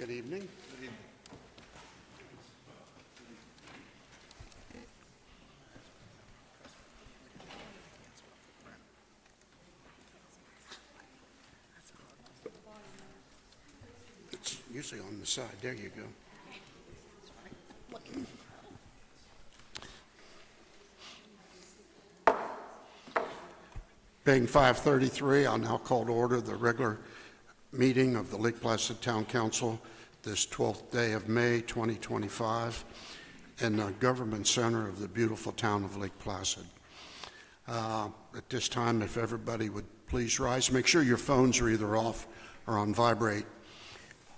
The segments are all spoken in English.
Good evening. Good evening. It's usually on the side. There you go. Being 5:33, I'll now call to order the regular meeting of the Lake Placid Town Council this 12th day of May 2025 in the Government Center of the beautiful town of Lake Placid. At this time, if everybody would please rise, make sure your phones are either off or on vibrate.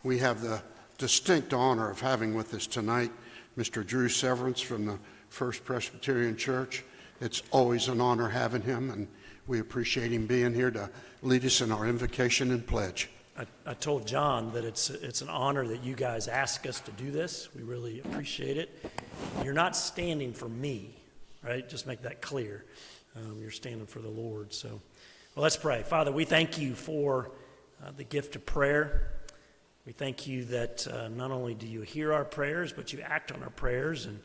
We have the distinct honor of having with us tonight Mr. Drew Severance from the First Presbyterian Church. It's always an honor having him, and we appreciate him being here to lead us in our invocation and pledge. I told John that it's an honor that you guys ask us to do this. We really appreciate it. You're not standing for me, right? Just make that clear. You're standing for the Lord. So, well, let's pray. Father, we thank you for the gift of prayer. We thank you that not only do you hear our prayers, but you act on our prayers in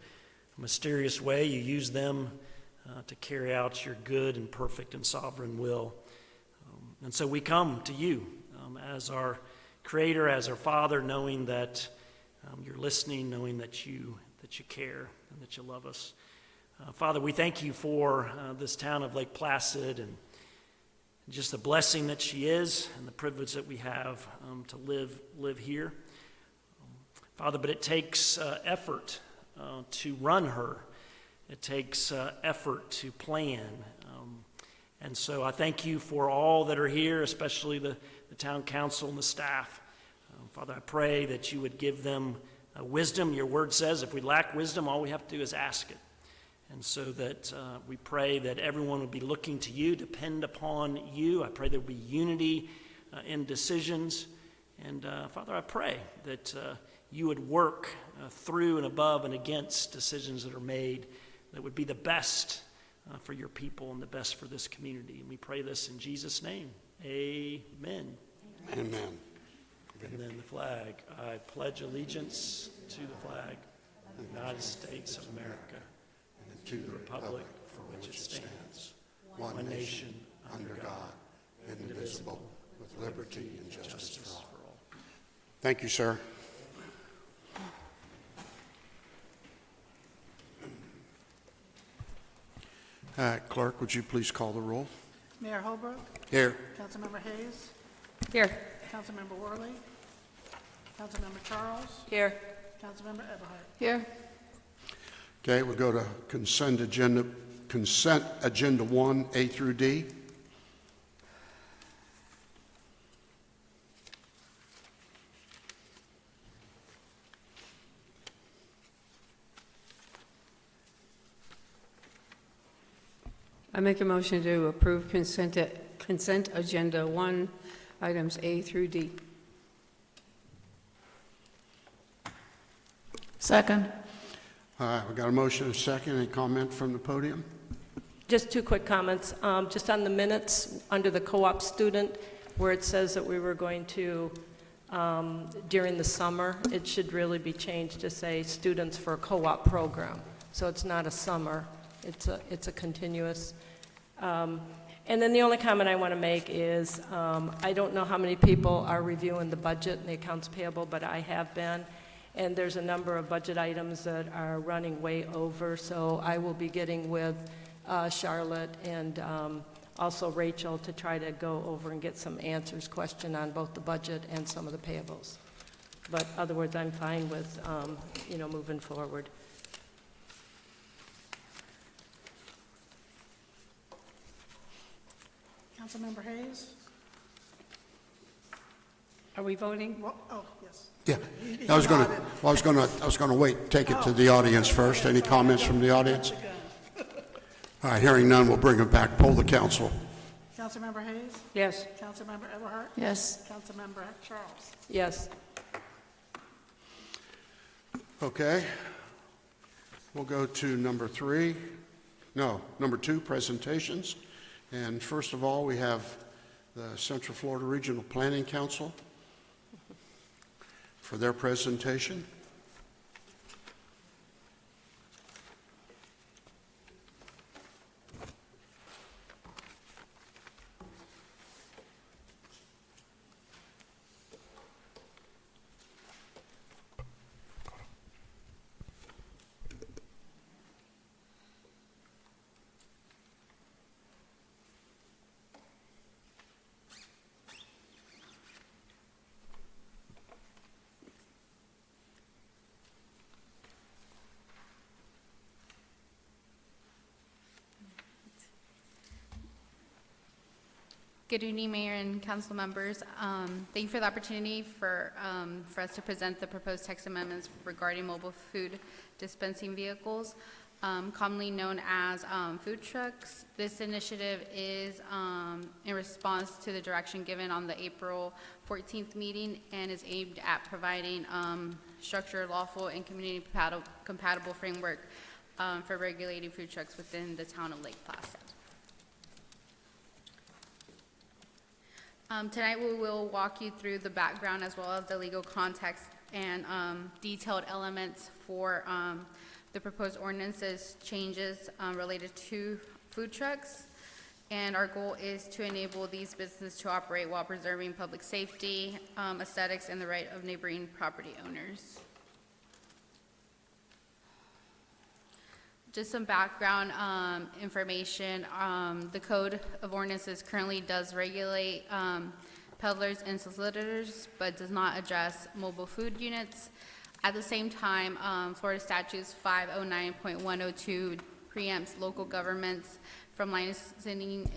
a mysterious way. You use them to carry out your good and perfect and sovereign will. And so we come to you as our Creator, as our Father, knowing that you're listening, knowing that you care and that you love us. Father, we thank you for this town of Lake Placid and just the blessing that she is and the privilege that we have to live here. Father, but it takes effort to run her. It takes effort to plan. And so I thank you for all that are here, especially the town council and the staff. Father, I pray that you would give them wisdom. Your word says if we lack wisdom, all we have to do is ask it. And so that we pray that everyone would be looking to you, depend upon you. I pray there would be unity in decisions. And Father, I pray that you would work through and above and against decisions that are made that would be the best for your people and the best for this community. And we pray this in Jesus' name. Amen. Amen. And then the flag. I pledge allegiance to the flag of the United States of America and to the republic for which it stands, one nation, under God, indivisible, with liberty and justice for all. Thank you, sir. Clerk, would you please call the roll? Mayor Holbrook. Here. Councilmember Hayes. Here. Councilmember Worley. Councilmember Charles. Here. Councilmember Eberhardt. Here. Okay, we'll go to consent agenda 1, A through D. I make a motion to approve consent agenda 1, items A through D. Second. All right, we got a motion and a second. Any comment from the podium? Just two quick comments. Just on the minutes, under the co-op student, where it says that we were going to, during the summer, it should really be changed to say students for a co-op program. So it's not a summer, it's a continuous. And then the only comment I want to make is, I don't know how many people are reviewing the budget and the accounts payable, but I have been. And there's a number of budget items that are running way over, so I will be getting with Charlotte and also Rachel to try to go over and get some answers question on both the budget and some of the payables. But other words, I'm fine with moving forward. Councilmember Hayes. Are we voting? Well, oh, yes. Yeah, I was going to wait, take it to the audience first. Any comments from the audience? All right, hearing none, we'll bring it back. Poll the council. Councilmember Hayes. Yes. Councilmember Eberhardt. Yes. Councilmember Charles. Yes. Okay. We'll go to number 2, presentations. And first of all, we have the Central Florida Regional Planning Council. for their presentation. Good evening, Mayor and council members. Thank you for the opportunity for us to present the proposed text amendments regarding mobile food dispensing vehicles, commonly known as food trucks. This initiative is in response to the direction given on the April 14th meeting and is aimed at providing structured, lawful, and community compatible framework for regulating food trucks within the town of Lake Placid. Tonight we will walk you through the background as well as the legal context and detailed elements for the proposed ordinances changes related to food trucks. And our goal is to enable these businesses to operate while preserving public safety, aesthetics, and the right of neighboring property owners. Just some background information. The Code of Ordinances currently does regulate peddlers and solicitors, but does not address mobile food units. At the same time, Florida Statutes 509.102 preempts local governments from licensing,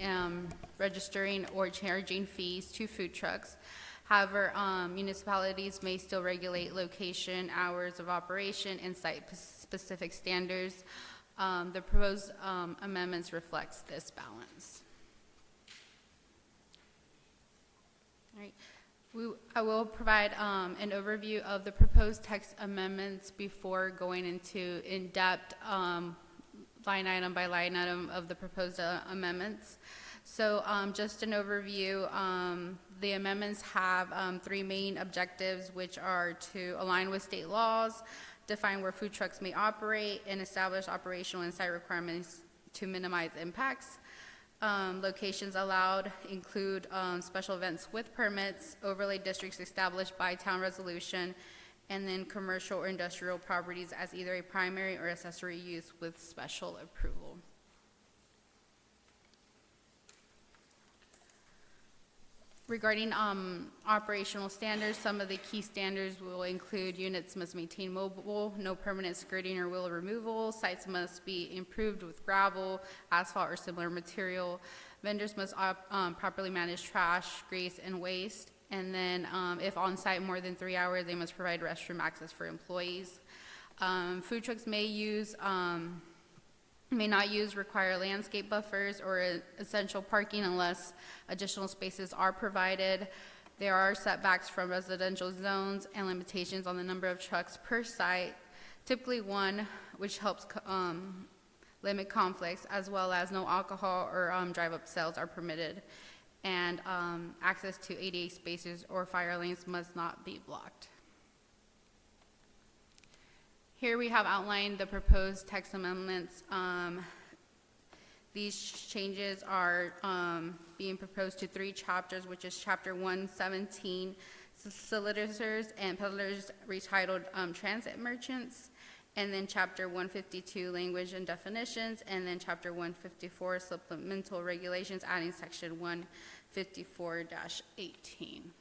registering, or charging fees to food trucks. However, municipalities may still regulate location, hours of operation, and site-specific standards. The proposed amendments reflects this balance. All right. I will provide an overview of the proposed text amendments before going into in-depth line item by line item of the proposed amendments. So just an overview, the amendments have three main objectives, which are to align with state laws, define where food trucks may operate, and establish operational and site requirements to minimize impacts. Locations allowed include special events with permits, overlay districts established by town resolution, and then commercial or industrial properties as either a primary or accessory use with special approval. Regarding operational standards, some of the key standards will include units must maintain mobile, no permanent skirting or wheel removal, sites must be improved with gravel, asphalt, or similar material, vendors must properly manage trash, grease, and waste, and then if on site more than 3 hours, they must provide restroom access for employees. Food trucks may not require landscape buffers or essential parking unless additional spaces are provided. There are setbacks from residential zones and limitations on the number of trucks per site, typically one, which helps limit conflicts, as well as no alcohol or drive-up sales are permitted, and access to ADA spaces or fire lanes must not be blocked. Here we have outlined the proposed text amendments. These changes are being proposed to 3 chapters, which is Chapter 117, Solicitors and Peddlers, retitled Transit Merchants, and then Chapter 152, Language and Definitions, and then Chapter 154, Supplemental Regulations, adding Section 154-18.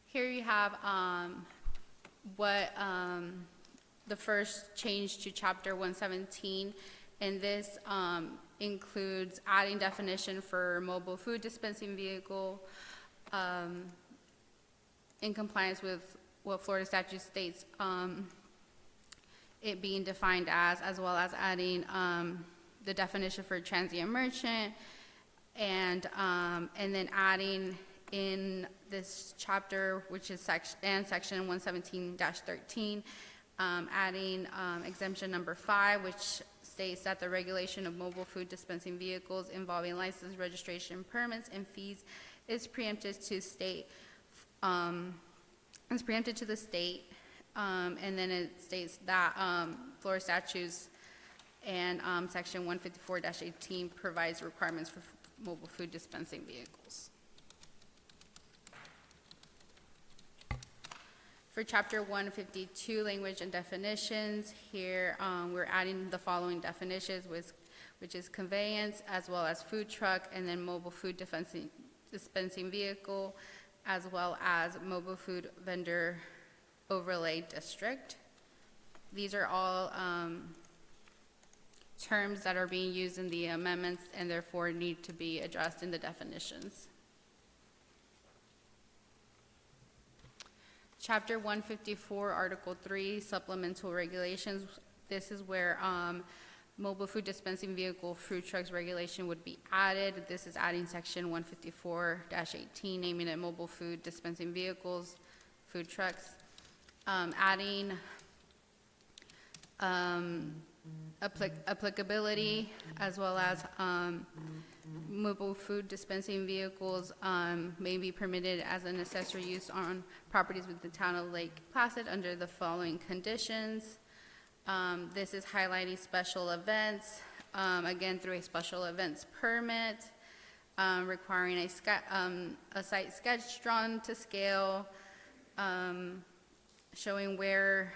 Here you have what the first change to Chapter 117, and this includes adding definition for mobile food dispensing vehicle in compliance with what Florida statute states it being defined as well as adding the definition for transient merchant, and then adding in this chapter, which is section 117-13, adding exemption number 5, which states that the regulation of mobile food dispensing vehicles involving license, registration, permits, and fees is preempted to state, is preempted to the state, and then it states that Florida statutes and section 154-18 provides requirements for mobile food dispensing vehicles. For chapter 152, language and definitions, here we're adding the following definitions, which is conveyance, as well as food truck, and then mobile food dispensing vehicle, as well as mobile food vendor overlay district. These are all terms that are being used in the amendments and therefore need to be addressed in the definitions. Chapter 154, Article 3, supplemental regulations. This is where mobile food dispensing vehicle food trucks regulation would be added. This is adding section 154-18, naming it mobile food dispensing vehicles, food trucks. Adding applicability, as well as mobile food dispensing vehicles may be permitted as an accessory use on properties with the town of Lake Placid under the following conditions. This is highlighting special events, again through a special events permit, requiring a site sketch drawn to scale, showing where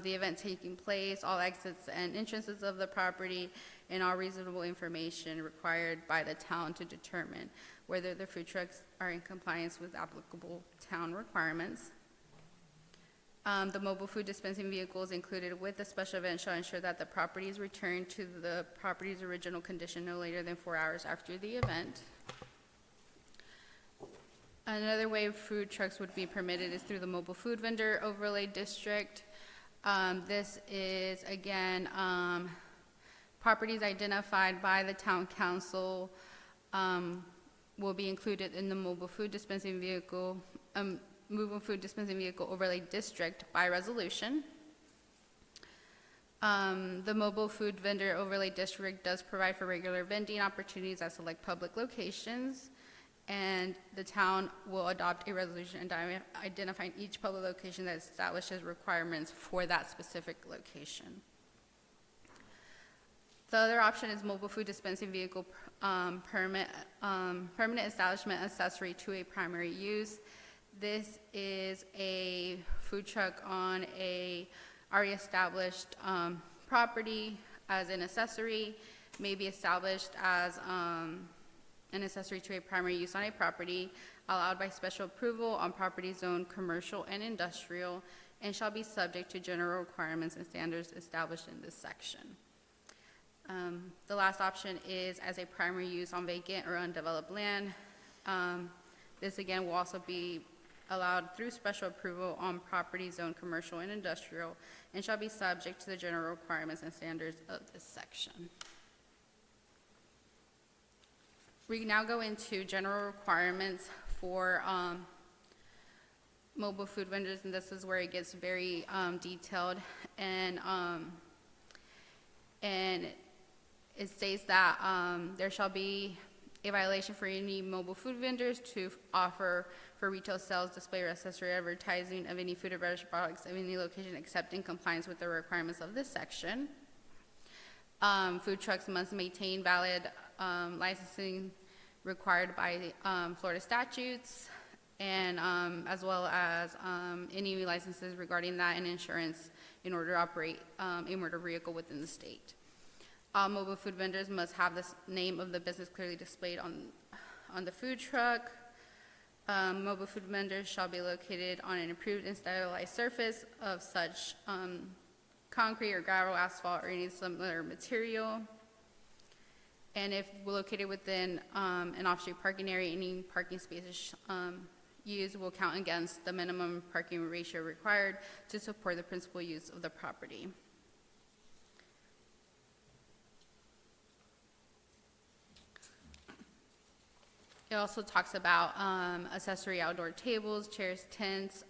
the event taking place, all exits and entrances of the property, and all reasonable information required by the town to determine whether the food trucks are in compliance with applicable town requirements. The mobile food dispensing vehicles included with the special event shall ensure that the property is returned to the property's original condition no later than 4 hours after the event. Another way food trucks would be permitted is through the mobile food vendor overlay district. This is, again, properties identified by the town council will be included in the mobile food dispensing vehicle overlay district by resolution. The mobile food vendor overlay district does provide for regular vending opportunities at select public locations, and the town will adopt a resolution identifying each public location that establishes requirements for that specific location. The other option is mobile food dispensing vehicle permanent establishment accessory to a primary use. This is a food truck on a already established property as an accessory, may be established as an accessory to a primary use on a property, allowed by special approval on property zoned commercial and industrial, and shall be subject to general requirements and standards established in this section. The last option is as a primary use on vacant or undeveloped land. This again will also be allowed through special approval on property zoned commercial and industrial, and shall be subject to the general requirements and standards of this section. We now go into general requirements for mobile food vendors, and this is where it gets very detailed, and it states that there shall be a violation for any mobile food vendors to offer for retail sales, display, or accessory advertising of any food or beverage products of any location except in compliance with the requirements of this section. Food trucks must maintain valid licensing required by Florida statutes, and as well as any licenses regarding that and insurance in order to operate a motor vehicle within the state. All mobile food vendors must have the name of the business clearly displayed on the food truck. Mobile food vendors shall be located on an approved and sterilized surface of such concrete or gravel, asphalt, or any similar material. And if located within an off-street parking area, any parking spaces used will count against the minimum parking ratio required to support the principal use of the property. It also talks about accessory outdoor tables, chairs, tents,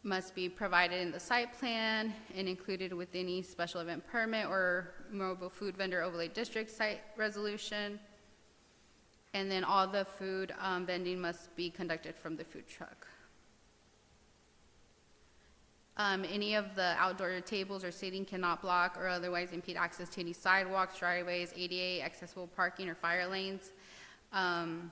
must be provided in the site plan and included with any special event permit or mobile food vendor overlay district site resolution. And then all the food vending must be conducted from the food truck. Any of the outdoor tables or seating cannot block or otherwise impede access to any sidewalks, driveways, ADA, accessible parking, or fire lanes. And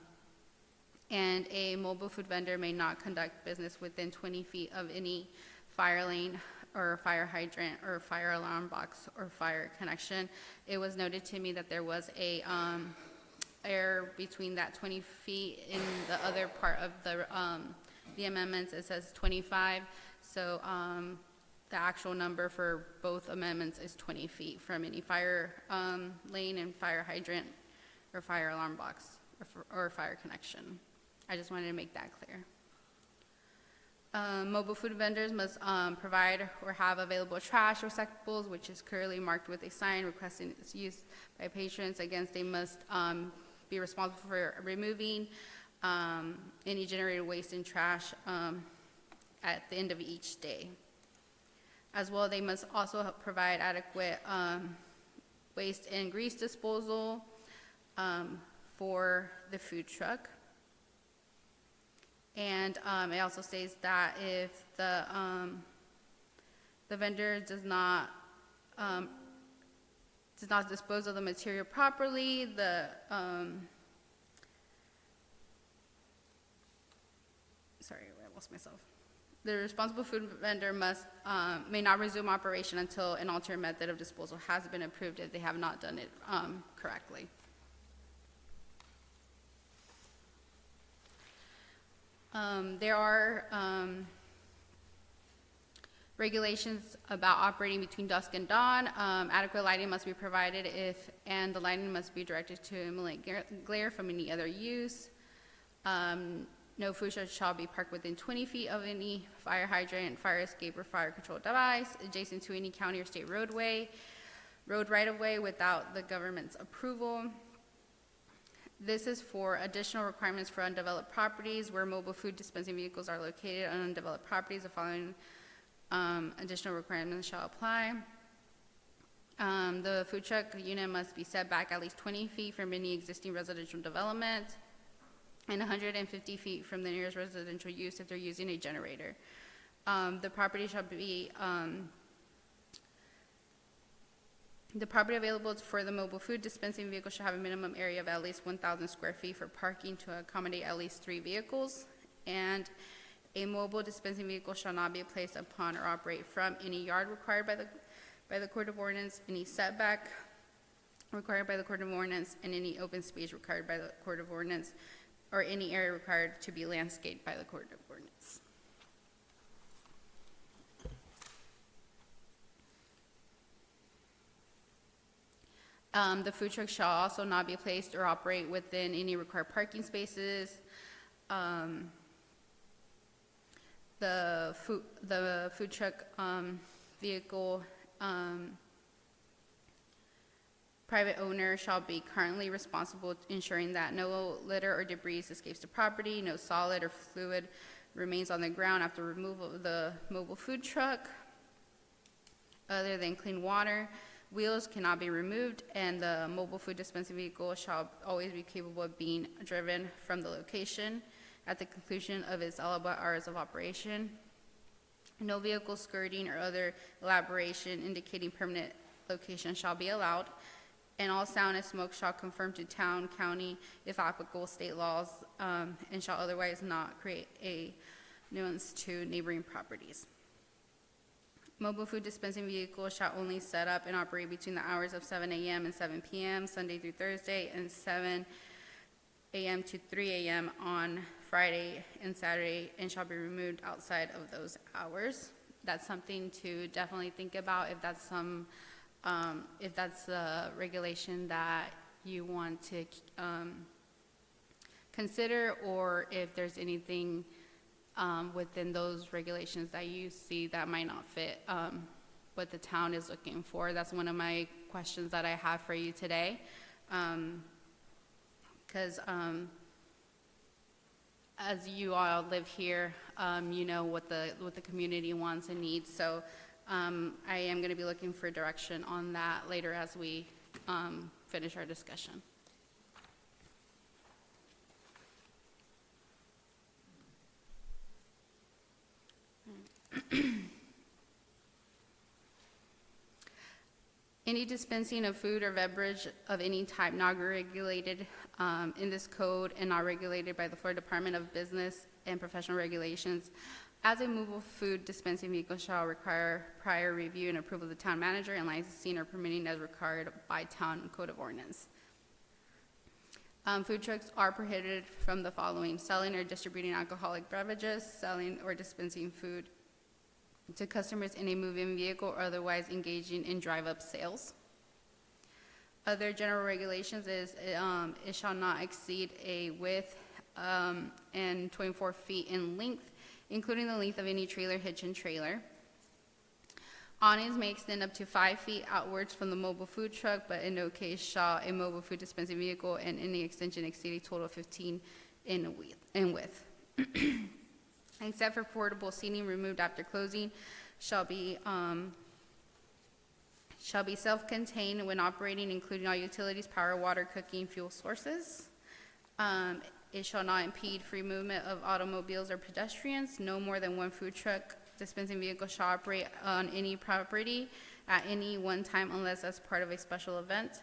a mobile food vendor may not conduct business within 20 feet of any fire lane or fire hydrant or fire alarm box or fire connection. It was noted to me that there was a error between that 20 feet. In the other part of the amendments, it says 25. So the actual number for both amendments is 20 feet from any fire lane and fire hydrant or fire alarm box or fire connection. I just wanted to make that clear. Mobile food vendors must provide or have available trash receptacles, which is currently marked with a sign requesting its use by patrons. Again, they must be responsible for removing any generated waste and trash at the end of each day. As well, they must also provide adequate waste and grease disposal for the food truck. And it also states that if the vendor does not dispose of the material properly, sorry, I lost myself. The responsible food vendor may not resume operation until an alternate method of disposal has been approved if they have not done it correctly. There are regulations about operating between dusk and dawn. Adequate lighting must be provided and the lighting must be directed to eliminate glare from any other use. No food truck shall be parked within 20 feet of any fire hydrant, fire escape, or fire control device adjacent to any county or state road right-of-way without the government's approval. This is for additional requirements for undeveloped properties where mobile food dispensing vehicles are located on undeveloped properties. The following additional requirements shall apply. The food truck unit must be set back at least 20 feet from any existing residential development and 150 feet from the nearest residential use if they're using a generator. The property shall be the property available for the mobile food dispensing vehicle shall have a minimum area of at least 1,000 square feet for parking to accommodate at least 3 vehicles. And a mobile dispensing vehicle shall not be placed upon or operate from any yard required by the Court of Ordinance, any setback required by the Court of Ordinance, and any open space required by the Court of Ordinance, or any area required to be landscaped by the Court of Ordinance. The food truck shall also not be placed or operate within any required parking spaces. The food truck vehicle private owner shall be currently responsible ensuring that no litter or debris escapes the property, no solid or fluid remains on the ground after removal of the mobile food truck other than clean water. Wheels cannot be removed, and the mobile food dispensing vehicle shall always be capable of being driven from the location at the conclusion of its allowable hours of operation. No vehicle skirting or other elaboration indicating permanent location shall be allowed, and all sound and smoke shall conform to town, county, if applicable, state laws, and shall otherwise not create a nuisance to neighboring properties. Mobile food dispensing vehicles shall only set up and operate between the hours of 7 a.m. and 7 p.m. Sunday through Thursday, and 7 a.m. to 3 a.m. on Friday and Saturday, and shall be removed outside of those hours. That's something to definitely think about if that's the regulation that you want to consider, or if there's anything within those regulations that you see that might not fit what the town is looking for. That's one of my questions that I have for you today. Because as you all live here, you know what the community wants and needs. So I am going to be looking for direction on that later as we finish our discussion. Any dispensing of food or beverage of any type not regulated in this code and not regulated by the Florida Department of Business and Professional Regulations as a mobile food dispensing vehicle shall require prior review and approval of the town manager and licensing or permitting as required by town code of ordinance. Food trucks are prohibited from the following: selling or distributing alcoholic beverages, selling or dispensing food to customers in a moving vehicle or otherwise engaging in drive-up sales. Other general regulations is it shall not exceed a width and 24 feet in length, including the length of any trailer, hitch, and trailer. Awnings may extend up to 5 feet outwards from the mobile food truck, but in no case shall a mobile food dispensing vehicle and any extension exceed a total of 15 in width. Except for portable seating removed after closing, shall be self-contained when operating, including all utilities, power, water, cooking, fuel sources. It shall not impede free movement of automobiles or pedestrians. No more than one food truck dispensing vehicle shall operate on any property at any one time unless as part of a special event.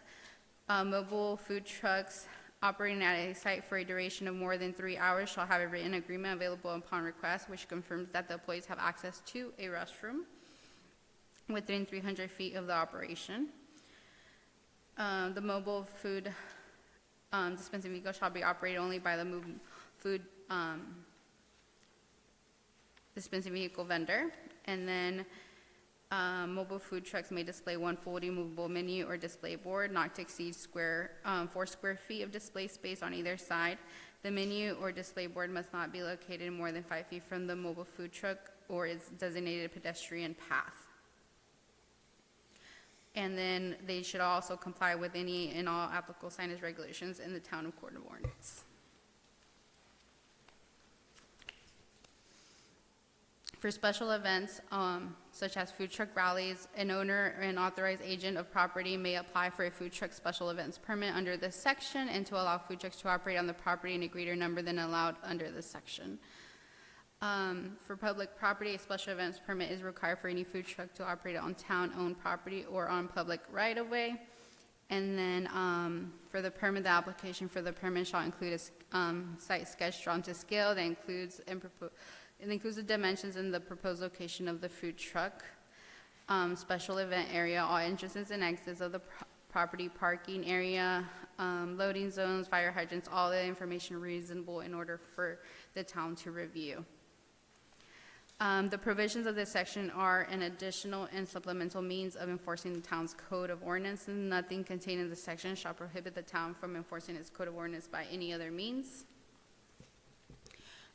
Mobile food trucks operating at a site for a duration of more than 3 hours shall have a written agreement available upon request, which confirms that the employees have access to a restroom within 300 feet of the operation. The mobile food dispensing vehicle shall be operated only by the food dispensing vehicle vendor. And then mobile food trucks may display one fully movable menu or display board, not to exceed 4 square feet of display space on either side. The menu or display board must not be located more than 5 feet from the mobile food truck or its designated pedestrian path. And then they should also comply with any and all applicable signage regulations in the town of Court of Ordinance. For special events, such as food truck rallies, an owner or an authorized agent of property may apply for a food truck special events permit under this section and to allow food trucks to operate on the property in a greater number than allowed under this section. For public property, a special events permit is required for any food truck to operate on town-owned property or on public right-of-way. And then for the permit, the application for the permit shall include a site sketch drawn to scale that includes the dimensions and the proposed location of the food truck, special event area, all entrances and exits of the property, parking area, loading zones, fire hydrants, all the information reasonable in order for the town to review. The provisions of this section are an additional and supplemental means of enforcing the town's code of ordinance, and nothing contained in this section shall prohibit the town from enforcing its code of ordinance by any other means.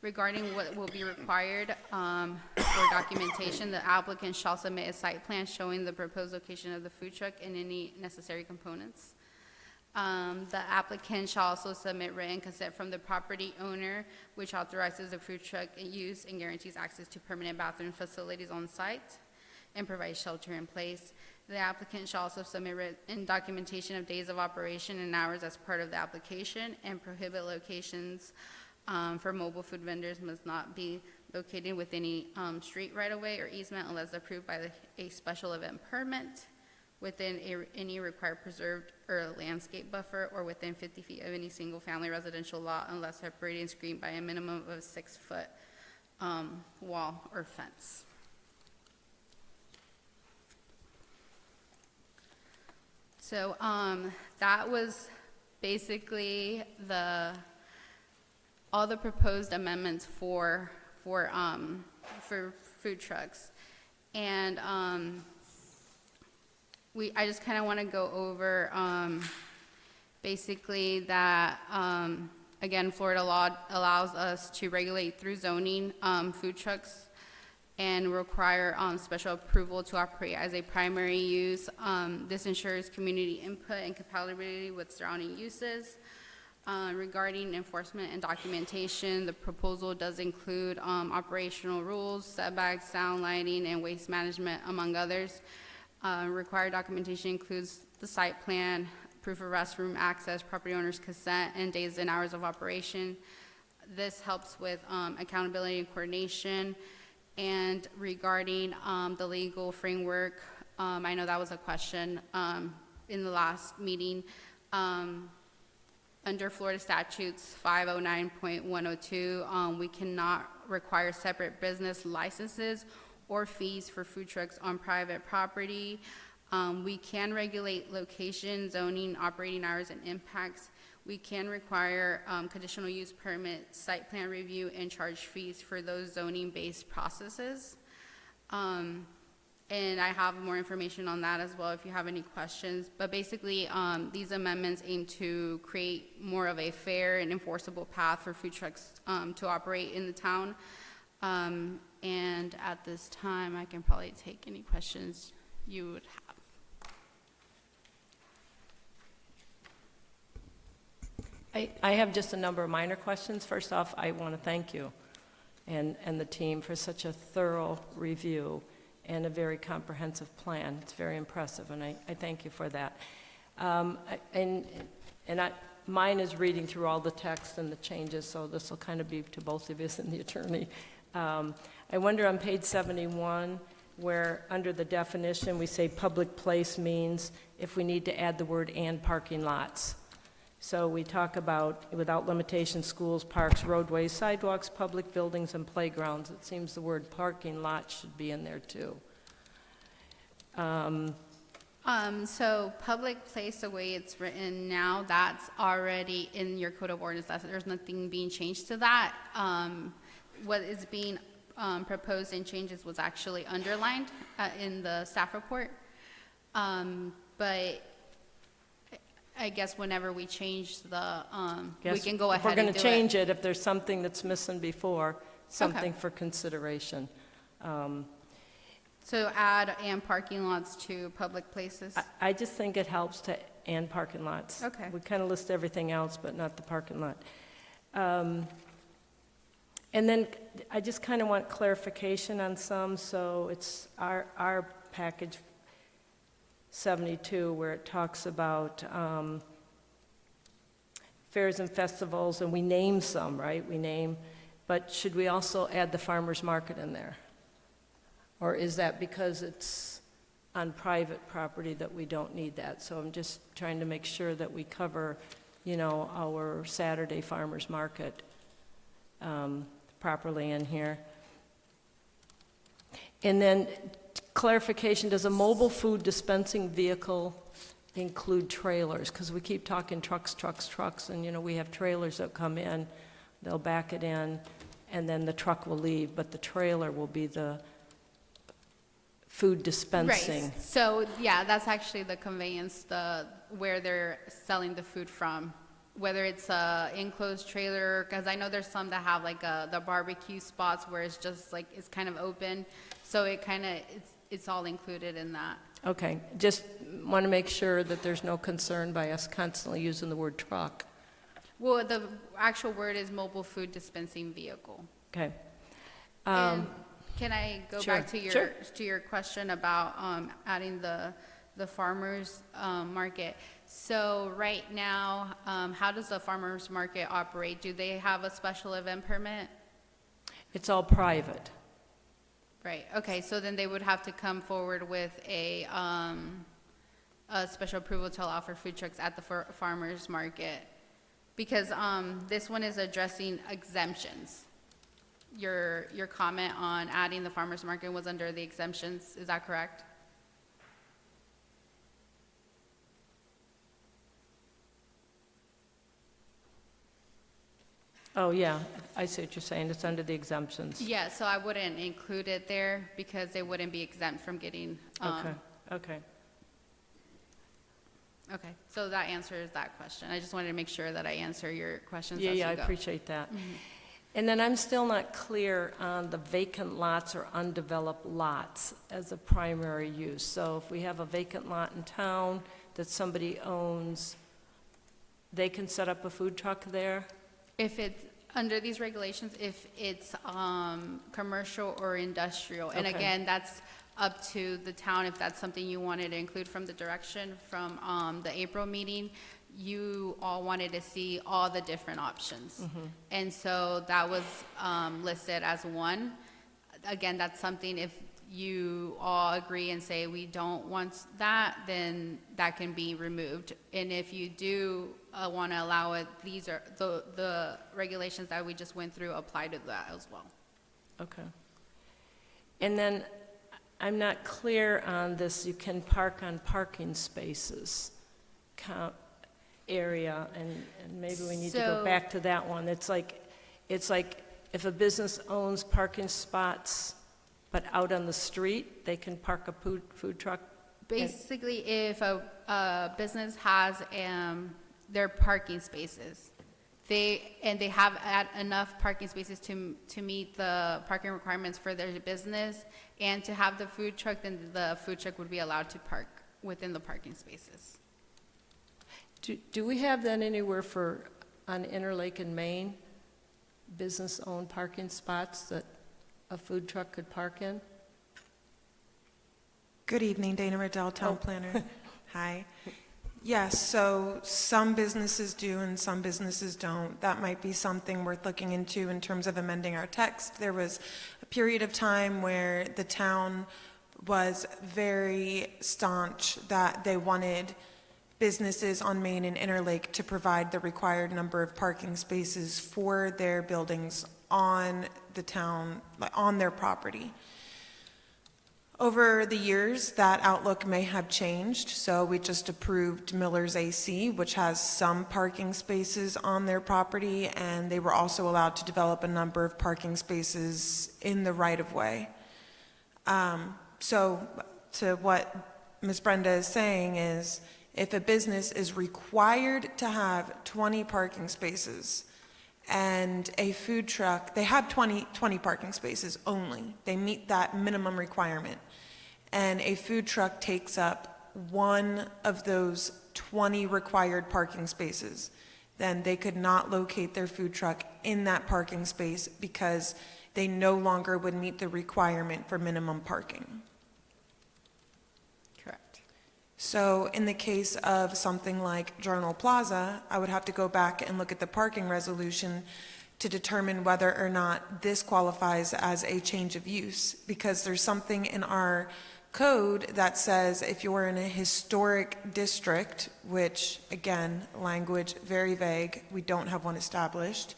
Regarding what will be required for documentation, the applicant shall submit a site plan showing the proposed location of the food truck and any necessary components. The applicant shall also submit written consent from the property owner, which authorizes the food truck use and guarantees access to permanent bathroom facilities on site and provides shelter in place. The applicant shall also submit written documentation of days of operation and hours as part of the application, and prohibit locations for mobile food vendors must not be located with any street right-of-way or easement unless approved by a special event permit, within any required preserved or landscape buffer, or within 50 feet of any single-family residential lot unless separated and screened by a minimum of a 6-foot wall or fence. So that was basically all the proposed amendments for food trucks. And I just kind of want to go over basically that, again, Florida law allows us to regulate through zoning food trucks and require special approval to operate as a primary use. This ensures community input and compatibility with surrounding uses. Regarding enforcement and documentation, the proposal does include operational rules, setbacks, sound, lighting, and waste management, among others. Required documentation includes the site plan, proof of restroom access, property owner's consent, and days and hours of operation. This helps with accountability and coordination, And regarding the legal framework, I know that was a question in the last meeting. Under Florida statutes 509.102, we cannot require separate business licenses or fees for food trucks on private property. We can regulate location, zoning, operating hours, and impacts. We can require conditional use permit, site plan review, and charge fees for those zoning-based processes. And I have more information on that as well if you have any questions. But basically, these amendments aim to create more of a fair and enforceable path for food trucks to operate in the town. And at this time, I can probably take any questions you would have. I have just a number of minor questions. First off, I want to thank you and the team for such a thorough review and a very comprehensive plan. It's very impressive, and I thank you for that. Mine is reading through all the text and the changes, so this will kind of be to both of us and the attorney. I wonder on page 71, where under the definition we say public place means if we need to add the word and parking lots. So we talk about, without limitation, schools, parks, roadways, sidewalks, public buildings, and playgrounds. It seems the word parking lot should be in there too. So public place, the way it's written now, that's already in your code of ordinance. There's nothing being changed to that. What is being proposed and changes was actually underlined in the staff report. But I guess whenever we change the, we can go ahead and do it. If we're going to change it, if there's something that's missing before, something for consideration. So add and parking lots to public places? I just think it helps to and parking lots. Okay. We kind of list everything else, but not the parking lot. And then I just kind of want clarification on some, so it's our package 72, where it talks about fairs and festivals, and we name some, right? We name, but should we also add the farmer's market in there? Or is that because it's on private property that we don't need that? So I'm just trying to make sure that we cover, you know, our Saturday farmer's market properly in here. And then clarification, does a mobile food dispensing vehicle include trailers? Because we keep talking trucks, and, you know, we have trailers that come in, they'll back it in, and then the truck will leave, but the trailer will be the food dispensing. Right, so, yeah, that's actually the conveyance, where they're selling the food from. Whether it's a enclosed trailer, because I know there's some that have like the barbecue spots where it's just like, it's kind of open, so it kind of, it's all included in that. Okay, just want to make sure that there's no concern by us constantly using the word truck. Well, the actual word is mobile food dispensing vehicle. Okay. And can I go Sure, back to your question about adding the farmers market? So right now, how does the farmers market operate? Do they have a special event permit? It's all private. Right, okay, so then they would have to come forward with a special approval to allow for food trucks at the farmers market. Because this one is addressing exemptions. Your comment on adding the farmers market was under the exemptions, is that correct? Oh, yeah, I see what you're saying, it's under the exemptions. Yeah, so I wouldn't include it there because they wouldn't be exempt from getting, Okay. okay, so that answers that question. I just wanted to make sure that I answer your questions Yeah, as you I go. appreciate that. And then I'm still not clear on the vacant lots or undeveloped lots as a primary use. So if we have a vacant lot in town that somebody owns, they can set up a food truck there? If it's, under these regulations, if it's commercial or industrial, and Okay. again, that's up to the town, if that's something you wanted to include from the direction from the April meeting, you all wanted to see all the different options. And so that was listed as one. again, that's something, if you all agree and say we don't want that, then that can be removed. And if you do want to allow it, these are the regulations that we just went through apply to that as well. Okay. And then, I'm not clear on this, you can park on parking spaces count area, and maybe we need to go So- back to that one. It's like if a business owns parking spots, but out on the street, they can park a food truck? Basically, if a business has their parking spaces, they have enough parking spaces to meet the parking requirements for their business, and to have the food truck, then the food truck would be allowed to park within the parking spaces. Do we have that anywhere on Interlake and Main, business-owned parking spots that a food truck could park in? Good evening, Dana Riddell, Town Planner. Hi. Yes, so some businesses do and some businesses don't. That might be something worth looking into in terms of amending our text. There was a period of time where the town was very staunch that they wanted businesses on Main and Interlake to provide the required number of parking spaces for their buildings on the town, on their property. Over the years, that outlook may have changed, so we just approved Miller's AC, which has some parking spaces on their property, and they were also allowed to develop a number of parking spaces in the right-of-way. So to what Ms. Brenda is saying is, if a business is required to have 20 parking spaces, and a food truck, they have 20 parking spaces only. They meet that minimum requirement. And a food truck takes up one of those 20 required parking spaces, then they could not locate their food truck in that parking space because they no longer would meet the requirement for minimum parking. Correct. So in the case of something like Journal Plaza, I would have to go back and look at the parking resolution to determine whether or not this qualifies as a change of use, because there's something in our code that says if you're in a historic district, which again, language very vague, we don't have one established.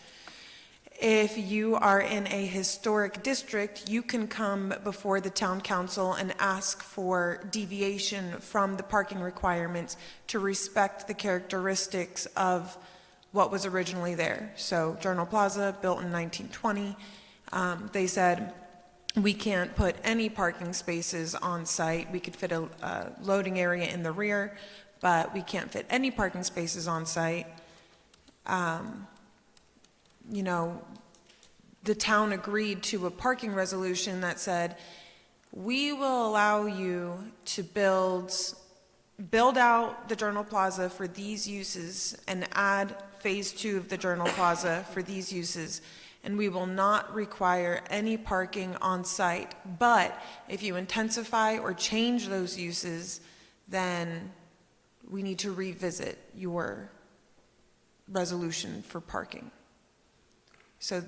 If you are in a historic district, you can come before the town council and ask for deviation from the parking requirements to respect the characteristics of what was originally there. So Journal Plaza, built in 1920, they said, we can't put any parking spaces on site. We could fit a loading area in the rear, but we can't fit any parking spaces on site. You know, the town agreed to a parking resolution that said, we will allow you to build out the Journal Plaza for these uses and add phase 2 of the Journal Plaza for these uses, and we will not require any parking on site. But if you intensify or change those uses, then we need to revisit your resolution for parking. So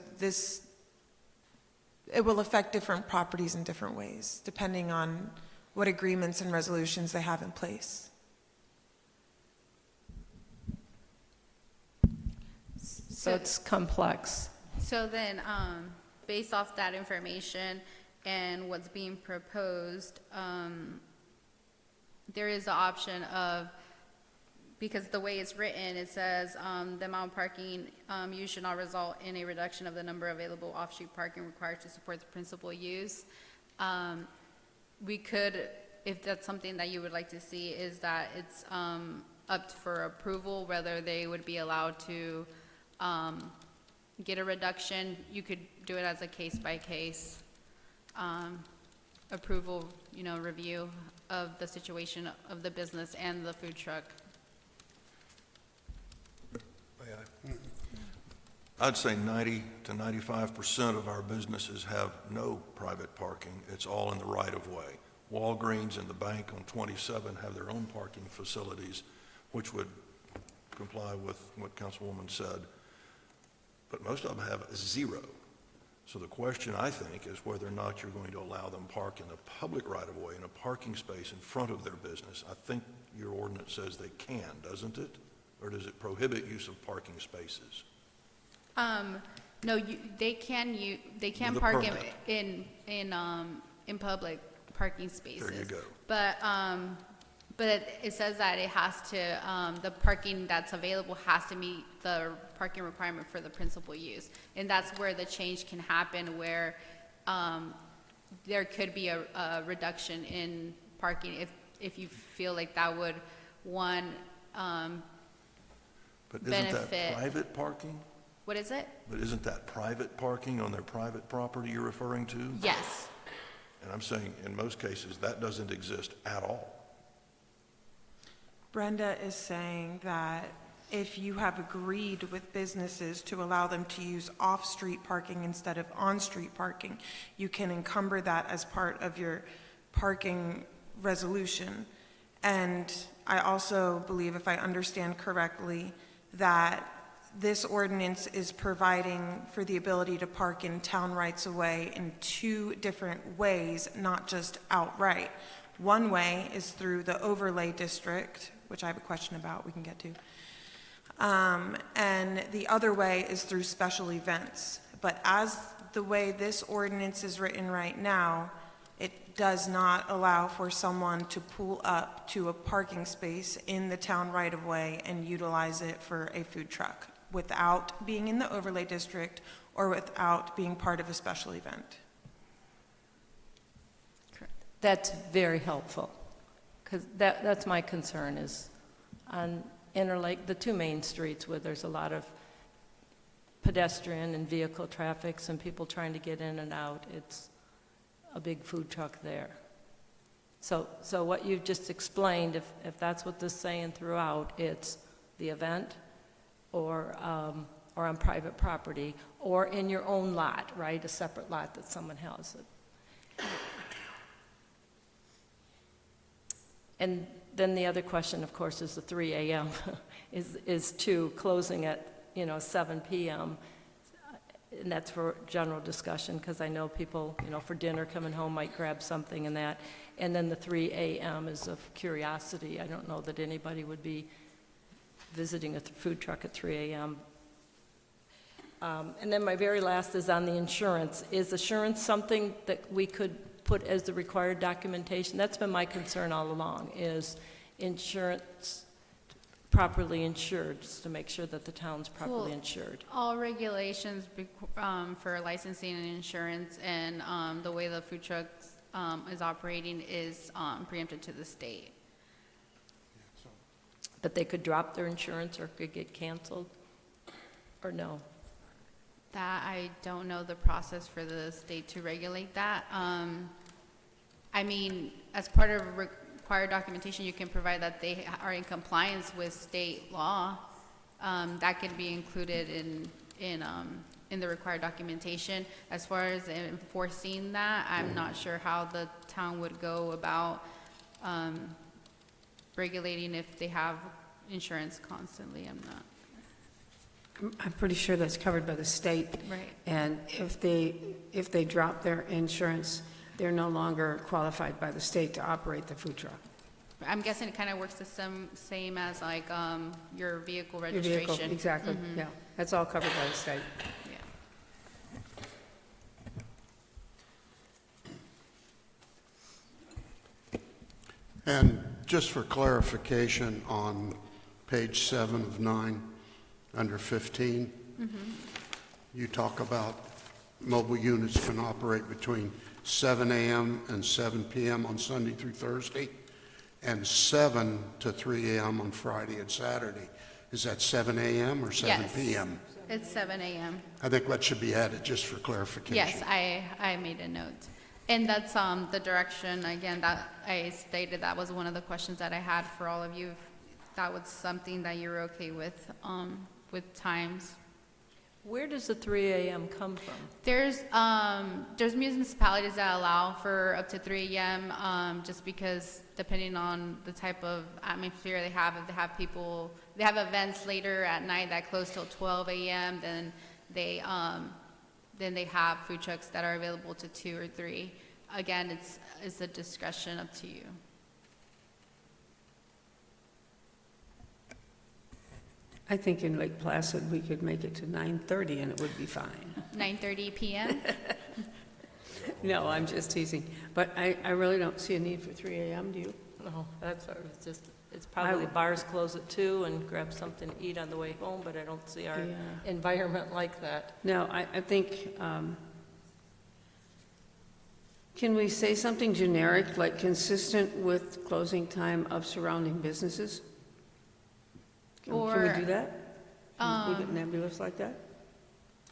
it will affect different properties in different ways, depending on what agreements and resolutions they have in place. So it's complex. So then, based off that information and what's being proposed, there is the option of, because the way it's written, it says the amount of parking use should not result in a reduction of the number of available off-street parking required to support the principal use. We could, if that's something that you would like to see, is that it's up for approval, whether they would be allowed to get a reduction. You could do it as a case-by-case approval, review of the situation of the business and the food truck. I'd say 90 to 95% of our businesses have no private parking. It's all in the right-of-way. Walgreens and the bank on 27 have their own parking facilities, which would comply with what Councilwoman said. But most of them have zero. So the question, I think, is whether or not you're going to allow them park in a public right-of-way in a parking space in front of their business. I think your ordinance says they can, doesn't it? Or does it prohibit use of parking spaces? No, they can With a park permit. in public parking spaces. There you go. But it says that it has to, the parking that's available has to meet the parking requirement for the principal use. And that's where the change can happen, where there could be a reduction in parking if you feel like that would, one, But isn't benefit. that private parking? What is it? But isn't that private parking on their private property you're referring to? Yes. And I'm saying, in most cases, that doesn't exist at all. Brenda is saying that if you have agreed with businesses to allow them to use off-street parking instead of on-street parking, you can encumber that as part of your parking resolution. And I also believe, if I understand correctly, that this ordinance is providing for the ability to park in town rights-of-way in two different ways, not just outright. One way is through the overlay district, which I have a question about, we can get to. And the other way is through special events. But as the way this ordinance is written right now, it does not allow for someone to pull up to a parking space in the town right-of-way and utilize it for a food truck without being in the overlay district or without being part of a special event. That's very helpful, because that's my concern is on Interlake, the two main streets where there's a lot of pedestrian and vehicle traffic and people trying to get in and out, it's a big food truck there. So what you've just explained, if that's what this is saying throughout, it's the event or on private property or in your own lot, right, a separate lot that someone has it. And then the other question, of course, is the 3 a.m. is to closing at, 7 p.m. And that's for general discussion, because I know people, for dinner coming home might grab something and that. And then the 3 a.m. is of curiosity. I don't know that anybody would be visiting a food truck at 3 a.m. And then my very last is on the insurance. Is assurance something that we could put as the required documentation? That's been my concern all along, is insurance properly insured, just to make sure that the town's properly insured. All regulations for licensing and insurance and the way the food truck is operating is preempted to the state. But they could drop their insurance or could get canceled, or no? That, I don't know the process for the state to regulate that. I mean, as part of required documentation, you can provide that they are in compliance with state law. That could be included in the required documentation. As far as enforcing that, I'm not sure how the town would go about regulating if they have insurance constantly. I'm pretty sure that's covered by the state. Right. And if they drop their insurance, they're no longer qualified by the state to operate the food truck. I'm guessing it kind of works the same as like your vehicle Your registration. vehicle, exactly, yeah. That's all covered by the state. Yeah. And just for clarification, on page 7 of 9, under 15, you talk about mobile units can operate between 7 a.m. and 7 p.m. on Sunday through Thursday, and 7 to 3 a.m. on Friday and Saturday. Is that 7 a.m. or 7 Yes. p.m.? It's 7 a.m. I think that should be added just for clarification. Yes, I made a note. And that's the direction, again, that I stated, that was one of the questions that I had for all of you. If that was something that you're okay with times. Where does the 3 a.m. come from? There's municipalities that allow for up to 3 a.m. Just because depending on the type of atmosphere they have, if they have events later at night that close till 12 a.m., then they then they have food trucks that are available to 2 or 3. Again, it's a discretion up to you. I think in Lake Placid, we could make it to 9:30 and it would be fine. 9:30 p.m.? No, I'm just teasing. But I really don't see a need for 3 a.m., do you? No, that's, it's just, it's probably bars close at 2 and grab something to eat on the way home, but I don't see our Yeah. environment like that. No, I think, can we say something generic, like consistent with closing time of surrounding businesses? Can we Or, do that? Can we leave it nebulous like that?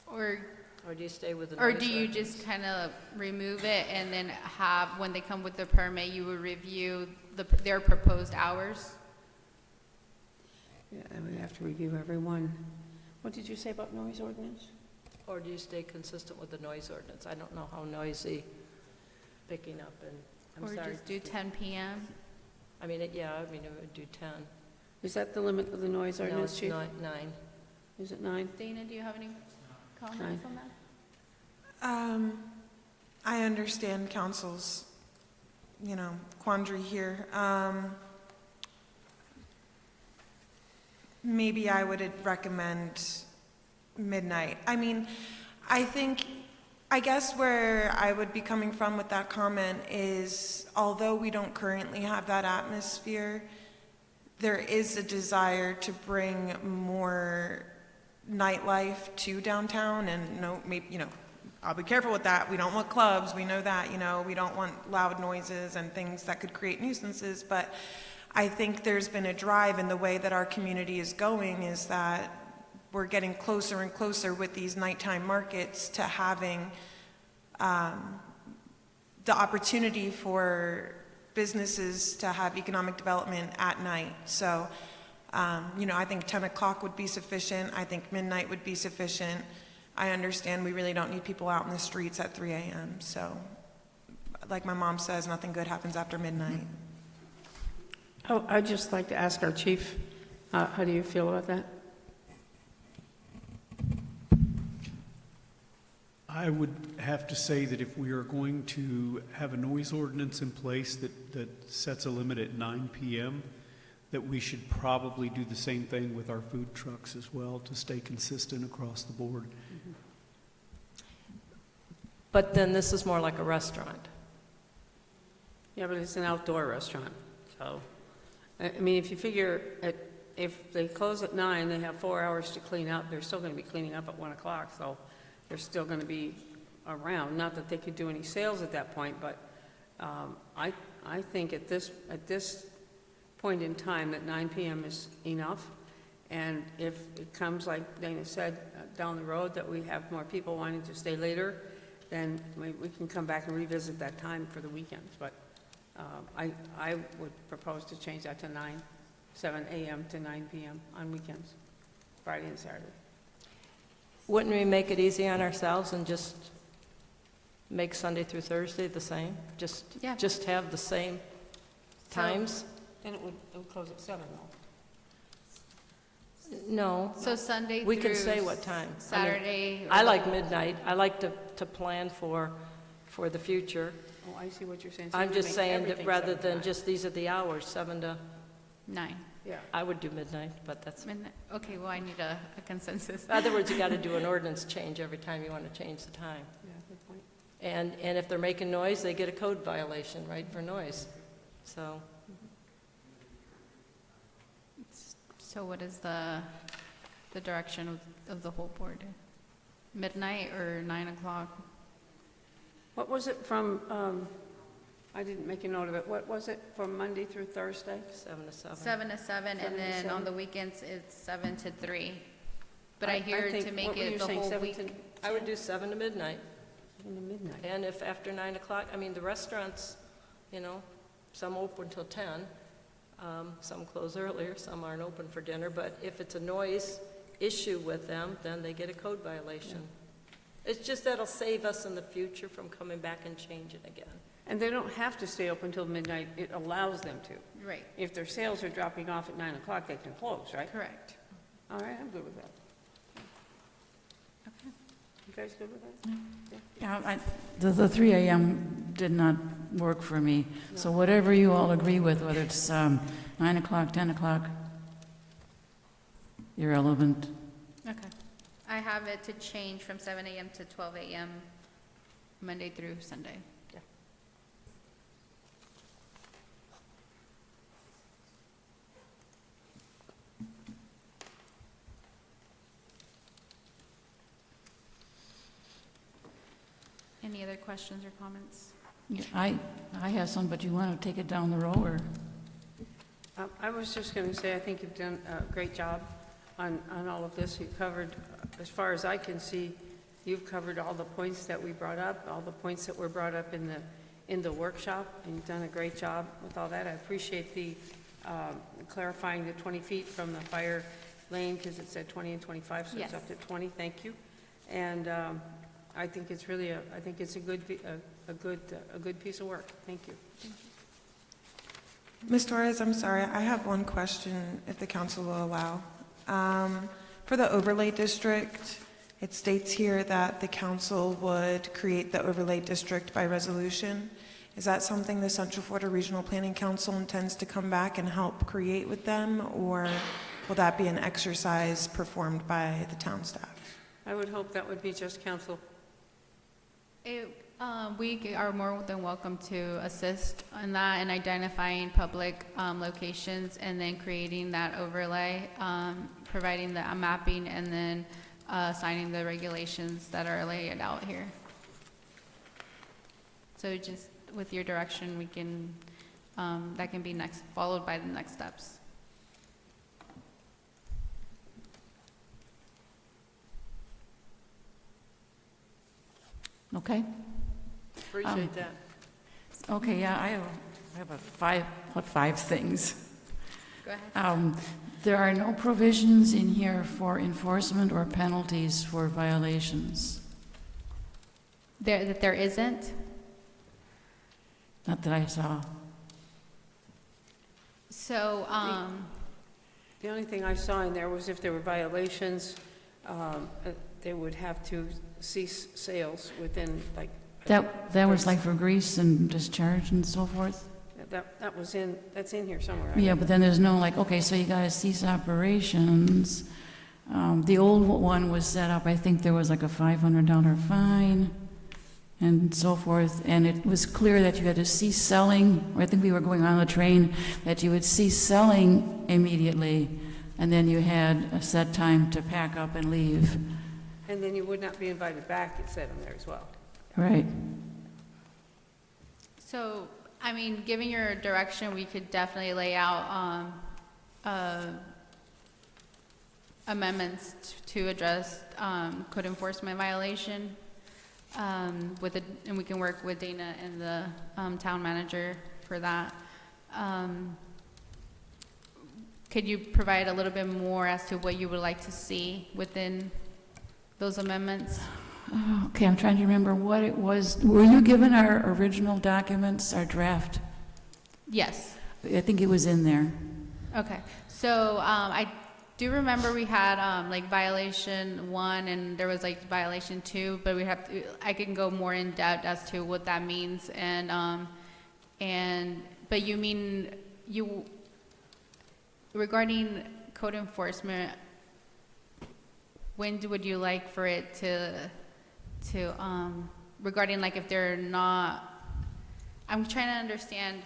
Or Or do you stay with the Or noise do you ordinance? just kind of remove it and then have, when they come with the permit, you would review their proposed hours? Yeah, and we have to review every one. What did you say about noise ordinance? Or do you stay consistent with the noise ordinance? I don't know how noisy picking up and, Or I'm sorry. just do 10 PM? I mean, it would do 10. Is that the limit of the noise No, ordinance, it's Chief? not 9. Is it 9? Dana, do you have any comments on that? I understand council's, quandary here. Maybe I would recommend midnight. I mean, I guess where I would be coming from with that comment is, although we don't currently have that atmosphere, there is a desire to bring more nightlife to downtown, and I'll be careful with that. We don't want clubs, we know that, we don't want loud noises and things that could create nuisances, but I think there's been a drive in the way that our community is going, is that we're getting closer and closer with these nighttime markets to having the opportunity for businesses to have economic development at night. So, I think 10 o'clock would be sufficient. I think midnight would be sufficient. I understand we really don't need people out in the streets at 3 a.m. So, like my mom says, nothing good happens after midnight. Oh, I'd just like to ask our chief, how do you feel about that? I would have to say that if we are going to have a noise ordinance in place that sets a limit at 9 p.m., that we should probably do the same thing with our food trucks as well, to stay consistent across the board. But then this is more like a restaurant. Yeah, but it's an outdoor restaurant, so, I mean, if you figure, if they close at 9, they have 4 hours to clean up, they're still going to be cleaning up at 1 o'clock, so they're still going to be around. Not that they could do any sales at that point, but I think at this point in time that 9 p.m. is enough. And if it comes, like Dana said, down the road that we have more people wanting to stay later, then we can come back and revisit that time for the weekends. But I would propose to change that to 7 a.m. to 9 p.m. on weekends, Friday and Saturday. Wouldn't we make it easy on ourselves and just make Sunday through Thursday the same? Yeah. Just have the same times? Then it would close at 7, though. No. So Sunday We through can say what time. Saturday? I like midnight. I like to plan for the future. Oh, I see what you're saying. So I'm you just make saying that everything rather 7 to than 9. just these are the hours, 7 to, 9. Yeah. I would do midnight, but that's, Midnight. Okay, well, I need a consensus. in other words, you got to do an ordinance change every time you want to change the time. Yeah, good point. And if they're making noise, they get a code violation, right, for noise. So, So what is the direction of the whole board? Midnight or 9 o'clock? What was it from, I didn't make a note of it, what was it from Monday through Thursday? 7 to 7. 7 to 7, 7 to and then 7. on the weekends, it's 7 to 3. But I hear think- to make what were you it the saying, whole 7 week. to I would do 7 to midnight. 7 to midnight. And if after 9 o'clock, I mean, the restaurants, some open till 10, some close earlier, some aren't open for dinner, but if it's a noise issue with them, then they get a code violation. It's just that'll save us in the future from coming back and changing again. And they don't have to stay open until midnight, it allows them to. Right, If their sales are dropping off at 9 o'clock, they can close, right? correct. All right, I'm good with that. You guys good with that? Yeah, the 3 a.m. did not work for me. So whatever you all agree with, whether it's 9 o'clock, 10 o'clock, irrelevant. Okay. I have it to change from 7 a.m. to 12 a.m. Monday through Sunday. Any other questions or comments? Yeah, I have some, but you want to take it down the road, or? I was just going to say, I think you've done a great job on all of this. You've covered, as far as I can see, you've covered all the points that we brought up, all the points that were brought up in the workshop, and you've done a great job with all that. I appreciate the clarifying the 20 feet from the fire lane, because it said 20 and 25, so it's Yes. up to 20. Thank you. And I think it's really I think it's a good piece of work. Thank you. Ms. Torres, I'm sorry, I have one question, if the council will allow. For the overlay district, it states here that the council would create the overlay district by resolution. Is that something the Central Florida Regional Planning Council intends to come back and help create with them, or will that be an exercise performed by the town staff? I would hope that would be just council. We are more than welcome to assist in that and identifying public locations and then creating that overlay, providing the mapping, and then signing the regulations that are laid out here. So just with your direction, we can, that can be followed by the next steps. Okay? Appreciate that. Okay, yeah, I have five things. Go ahead. There are no provisions in here for enforcement or penalties for violations. That there isn't? Not that I saw. So, The only thing I saw in there was if there were violations, they would have to cease sales within, like... That was like for grease and discharge and so forth? That's in here somewhere. Yeah, but then there's no like, okay, so you gotta cease operations. The old one was set up, I think there was like a $500 fine and so forth, and it was clear that you had to cease selling, or I think we were going on the train, that you would cease selling immediately, and then you had a set time to pack up and leave. And then you would not be invited back, it said in there as well. Right. So, I mean, given your direction, we could definitely lay out amendments to address code enforcement violation and we can work with Dana and the town manager for that. Could you provide a little bit more as to what you would like to see within those amendments? Okay, I'm trying to remember what it was. Were you given our original documents, our draft? Yes. I think it was in there. Okay. So I do remember we had like violation 1 and there was like violation 2, but I can go more in depth as to what that means. But you mean regarding code enforcement, when would you like for it to regarding like if they're not, I'm trying to understand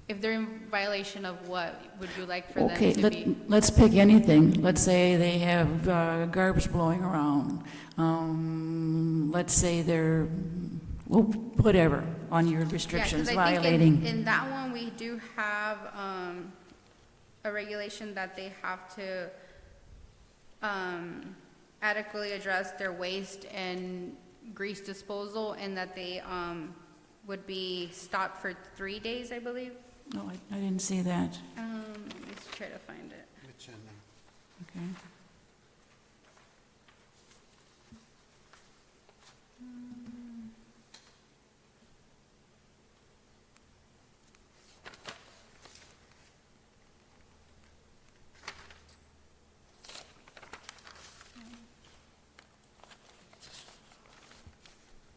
if they're in violation of what would you like for them to be? Let's pick anything. Let's say they have garbage blowing around. Let's say they're, well, whatever, on your restrictions, Yeah, 'cause I violating. think in that one, we do have a regulation that they have to adequately address their waste and grease disposal, and that they would be stopped for 3 days, I believe. No, I didn't see that. Let's try to find it. It's in there. Okay.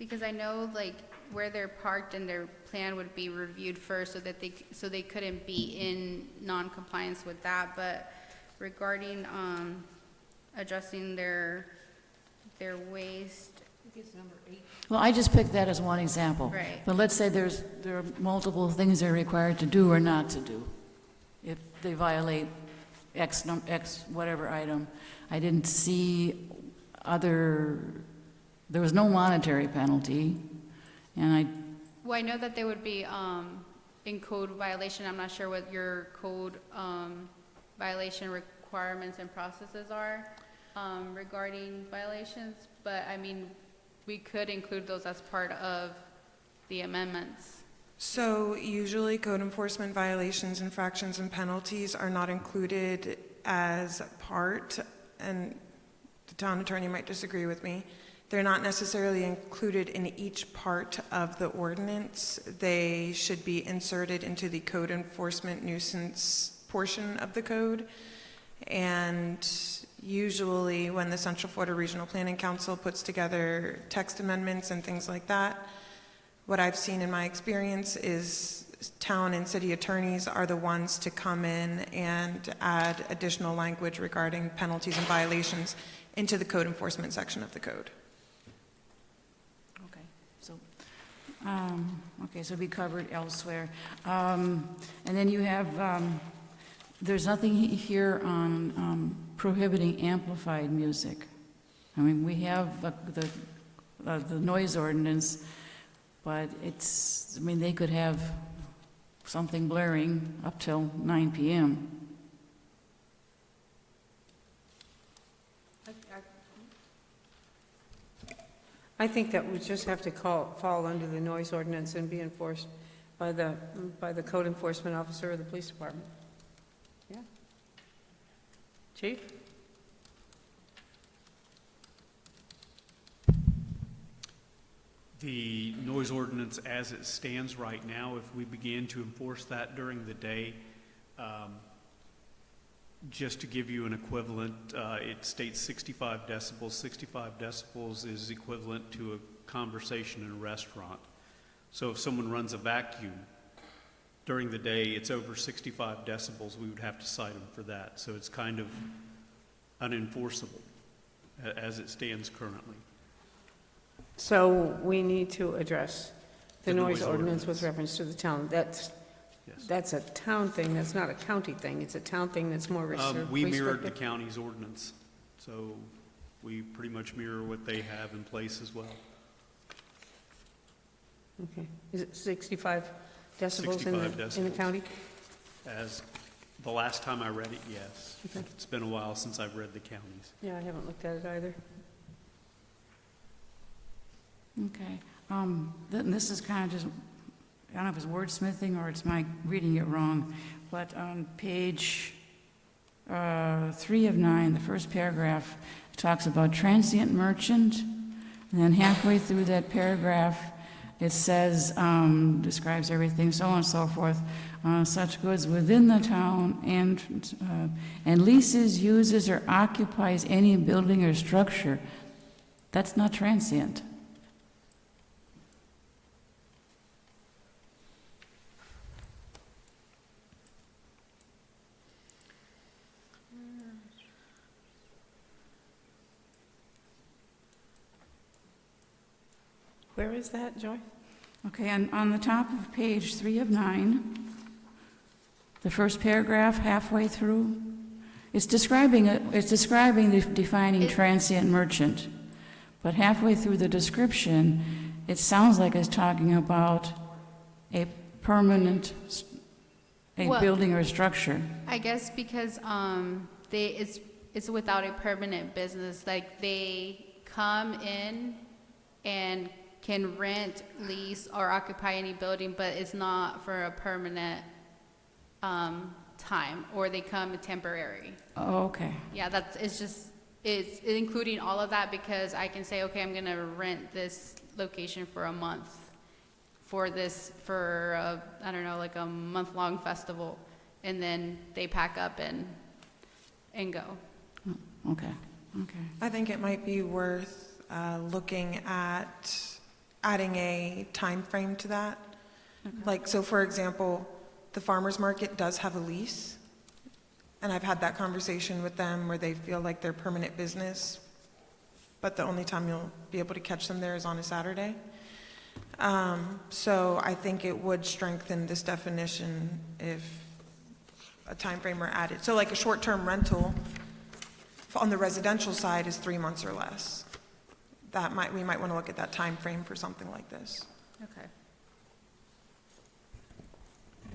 Because I know like where they're parked and their plan would be reviewed first so that they couldn't be in non-compliance with that. But regarding, adjusting their waste, Well, I just picked that as one example. Right. But let's say there are multiple things they're required to do or not to do. If they violate X whatever item, I didn't see there was no monetary penalty, and well, I know that they would be, in code violation. I'm not sure what your code, violation requirements and processes are, regarding violations, but I mean, we could include those as part of the amendments. So usually code enforcement violations, infractions, and penalties are not included as part, and the town attorney might disagree with me. They're not necessarily included in each part of the ordinance. They should be inserted into the code enforcement nuisance portion of the code. And usually when the Central Florida Regional Planning Council puts together text amendments and things like that, what I've seen in my experience is town and city attorneys are the ones to come in and add additional language regarding penalties and violations into the code enforcement section of the code. okay, so we covered elsewhere. And then you have, there's nothing here on prohibiting amplified music. I mean, we have the noise ordinance, but I mean, they could have something blaring up till 9 p.m. I think that would just have to fall under the noise ordinance and be enforced by the code enforcement officer or the police department. Yeah. Chief? The noise ordinance as it stands right now, if we began to enforce that during the day, just to give you an equivalent, it states 65 decibels. 65 decibels is equivalent to a conversation in a restaurant. So if someone runs a vacuum during the day, it's over 65 decibels, we would have to cite them for that. So it's kind of unenforceable as it stands currently. So we need to address the The noise noise ordinance with ordinance. reference to the town. Yes. That's a town thing, that's not a county thing. It's a town thing that's more We mirrored the restrictive. county's ordinance, so we pretty much mirror what they have in place as well. Okay. Is it 65 decibels 65 in the decibels. county? As the last time I read it, yes. Okay. It's been a while since I've read the counties. Yeah, I haven't looked at it either. Okay. This is kind of just, I don't know if it's wordsmithing or it's my reading it wrong, but on page 3 of 9, the first paragraph talks about transient merchant, and then halfway through that paragraph, it says, describes everything, so on and so forth, such goods within the town and leases, uses, or occupies any building or structure. That's not transient. Where is that, Joy? Okay, and on the top of page 3 of 9, the first paragraph, halfway through, it's describing defining It- transient merchant. But halfway through the description, it sounds like it's talking about a permanent, Well- building or structure. I guess because it's without a permanent business, like they come in and can rent, lease, or occupy any building, but it's not for a permanent time, or they come temporary. Oh, okay. Yeah, it's including all of that because I can say, okay, I'm gonna rent this location for a month for I don't know, like a month-long festival, and then they pack up and go. Okay, okay. I think it might be worth looking at adding a time frame to that. Like, so for example, the farmer's market does have a lease, and I've had that conversation with them where they feel like they're permanent business, but the only time you'll be able to catch them there is on a Saturday. So I think it would strengthen this definition if a time frame were added. So like a short-term rental on the residential side is 3 months or less. We might want to look at that time frame for something like this. Okay.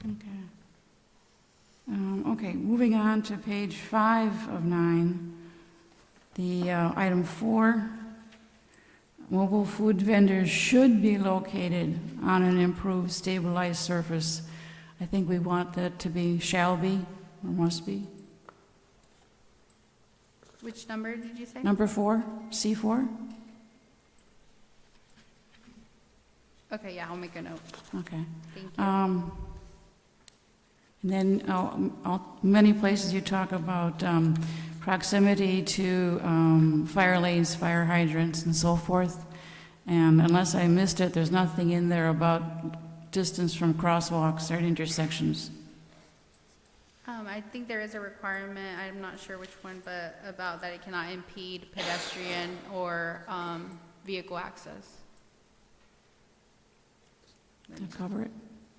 Okay. Okay, moving on to page 5 of 9. The item 4, mobile food vendors should be located on an improved stabilized surface. I think we want that to be shall be or must be. Which number did you say? Number 4, C4? Okay, yeah, I'll make a note. Okay. Thank you. And then many places you talk about proximity to fire lanes, fire hydrants, and so forth. And unless I missed it, there's nothing in there about distance from crosswalks or intersections. I think there is a requirement, I'm not sure which one, but about that it cannot impede pedestrian or vehicle access. To cover it.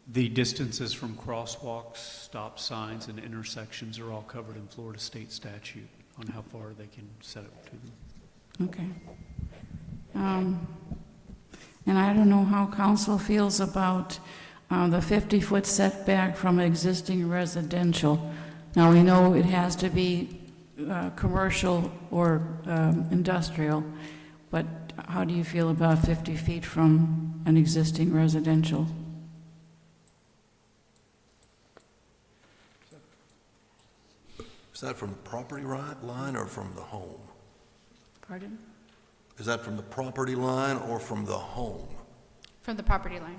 The distances from crosswalks, stop signs, and intersections are all covered in Florida state statute on how far they can set up to them. Okay. And I don't know how council feels about the 50-foot setback from existing residential. Now, we know it has to be commercial or industrial, but how do you feel about 50 feet from an existing residential? Is that from the property line or from the home? Pardon? Is that from the property line or from the home? From the property line.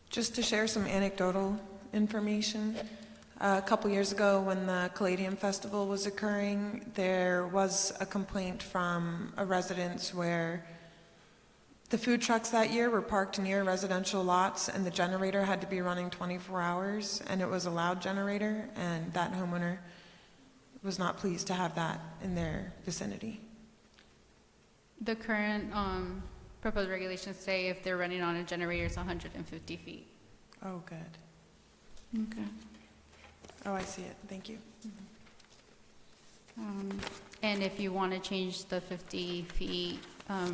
Just to share some anecdotal information, a couple years ago when the Caladium Festival was occurring, there was a complaint from a residence where the food trucks that year were parked near residential lots and the generator had to be running 24 hours and it was a loud generator, and that homeowner was not pleased to have that in their vicinity. The current proposed regulations say if they're running on a generator, it's 150 feet. Oh, good. Okay. Oh, I see it. Thank you. And if you want to change the 50 feet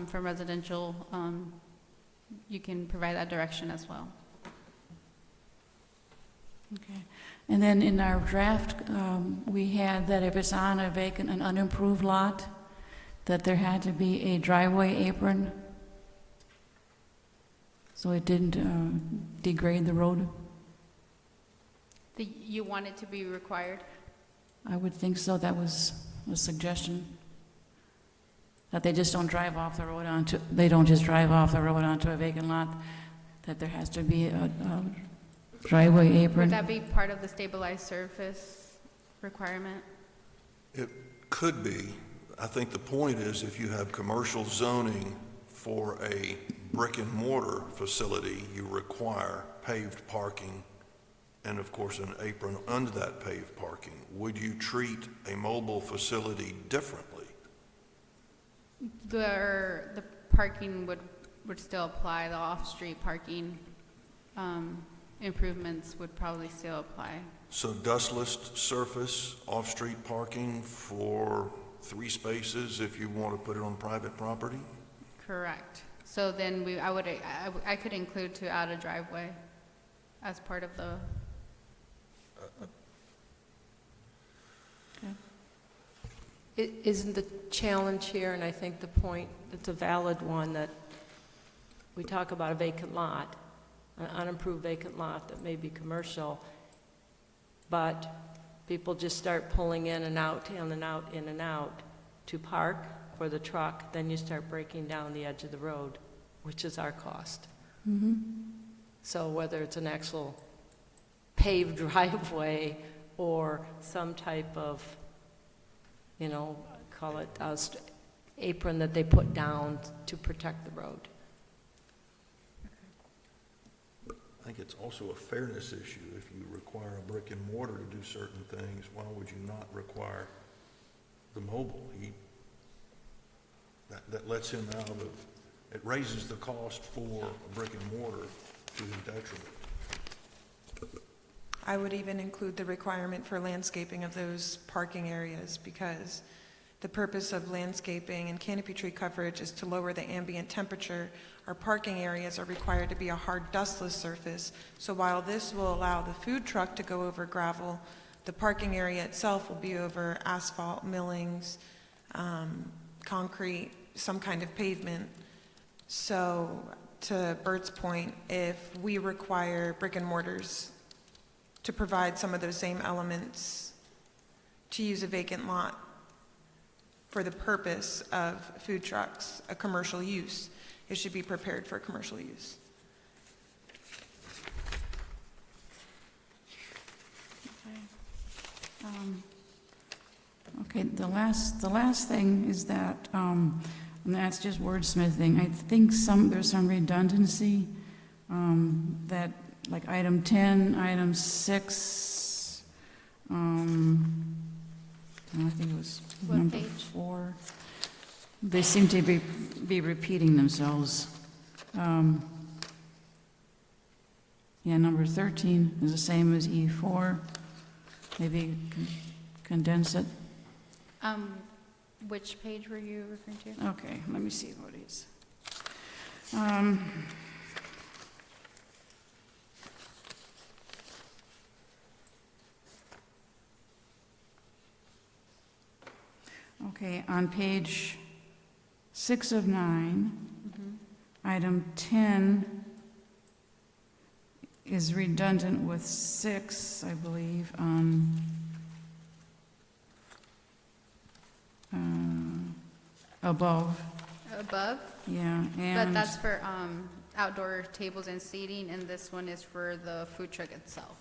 from residential, you can provide that direction as well. Okay. And then in our draft, we had that if it's on a vacant, an unimproved lot, that there had to be a driveway apron, so it didn't degrade the road. You want it to be required? I would think so. That was a suggestion. That they just don't drive off the road onto, they don't just drive off the road onto a vacant lot, that there has to be a driveway apron. Would that be part of the stabilized surface requirement? It could be. I think the point is if you have commercial zoning for a brick and mortar facility, you require paved parking and of course an apron under that paved parking. Would you treat a mobile facility differently? The parking would still apply, the off-street parking improvements would probably still apply. So dustless surface, off-street parking for 3 spaces if you want to put it on private property? Correct. So then I could include to add a driveway as part of the, Isn't the challenge here, and I think the point, it's a valid one, that we talk about a vacant lot, an unimproved vacant lot that may be commercial, but people just start pulling in and out, in and out, in and out to park for the truck, then you start breaking down the edge of the road, which is our cost. Mm-hmm. So whether it's an actual paved driveway or some type of, call it apron that they put down to protect the road. I think it's also a fairness issue. If you require a brick and mortar to do certain things, why would you not require the mobile? That lets him out of, it raises the cost for a brick and mortar to his detriment. I would even include the requirement for landscaping of those parking areas, because the purpose of landscaping and canopy tree coverage is to lower the ambient temperature. Our parking areas are required to be a hard dustless surface, so while this will allow the food truck to go over gravel, the parking area itself will be over asphalt, millings, concrete, some kind of pavement. So to Bert's point, if we require brick and mortars to provide some of those same elements to use a vacant lot for the purpose of food trucks, a commercial use, it should be prepared for commercial use. Okay, the last thing is that, and that's just wordsmithing. I think there's some redundancy, that like item 10, item 6, I think it was What number page? 4. They seem to be repeating themselves. Yeah, number 13 is the same as E4. Maybe you can condense it. Which page were you referring to? Okay, let me see what it is. Okay, on page 6 of 9, item 10 is redundant with 6, I believe, above, Above? yeah, But and, that's for outdoor tables and seating, and this one is for the food truck itself.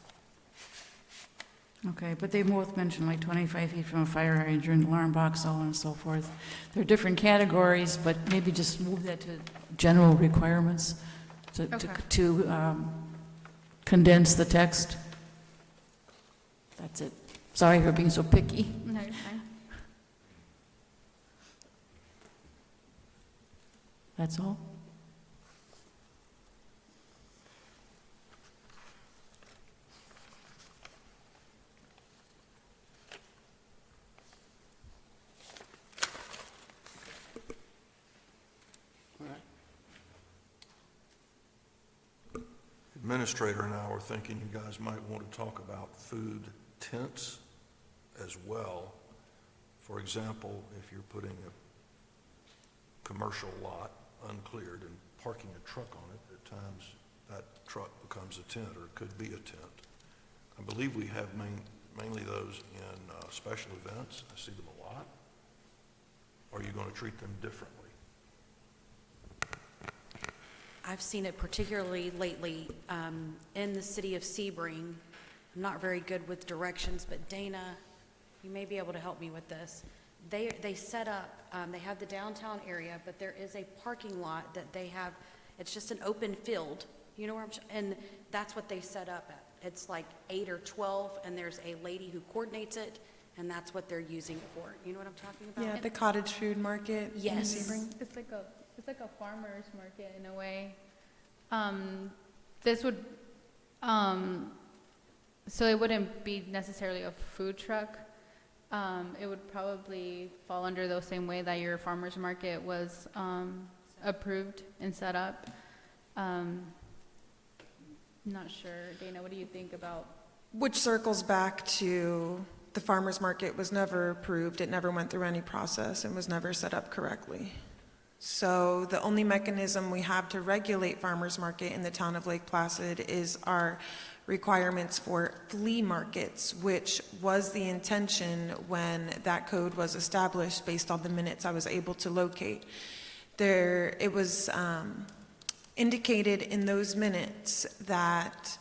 okay, but they both mention like 25 feet from a fire hydrant, alarm box, so on and so forth. They're different categories, but maybe just move that to general requirements Okay. to condense the text. That's it. Sorry for being so picky. No, you're fine. That's all. Administrator and I were thinking you guys might want to talk about food tents as well. For example, if you're putting a commercial lot uncleared and parking a truck on it, at times that truck becomes a tent, or it could be a tent. I believe we have mainly those in special events. I see them a lot. Are you going to treat them differently? I've seen it particularly lately in the city of Sebring. I'm not very good with directions, but Dana, you may be able to help me with this. They set up, they have the downtown area, but there is a parking lot that they have. It's just an open field, you know where and that's what they set up at. It's like 8 or 12, and there's a lady who coordinates it, and that's what they're using it for. You know what I'm talking about? Yeah, the cottage food market in Yes. Sebring. It's like a farmer's market in a way. This would, so it wouldn't be necessarily a food truck. It would probably fall under the same way that your farmer's market was approved and set up. Not sure. Dana, what do you think about? Which circles back to the farmer's market was never approved. It never went through any process and was never set up correctly. So the only mechanism we have to regulate farmer's market in the town of Lake Placid is our requirements for flea markets, which was the intention when that code was established based on the minutes I was able to locate. It was indicated in those minutes that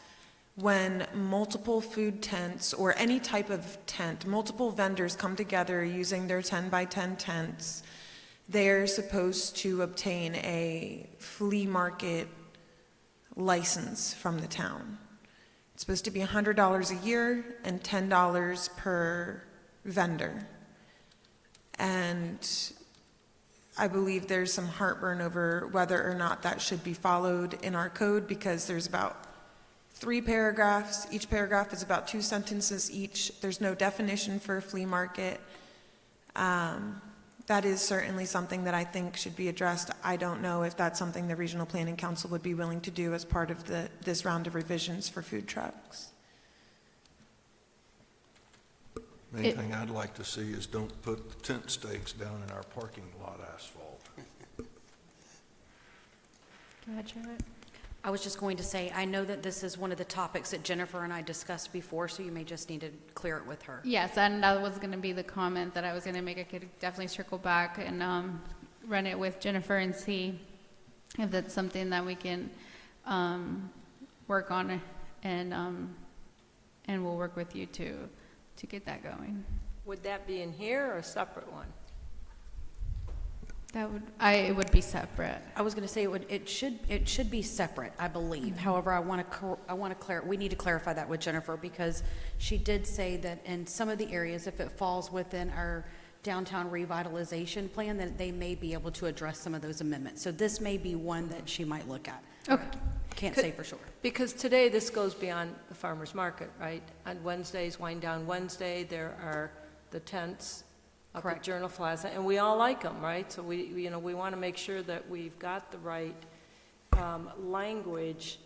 when multiple food tents or any type of tent, multiple vendors come together using their 10 by 10 tents, they're supposed to obtain a flea market license from the town. It's supposed to be $100 a year and $10 per vendor. And I believe there's some heartburn over whether or not that should be followed in our code, because there's about 3 paragraphs. Each paragraph is about 2 sentences each. There's no definition for a flea market. That is certainly something that I think should be addressed. I don't know if that's something the Regional Planning Council would be willing to do as part of this round of revisions for food trucks. Main thing I'd like to see is don't put the tent stakes down in our parking lot asphalt. Go ahead, Charlotte. I was just going to say, I know that this is one of the topics that Jennifer and I discussed before, so you may just need to clear it with her. Yes, and that was going to be the comment that I was going to make. I could definitely circle back and run it with Jennifer and see if that's something that we can work on, and we'll work with you to get that going. Would that be in here or a separate one? It would be separate. I was going to say it should be separate, I believe. However, I want to we need to clarify that with Jennifer, because she did say that in some of the areas, if it falls within our downtown revitalization plan, then they may be able to address some of those amendments. So this may be one that she might look at. Okay. Can't say for sure. Because today this goes beyond the farmer's market, right? On Wednesdays, Wind Down Wednesday, there are the tents up at Correct. Journal Plaza, and we all like them, right? So we want to make sure that we've got the right language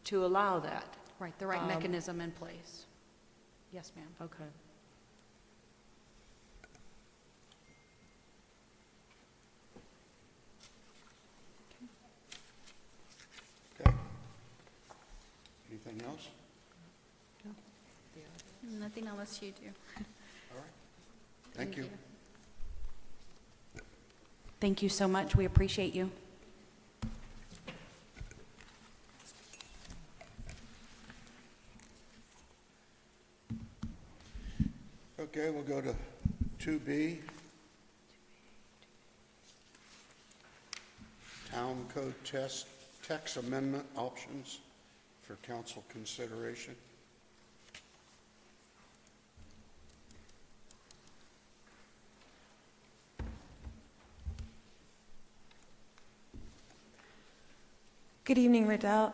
to allow that. Right, the right mechanism in place. Yes, ma'am. Okay. Okay. Anything else? Nothing unless you do. All right. Thank you. Thank you so much. We appreciate you. Okay, we'll go to 2B. Town Code Text Amendment Options for Council Consideration. Good evening, Riddell.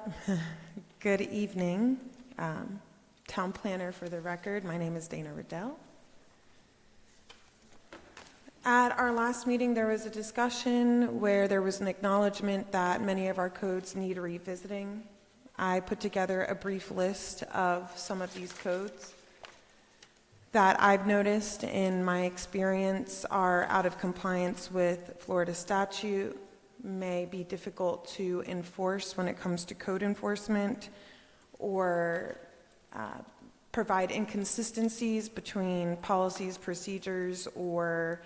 Good evening. Town planner for the record, my name is Dana Riddell. At our last meeting, there was a discussion where there was an acknowledgement that many of our codes need revisiting. I put together a brief list of some of these codes that I've noticed in my experience are out of compliance with Florida statute, may be difficult to enforce when it comes to code enforcement, or provide inconsistencies between policies, procedures, or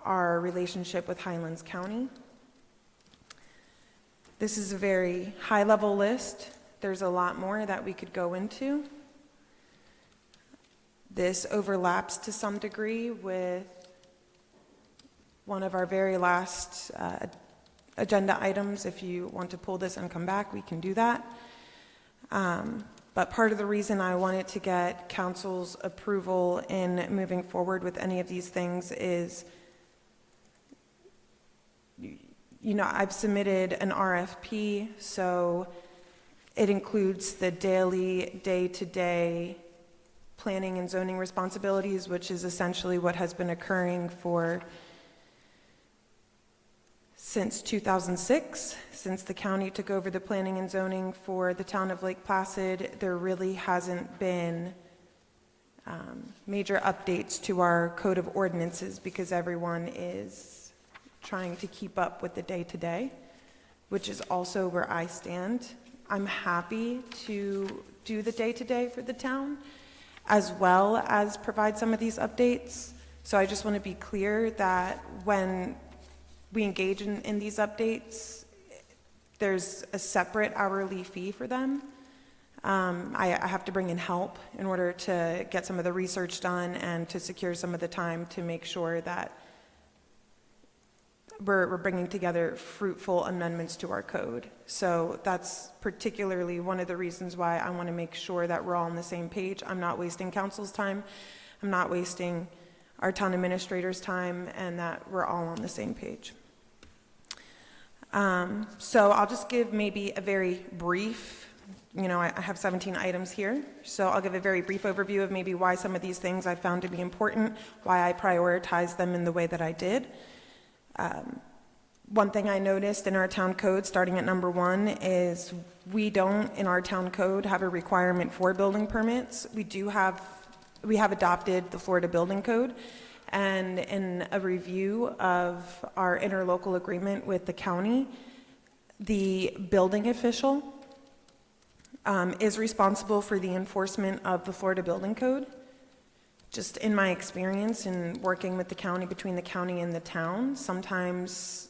our relationship with Highlands County. This is a very high-level list. There's a lot more that we could go into. This overlaps to some degree with one of our very last agenda items. If you want to pull this and come back, we can do that. But part of the reason I wanted to get council's approval in moving forward with any of these things is, you know, I've submitted an RFP, so it includes the daily, day-to-day planning and zoning responsibilities, which is essentially what has been occurring since 2006, since the county took over the planning and zoning for the town of Lake Placid. There really hasn't been major updates to our code of ordinances because everyone is trying to keep up with the day-to-day, which is also where I stand. I'm happy to do the day-to-day for the town, as well as provide some of these updates. So I just want to be clear that when we engage in these updates, there's a separate hourly fee for them. I have to bring in help in order to get some of the research done and to secure some of the time to make sure that we're bringing together fruitful amendments to our code. So that's particularly one of the reasons why I want to make sure that we're all on the same page. I'm not wasting council's time. I'm not wasting our town administrator's time, and that we're all on the same page. So I'll just give maybe a very brief, I have 17 items here, so I'll give a very brief overview of maybe why some of these things I found to be important, why I prioritized them in the way that I did. One thing I noticed in our town code, starting at number 1, is we don't, in our town code, have a requirement for building permits. We have adopted the Florida Building Code, and in a review of our interlocal agreement with the county, the building official is responsible for the enforcement of the Florida Building Code. Just in my experience in working with the county, between the county and the town, sometimes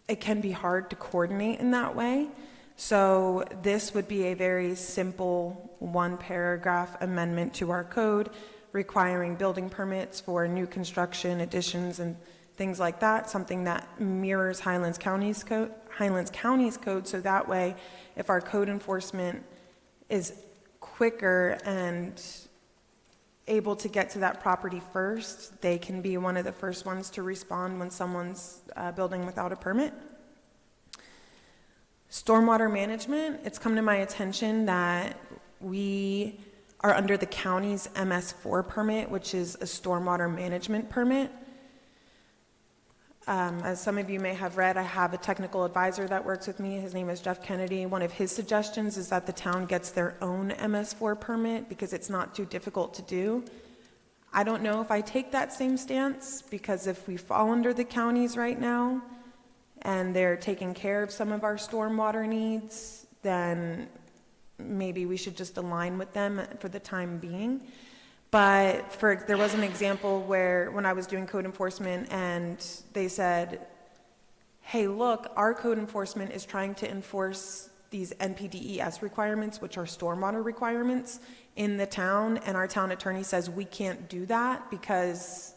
it can be hard to coordinate in that way. So this would be a very simple 1-paragraph amendment to our code requiring building permits for new construction, additions, and things like that, something that mirrors Highlands County's code, so that way, if our code enforcement is quicker and able to get to that property first, they can be one of the first ones to respond when someone's building without a permit. Stormwater management, it's come to my attention that we are under the county's MS4 permit, which is a stormwater management permit. As some of you may have read, I have a technical advisor that works with me. His name is Jeff Kennedy. One of his suggestions is that the town gets their own MS4 permit because it's not too difficult to do. I don't know if I take that same stance, because if we fall under the counties right now and they're taking care of some of our stormwater needs, then maybe we should just align with them for the time being. But there was an example where when I was doing code enforcement and they said, hey, look, our code enforcement is trying to enforce these NPDES requirements, which are stormwater requirements in the town, and our town attorney says we can't do that because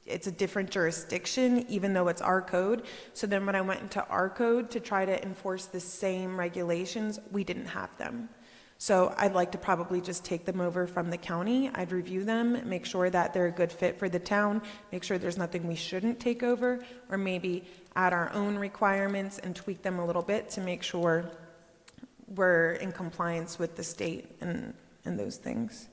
it's a different jurisdiction, even though it's our code. So then when I went into our code to try to enforce the same regulations, we didn't have them. So I'd like to probably just take them over from the county. I'd review them, make sure that they're a good fit for the town, make sure there's nothing we shouldn't take over, or maybe add our own requirements and tweak them a little bit to make sure we're in compliance with the state and those things.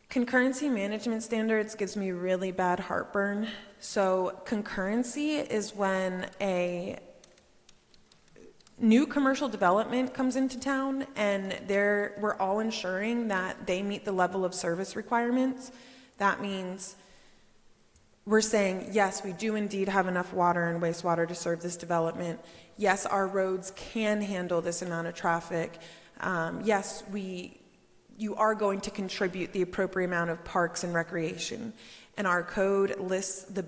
Concurrency management standards gives me really bad heartburn. So concurrency is when a new commercial development comes into town and we're all ensuring that they meet the level of service requirements. That means we're saying, yes, we do indeed have enough water and wastewater to serve this development. Yes, our roads can handle this amount of traffic. Yes, you are going to contribute the appropriate amount of parks and recreation. And our code lists the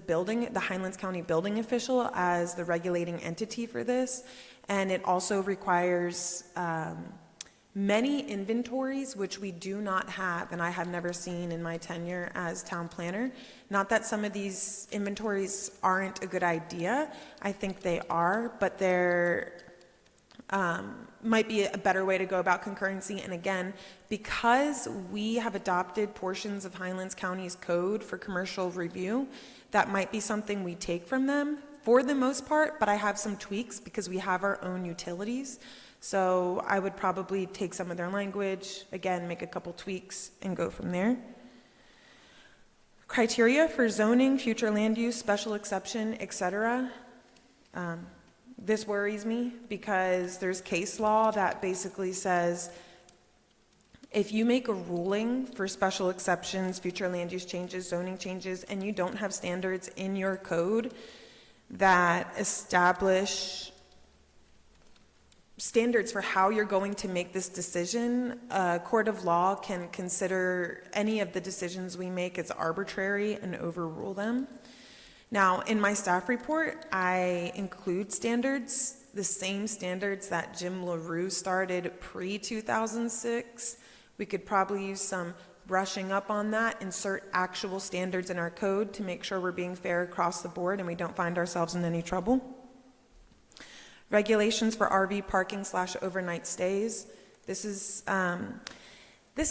Highlands County building official as the regulating entity for this. And it also requires many inventories, which we do not have, and I have never seen in my tenure as town planner. Not that some of these inventories aren't a good idea. I think they are, but they're might be a better way to go about concurrency. And again, because we have adopted portions of Highlands County's code for commercial review, that might be something we take from them for the most part, but I have some tweaks because we have our own utilities. So I would probably take some of their language, again, make a couple tweaks and go from there. Criteria for zoning, future land use, special exception, etc. This worries me because there's case law that basically says if you make a ruling for special exceptions, future land use changes, zoning changes, and you don't have standards in your code that establish standards for how you're going to make this decision, a court of law can consider any of the decisions we make as arbitrary and overrule them. Now, in my staff report, I include standards, the same standards that Jim LaRue started pre-2006. We could probably use some brushing up on that, insert actual standards in our code to make sure we're being fair across the board and we don't find ourselves in any trouble. Regulations for RV parking / overnight stays. This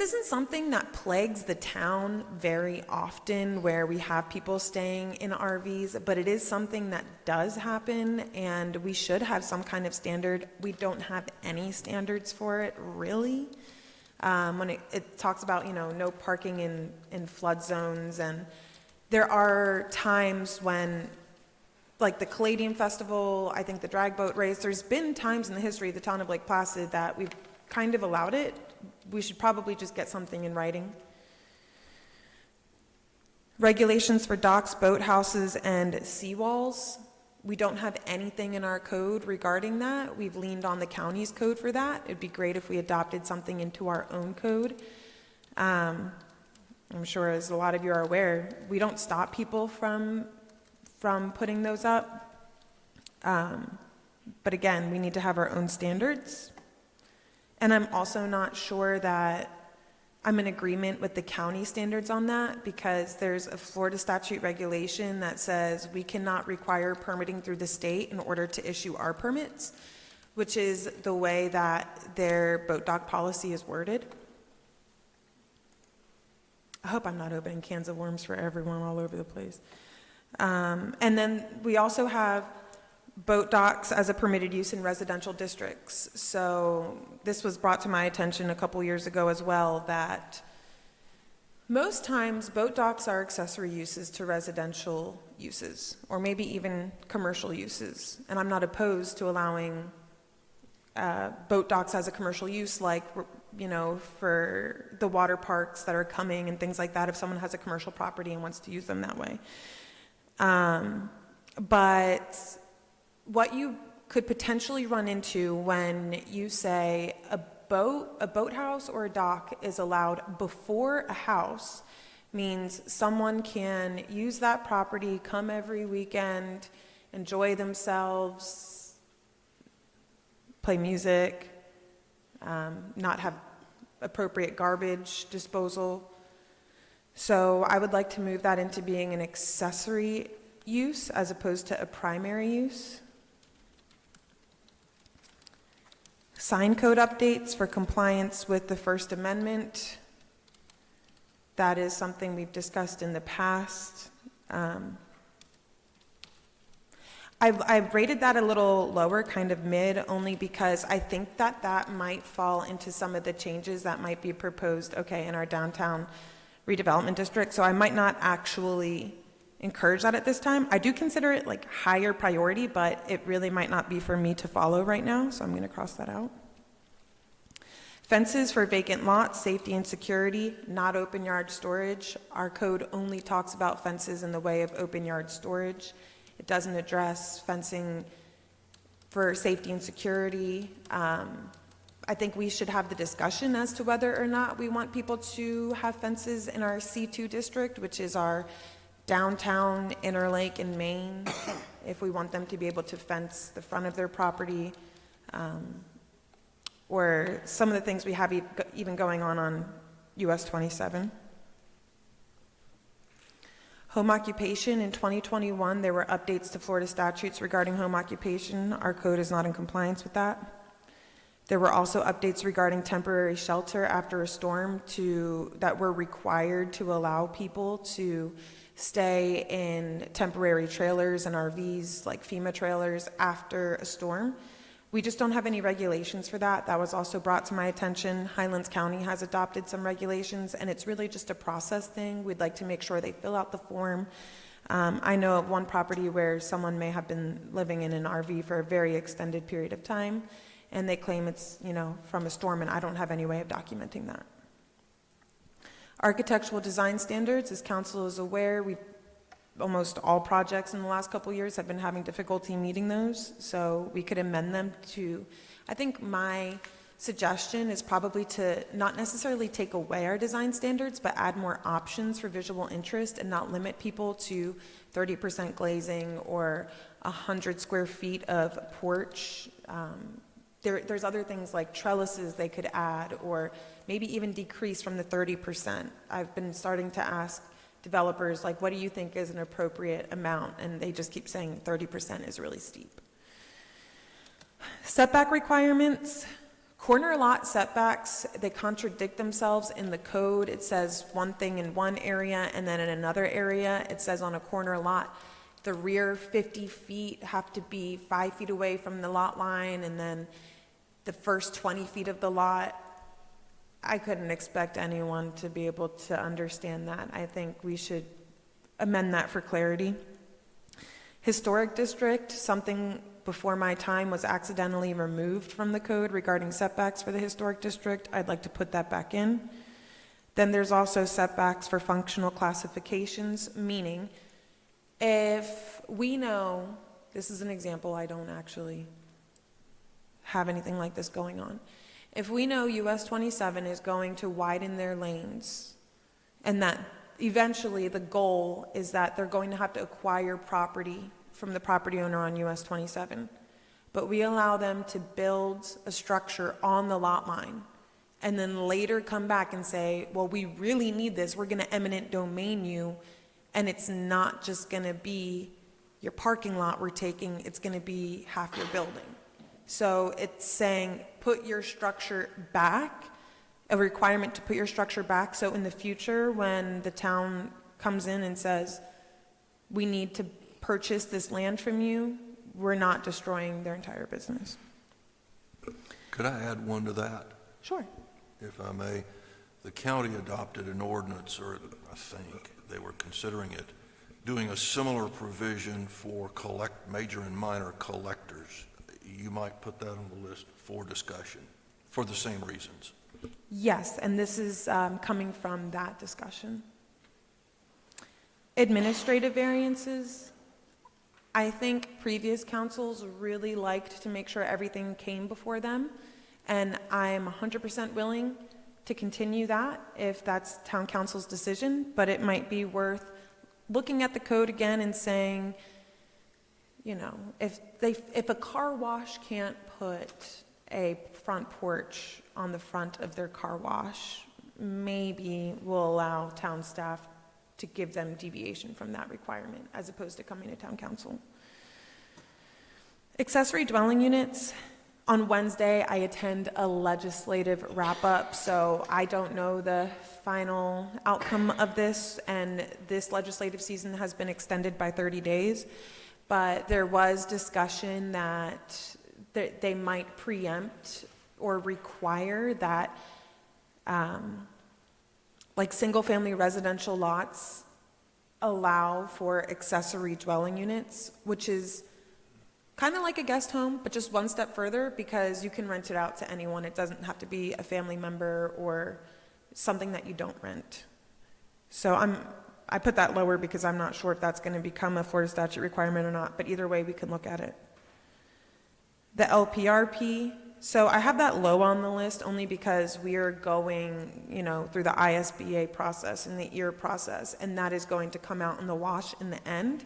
isn't something that plagues the town very often where we have people staying in RVs, but it is something that does happen and we should have some kind of standard. We don't have any standards for it, really. When it talks about, no parking in flood zones, and there are times when, like the Caladium Festival, I think the drag boat race, there's been times in the history of the town of Lake Placid that we've kind of allowed it. We should probably just get something in writing. Regulations for docks, boathouses, and seawalls. We don't have anything in our code regarding that. We've leaned on the county's code for that. It'd be great if we adopted something into our own code. I'm sure, as a lot of you are aware, we don't stop people from putting those up. But again, we need to have our own standards. And I'm also not sure that I'm in agreement with the county standards on that, because there's a Florida statute regulation that says we cannot require permitting through the state in order to issue our permits, which is the way that their boat dock policy is worded. I hope I'm not opening cans of worms for everyone all over the place. And then we also have boat docks as a permitted use in residential districts. So this was brought to my attention a couple years ago as well, that most times boat docks are accessory uses to residential uses, or maybe even commercial uses. And I'm not opposed to allowing boat docks as a commercial use, like, for the water parks that are coming and things like that, if someone has a commercial property and wants to use them that way. But what you could potentially run into when you say a boathouse or a dock is allowed before a house means someone can use that property, come every weekend, enjoy themselves, play music, not have appropriate garbage disposal. So I would like to move that into being an accessory use as opposed to a primary use. Sign code updates for compliance with the First Amendment. That is something we've discussed in the past. I've rated that a little lower, kind of mid, only because I think that might fall into some of the changes that might be proposed, in our downtown redevelopment district. So I might not actually encourage that at this time. I do consider it like higher priority, but it really might not be for me to follow right now, so I'm going to cross that out. Fences for vacant lots, safety and security, not open yard storage. Our code only talks about fences in the way of open yard storage. It doesn't address fencing for safety and security. I think we should have the discussion as to whether or not we want people to have fences in our C2 district, which is our downtown Interlake in Maine, if we want them to be able to fence the front of their property, or some of the things we have even going on US 27. Home occupation in 2021, there were updates to Florida statutes regarding home occupation. Our code is not in compliance with that. There were also updates regarding temporary shelter after a storm that were required to allow people to stay in temporary trailers and RVs, like FEMA trailers, after a storm. We just don't have any regulations for that. That was also brought to my attention. Highlands County has adopted some regulations, and it's really just a process thing. We'd like to make sure they fill out the form. I know of one property where someone may have been living in an RV for a very extended period of time, and they claim it's, from a storm, and I don't have any way of documenting that. Architectural design standards, as council is aware, almost all projects in the last couple of years have been having difficulty meeting those, so we could amend them to, I think my suggestion is probably to not necessarily take away our design standards, but add more options for visual interest and not limit people to 30% glazing or 100 square feet of porch. there's other things like trellises they could add, or maybe even decrease from the 30%. I've been starting to ask developers, like, what do you think is an appropriate amount? And they just keep saying 30% is really steep. Setback requirements. Corner lot setbacks, they contradict themselves in the code. It says one thing in one area, and then in another area, it says on a corner lot, the rear 50 feet have to be 5 feet away from the lot line, and then the first 20 feet of the lot. I couldn't expect anyone to be able to understand that. I think we should amend that for clarity. Historic district, something before my time was accidentally removed from the code regarding setbacks for the historic district. I'd like to put that back in. Then there's also setbacks for functional classifications, meaning if we know, this is an example, I don't actually have anything like this going on. If we know US 27 is going to widen their lanes, and that eventually the goal is that they're going to have to acquire property from the property owner on US 27, but we allow them to build a structure on the lot line, and then later come back and say, well, we really need this, we're going to eminent domain you, and it's not just going to be your parking lot we're taking, it's going to be half your building. So it's saying, put your structure back, a requirement to put your structure back, so in the future, when the town comes in and says, we need to purchase this land from you, we're not destroying their entire business. Could I add one to that, Sure. if I may? The county adopted an ordinance, or I think they were considering it, doing a similar provision for major and minor collectors. You might put that on the list for discussion, for the same reasons. Yes, and this is coming from that discussion. Administrative variances. I think previous councils really liked to make sure everything came before them, and I'm 100% willing to continue that if that's town council's decision, but it might be worth looking at the code again and saying, you know, if a car wash can't put a front porch on the front of their car wash, maybe we'll allow town staff to give them deviation from that requirement as opposed to coming to town council. Accessory dwelling units. On Wednesday, I attend a legislative wrap-up, so I don't know the final outcome of this, and this legislative season has been extended by 30 days, but there was discussion that they might preempt or require that like single-family residential lots allow for accessory dwelling units, which is kind of like a guest home, but just one step further, because you can rent it out to anyone. It doesn't have to be a family member or something that you don't rent. So I put that lower because I'm not sure if that's going to become a Florida statute requirement or not, but either way we can look at it. The LPRP, so I have that low on the list only because we are going, you know, through the ISBA process and the EAR process, and that is going to come out in the wash in the end.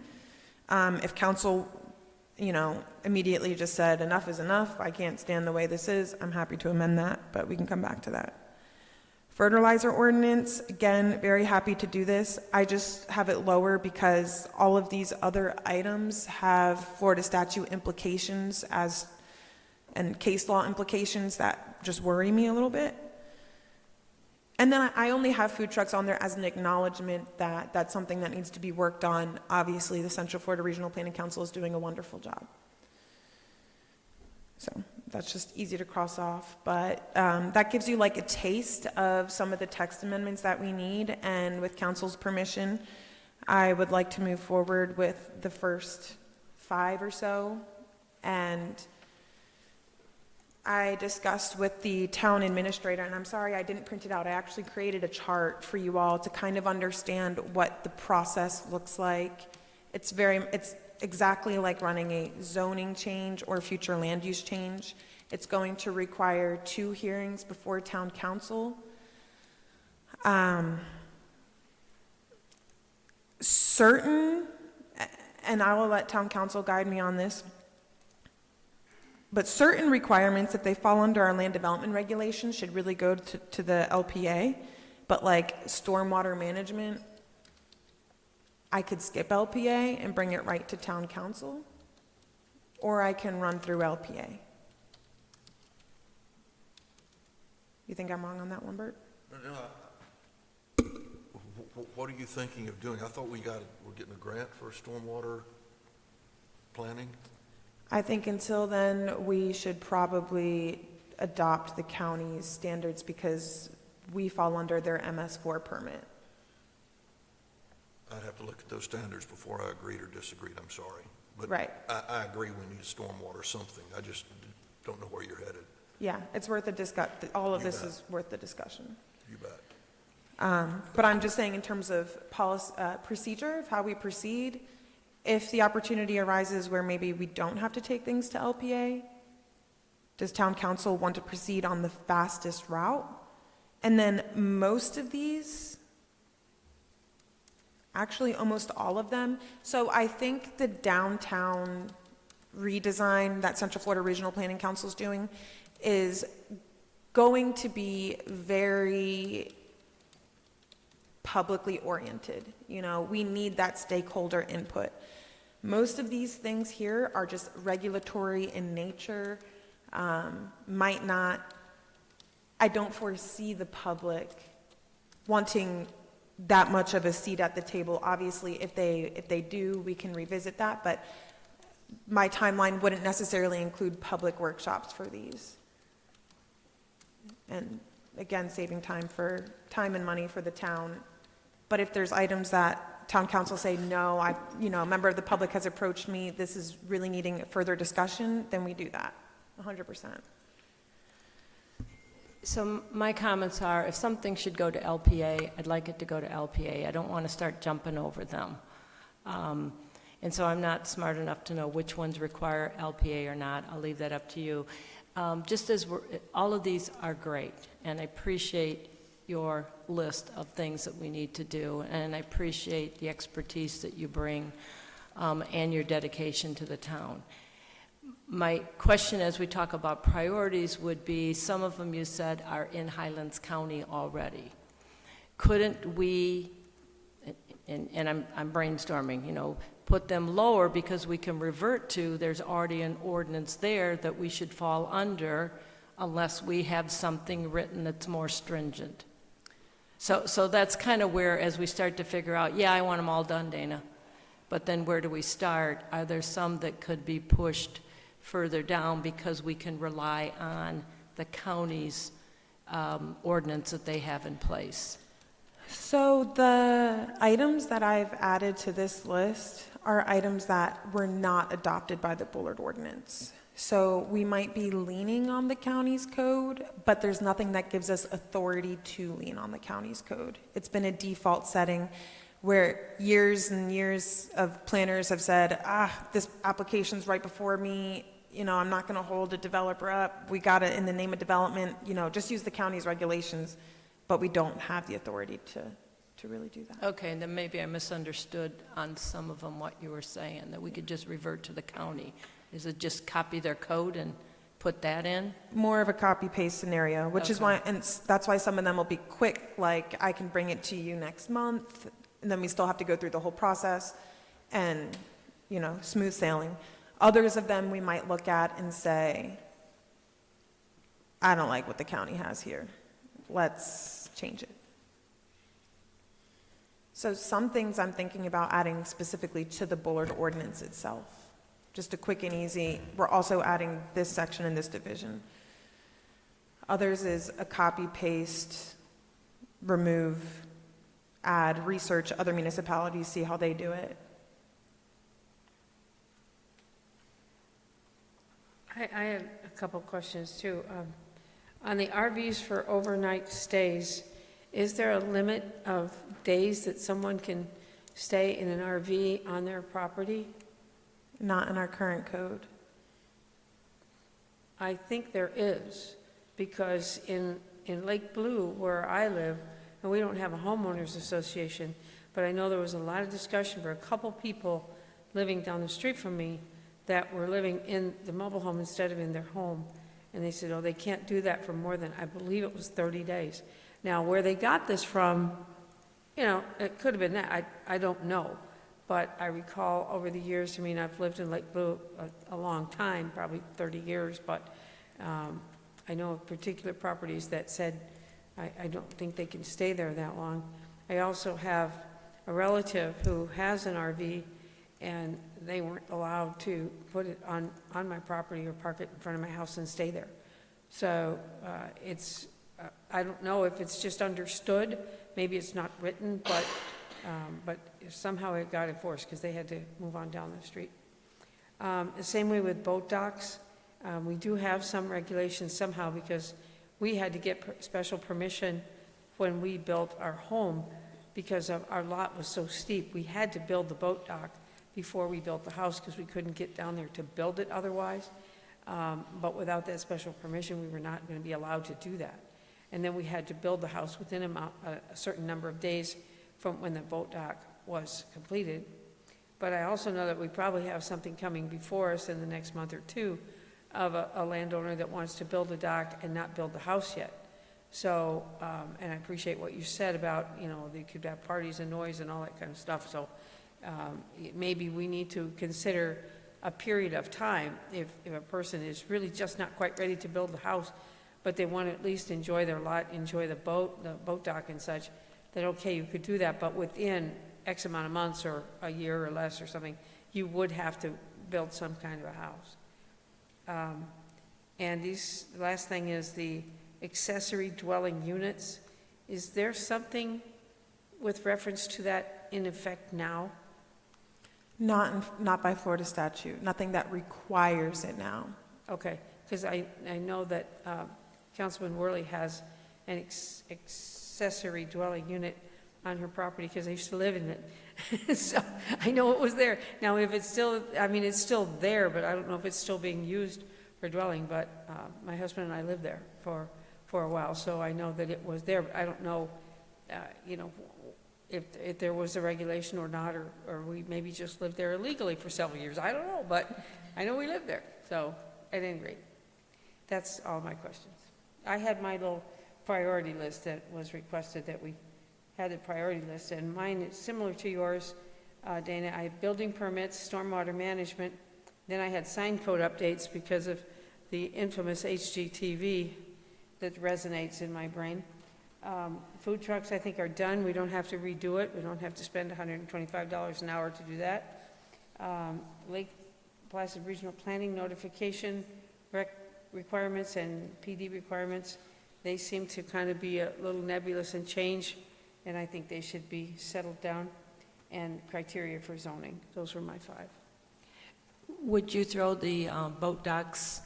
If council, you know, immediately just said enough is enough, I can't stand the way this is, I'm happy to amend that, but we can come back to that. Fertilizer ordinance, again, very happy to do this. I just have it lower because all of these other items have Florida statute implications and case law implications that just worry me a little bit. And then I only have food trucks on there as an acknowledgement that that's something that needs to be worked on. Obviously, the Central Florida Regional Planning Council is doing a wonderful job. So that's just easy to cross off, but that gives you like a taste of some of the text amendments that we need, and with council's permission, I would like to move forward with the first 5 or so, and I discussed with the town administrator, and I'm sorry I didn't print it out, I actually created a chart for you all to kind of understand what the process looks like. It's exactly like running a zoning change or future land use change. It's going to require 2 hearings before town council. Certain, and I will let town council guide me on this, But certain requirements, if they fall under our land development regulations, should really go to the LPA. But like stormwater management, I could skip LPA and bring it right to town council, or I can run through LPA. You think I'm wrong on that one, Bert? What are you thinking of doing? I thought we're getting a grant for stormwater planning? I think until then, we should probably adopt the county's standards because we fall under their MS4 permit. I'd have to look at those standards before I agreed or disagreed, I'm sorry. But Right. I agree we need stormwater something. I just don't know where you're headed. Yeah, it's worth a all of You this bet. is worth the discussion. You bet. But I'm just saying in terms of policy, procedure, of how we proceed, if the opportunity arises where maybe we don't have to take things to LPA, does town council want to proceed on the fastest route? And then most of these, actually almost all of them, so I think the downtown redesign that Central Florida Regional Planning Council is doing is going to be very publicly oriented. You know, we need that stakeholder input. Most of these things here are just regulatory in nature, might not, I don't foresee the public wanting that much of a seat at the table. Obviously, if they do, we can revisit that, but my timeline wouldn't necessarily include public workshops for these. And again, saving time and money for the town. But if there's items that town council say, no, a member of the public has approached me, this is really needing further discussion, then we do that, 100%. So my comments are, if something should go to LPA, I'd like it to go to LPA. I don't want to start jumping over them. And so I'm not smart enough to know which ones require LPA or not. I'll leave that up to you. Just as all of these are great, and I appreciate your list of things that we need to do, and I appreciate the expertise that you bring and your dedication to the town. My question as we talk about priorities would be, some of them you said are in Highlands County already. Couldn't we, and I'm brainstorming, put them lower because we can revert to, there's already an ordinance there that we should fall under unless we have something written that's more stringent. So that's kind of where, as we start to figure out, yeah, I want them all done, Dana, but then where do we start? Are there some that could be pushed further down because we can rely on the county's ordinance that they have in place? So the items that I've added to this list are items that were not adopted by the Bullard ordinance. So we might be leaning on the county's code, but there's nothing that gives us authority to lean on the county's code. It's been a default setting where years and years of planners have said, this application's right before me, I'm not gonna hold a developer up. We got it in the name of development, just use the county's regulations, but we don't have the authority to really do that. Okay, and then maybe I misunderstood on some of them what you were saying, that we could just revert to the county. Is it just copy their code and put that in? More of a copy-paste scenario, which is Okay. why, and that's why some of them will be quick, like I can bring it to you next month, and then we still have to go through the whole process and, smooth sailing. Others of them we might look at and say, I don't like what the county has here. Let's change it. So some things I'm thinking about adding specifically to the Bullard ordinance itself. Just a quick and easy, we're also adding this section in this division. Others is a copy, paste, remove, add, research other municipalities, see how they do it. I had a couple questions too. On the RVs for overnight stays, is there a limit of days that someone can stay in an RV on their property? Not in our current code. I think there is, because in Lake Blue, where I live, and we don't have a homeowners association, but I know there was a lot of discussion for a couple people living down the street from me that were living in the mobile home instead of in their home. And they said, oh, they can't do that for more than, I believe it was 30 days. Now, where they got this from, you know, it could have been that, I don't know. But I recall over the years, I mean, I've lived in Lake Blue a long time, probably 30 years, but I know of particular properties that said, I don't think they can stay there that long. I also have a relative who has an RV, and they weren't allowed to put it on my property or park it in front of my house and stay there. So it's, I don't know if it's just understood, maybe it's not written, but somehow it got enforced because they had to move on down the street. The same way with boat docks. We do have some regulations somehow because we had to get special permission when we built our home because of our lot was so steep. We had to build the boat dock before we built the house because we couldn't get down there to build it otherwise. But without that special permission, we were not going to be allowed to do that. And then we had to build the house within a certain number of days from when the boat dock was completed. But I also know that we probably have something coming before us in the next month or two of a landowner that wants to build a dock and not build the house yet. So, and I appreciate what you said about, you know, they could have parties and noise and all that kind of stuff. So maybe we need to consider a period of time if a person is really just not quite ready to build the house, but they want to at least enjoy their lot, enjoy the boat dock and such, that okay, you could do that, but within X amount of months or a year or less or something, you would have to build some kind of a house. And the last thing is the accessory dwelling units. Is there something with reference to that in effect now? Not by Florida statute, nothing that requires it now. Okay, because I know that Councilman Worley has an accessory dwelling unit on her property because I used to live in it. So I know it was there. Now, if it's still, I mean, it's still there, but I don't know if it's still being used for dwelling, but my husband and I lived there for a while, so I know that it was there, but I don't know, you know, if there was a regulation or not, or we maybe just lived there illegally for several years. I don't know, but I know we lived there. So at any rate, that's all my questions. I had my little priority list that was requested that we had a priority list, and mine is similar to yours, Dana. I had building permits, stormwater management, then I had sign code updates because of the infamous HGTV that resonates in my brain. Food trucks, I think, are done. We don't have to redo it. We don't have to spend $125 an hour to do that. Lake Placid Regional Planning notification requirements and PD requirements, they seem to kind of be a little nebulous and change, and I think they should be settled down. And criteria for zoning. Those were my 5. Would you throw the boat docks,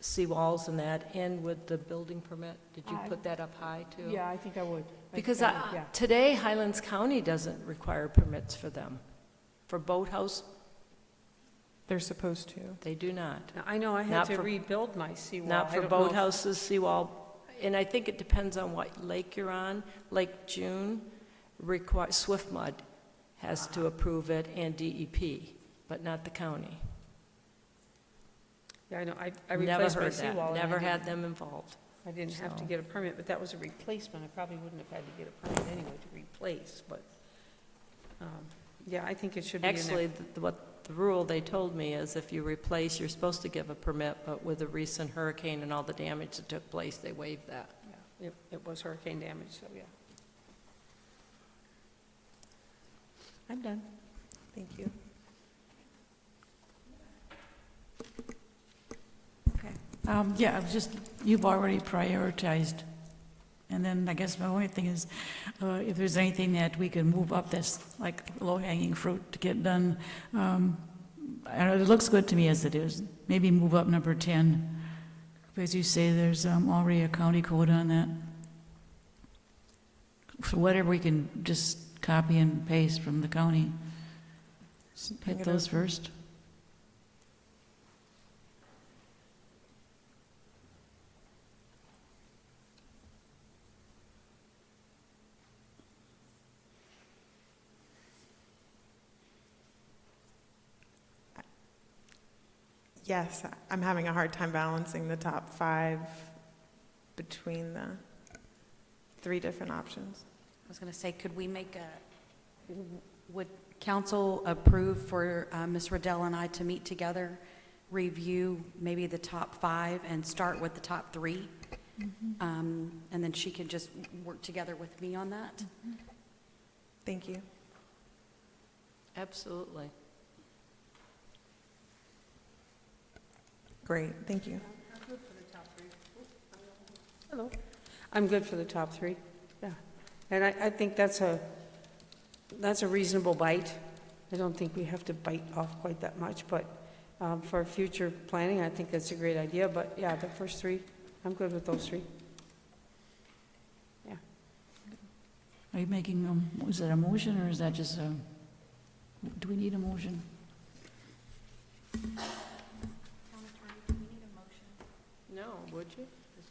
seawalls and that in with the building permit? Did you put that up high too? Yeah, I think I would. Because yeah. today Highlands County doesn't require permits for them. For boathouse, They're supposed to. they do not. Now, I know I had Not to for- rebuild my seawall. Not I for don't know if- boathouses, seawall, and I think it depends on what lake you're on. Lake June, Swift Mud has to approve it, and DEP, but not the county. Yeah, I know. I Never replaced my heard seawall. that, and never I had didn't- them involved. I didn't have to so. get a permit, but that was a replacement. I probably wouldn't have had to get a permit anyway to replace, but, yeah, I think it should be in there. Actually, what the rule they told me is if you replace, you're supposed to give a permit, but with the recent hurricane and all the damage that took place, they waived that. Yeah, it was hurricane damage, so yeah. I'm done. Thank you. Okay. Yeah, I was just, you've already prioritized. And then I guess my only thing is, if there's anything that we can move up that's like low-hanging fruit to get done. I know it looks good to me as it is. Maybe move up number 10. Because you say there's already a county code on that. So whatever we can just copy and paste from the county. Hit those first. Yes, I'm having a hard time balancing the top 5 between the 3 different options. I was going to say, could we make would council approve for Ms. Riddell and I to meet together, review maybe the top 5 and start with the top 3? And then she can just work together with me on that. Thank you. Absolutely. Great, thank you. Hello. I'm good for the top 3, yeah. And I think that's a reasonable bite. I don't think we have to bite off quite that much, but for future planning, I think that's a great idea. But yeah, the first 3, I'm good with those 3. Yeah. Are you making, was that a motion or is that just a, do we need a motion? No, would you? It's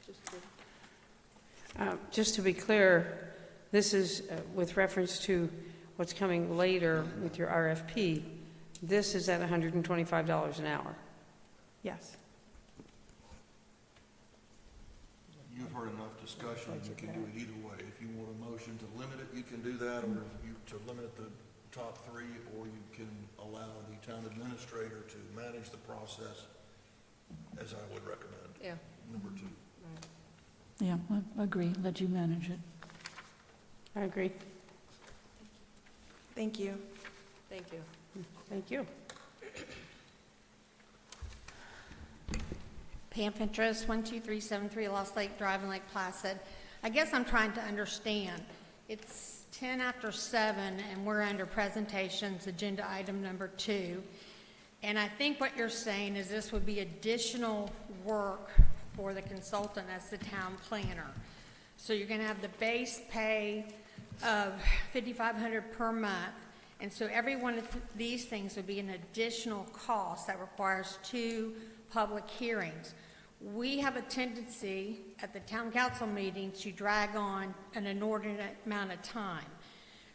just to be clear, this is with reference to what's coming later with your RFP. This is at $125 an hour. Yes. You've heard enough discussion, you can do it either way. If you want a motion to limit it, you can do that, or if you to limit the top 3, or you can allow the town administrator to manage the process, as I would recommend. Yeah. Number 2. Yeah, I agree, let you manage it. I agree. Thank you. Thank you. Thank you. Pam Pinterest, 12373 Lost Lake Drive in Lake Placid. I guess I'm trying to understand. It's 10 after 7, and we're under presentations, agenda item number 2. And I think what you're saying is this would be additional work for the consultant as the town planner. So you're going to have the base pay of $5,500 per month. And so every one of these things would be an additional cost that requires 2 public hearings. We have a tendency at the town council meetings to drag on an inordinate amount of time.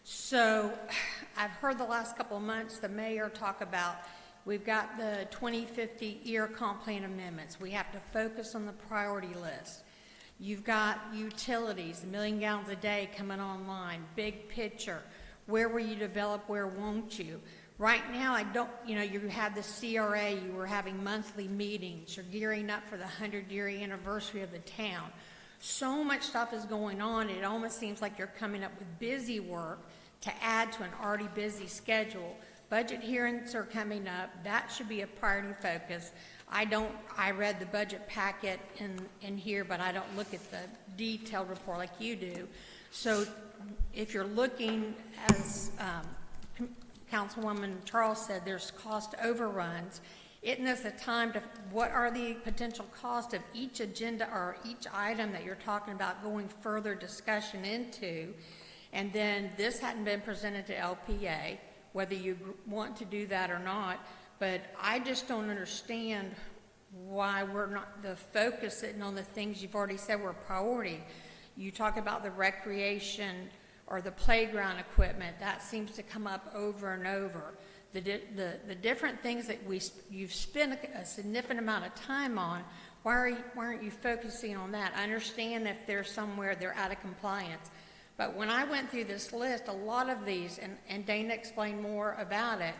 So I've heard the last couple of months the mayor talk about we've got the 2050 year comp plan amendments. We have to focus on the priority list. You've got utilities, 1 million gallons a day coming online, big picture. Where will you develop, where won't you? Right now, you had the CRA, you were having monthly meetings, you're gearing up for the 100-year anniversary of the town. So much stuff is going on, it almost seems like you're coming up with busy work to add to an already busy schedule. Budget hearings are coming up, that should be a priority focus. I read the budget packet in here, but I don't look at the detailed report like you do. So if you're looking, as Councilwoman Charles said, there's cost overruns. Isn't this a time to, what are the potential costs of each agenda or each item that you're talking about going further discussion into? And then this hadn't been presented to LPA, whether you want to do that or not. But I just don't understand why we're not the focus sitting on the things you've already said were priority. You talk about the recreation or the playground equipment. That seems to come up over and over. The different things that you've spent a significant amount of time on, why aren't you focusing on that? I understand if there's somewhere they're out of compliance. But when I went through this list, a lot of these, and Dana explained more about it,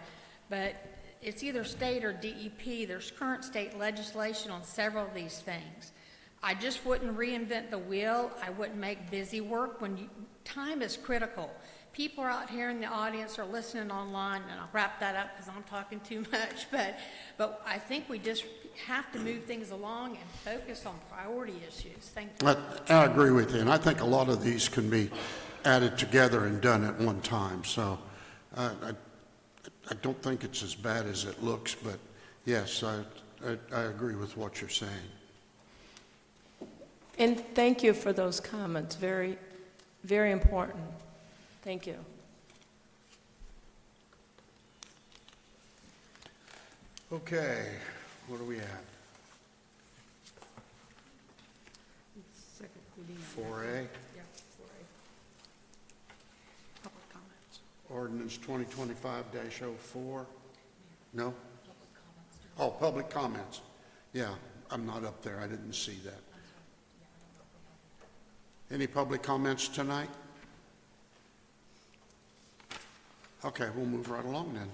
but it's either state or DEP. There's current state legislation on several of these things. I just wouldn't reinvent the wheel. I wouldn't make busy work when time is critical. People are out here in the audience or listening online, and I'll wrap that up because I'm talking too much, but I think we just have to move things along and focus on priority issues. Thank you. I agree with you, and I think a lot of these can be added together and done at one time. So I don't think it's as bad as it looks, but yes, I agree with what you're saying. And thank you for those comments, very, very important. Thank you. Okay, what do we have? 4A, Public comments. ordinance 2025-04. No? Public comments. Oh, public comments. Yeah, I'm not up there. I didn't see that. Any public comments tonight? Okay, we'll move right along then.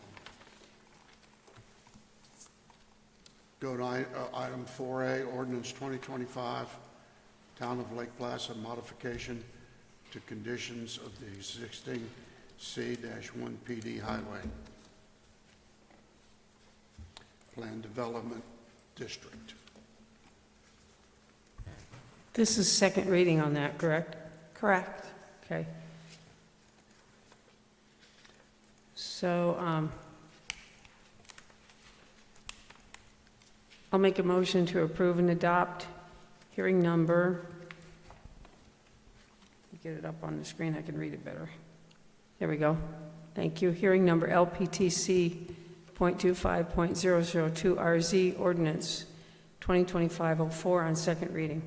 Go to item 4A, ordinance 2025, Town of Lake Placid modification to conditions of the existing C-1 PD highway. Plan Development District. This is second reading on that, correct? Correct. Okay. So, I'll make a motion to approve and adopt hearing number, get it up on the screen, I can read it better. There we go. Thank you. Hearing number LPTC .25.002 RZ ordinance 2025-04 on second reading.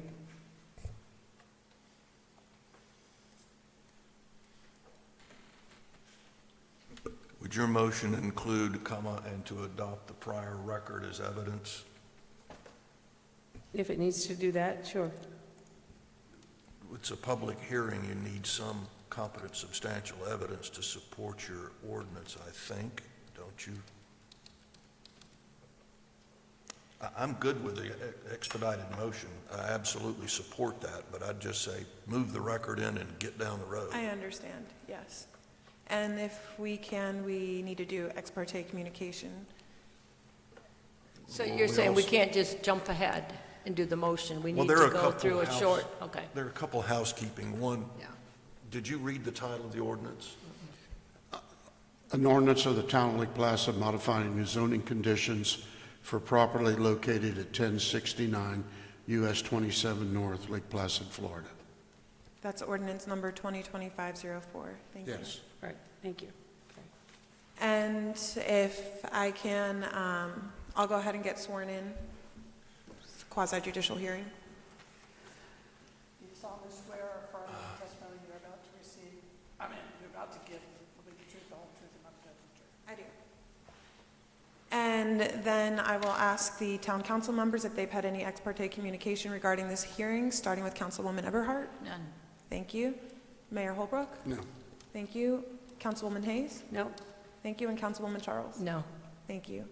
Would your motion include, comma, and to adopt the prior record as evidence? If it needs to do that, sure. It's a public hearing, you need some competent, substantial evidence to support your ordinance, I think, don't you? I'm good with the expedited motion. I absolutely support that, but I'd just say move the record in and get down the road. I understand, yes. And if we can, we need to do ex parte communication. So Well, you're we saying we also- can't just jump ahead and do the motion? We Well, need there are to a go couple through a house- short, okay. There are a couple housekeeping. One, Yeah. did you read the title of the ordinance? An ordinance of the Town of Lake Placid modifying the zoning conditions for property located at 1069 US 27 North, Lake Placid, Florida. That's ordinance number 2025-04. Thank you. Yes. All right, thank you. And if I can, I'll go ahead and get sworn in. Quasi judicial hearing. You solemnly swear or affirm that the testimony you're about to receive, you're about to give, will be the truth, the whole truth, and nothing but the truth. I do. And then I will ask the town council members if they've had any ex parte communication regarding this hearing, starting with Councilwoman Eberhardt. None. Thank you. Mayor Holbrook. No. Thank you. Councilwoman Hayes. No, Thank you. And Councilwoman Charles. No. Thank you.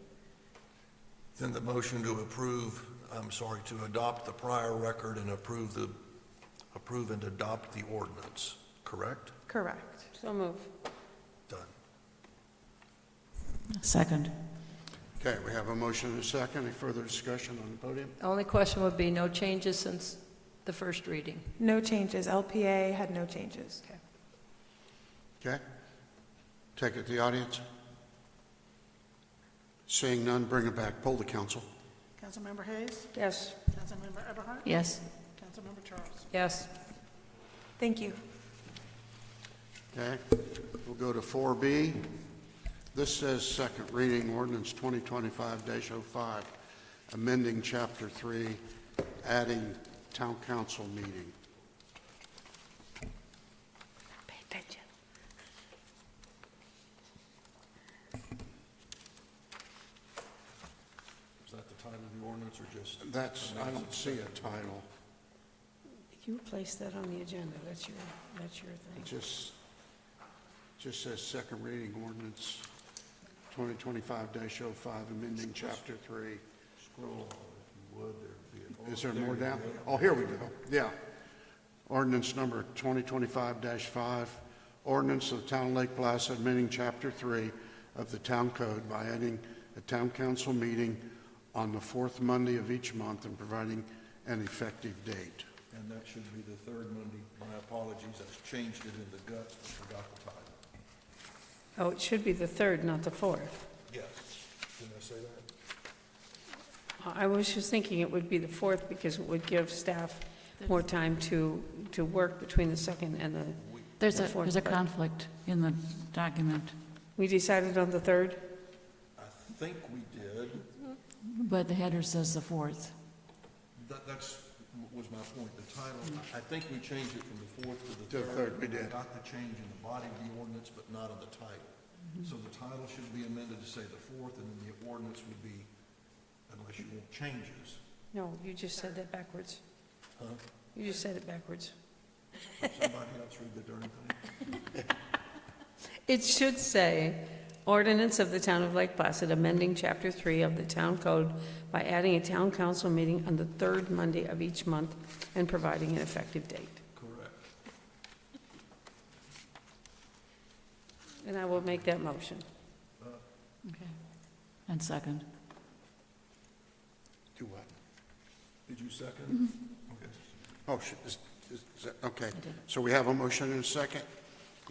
Then the motion to to adopt the prior record and approve and adopt the ordinance, correct? Correct. so move. Done. Second. Okay, we have a motion and a second. Any further discussion on the podium? The only question would be no changes since the first reading. No changes. LPA had no changes. Okay? Take it to the audience. Seeing none, bring it back. Poll the council. Councilmember Hayes, Yes. Councilmember Eberhardt, Yes. Councilmember Charles. Yes. Thank you. Okay? We'll go to 4B. This says second reading ordinance 2025-05, amending Chapter 3, adding town council meeting. Pay attention. Is that the title of the ordinance or just? I don't see a title. You place that on the agenda, that's your It thing. just says second reading ordinance 2025-05, amending Chapter 3. Scroll, if you would, there'd be. Is there more down? Oh, here we go. Yeah. Ordinance number 2025-5, ordinance of the Town of Lake Placid amending Chapter 3 of the Town Code by adding a town council meeting on the fourth Monday of each month and providing an effective date. And that should be the third Monday. My apologies, I've changed it in the guts, but forgot the title. Oh, it should be the third, not the fourth. Yes. Didn't I say that? I was just thinking it would be the fourth because it would give staff more time to work between the second and the, There's The a, fourth there's a part. conflict in the document, we decided on the third? I think we did. but the header says the 4th. That's, was my point. The title, I think we changed it from the fourth to To the the third. third, we did. Got the change in the body of the ordinance, but not of the title. So the title should be amended to say the fourth, and then the ordinance would be unless you want changes. No, you just said that backwards. You just said it backwards. Somebody else read the darn thing. It should say, ordinance of the Town of Lake Placid amending Chapter 3 of the Town Code by adding a town council meeting on the third Monday of each month and providing an effective date. Correct. And I will make that motion. Okay. And second. Do what? Did you second? Okay. Oh, is that, okay. So we have a motion and a second.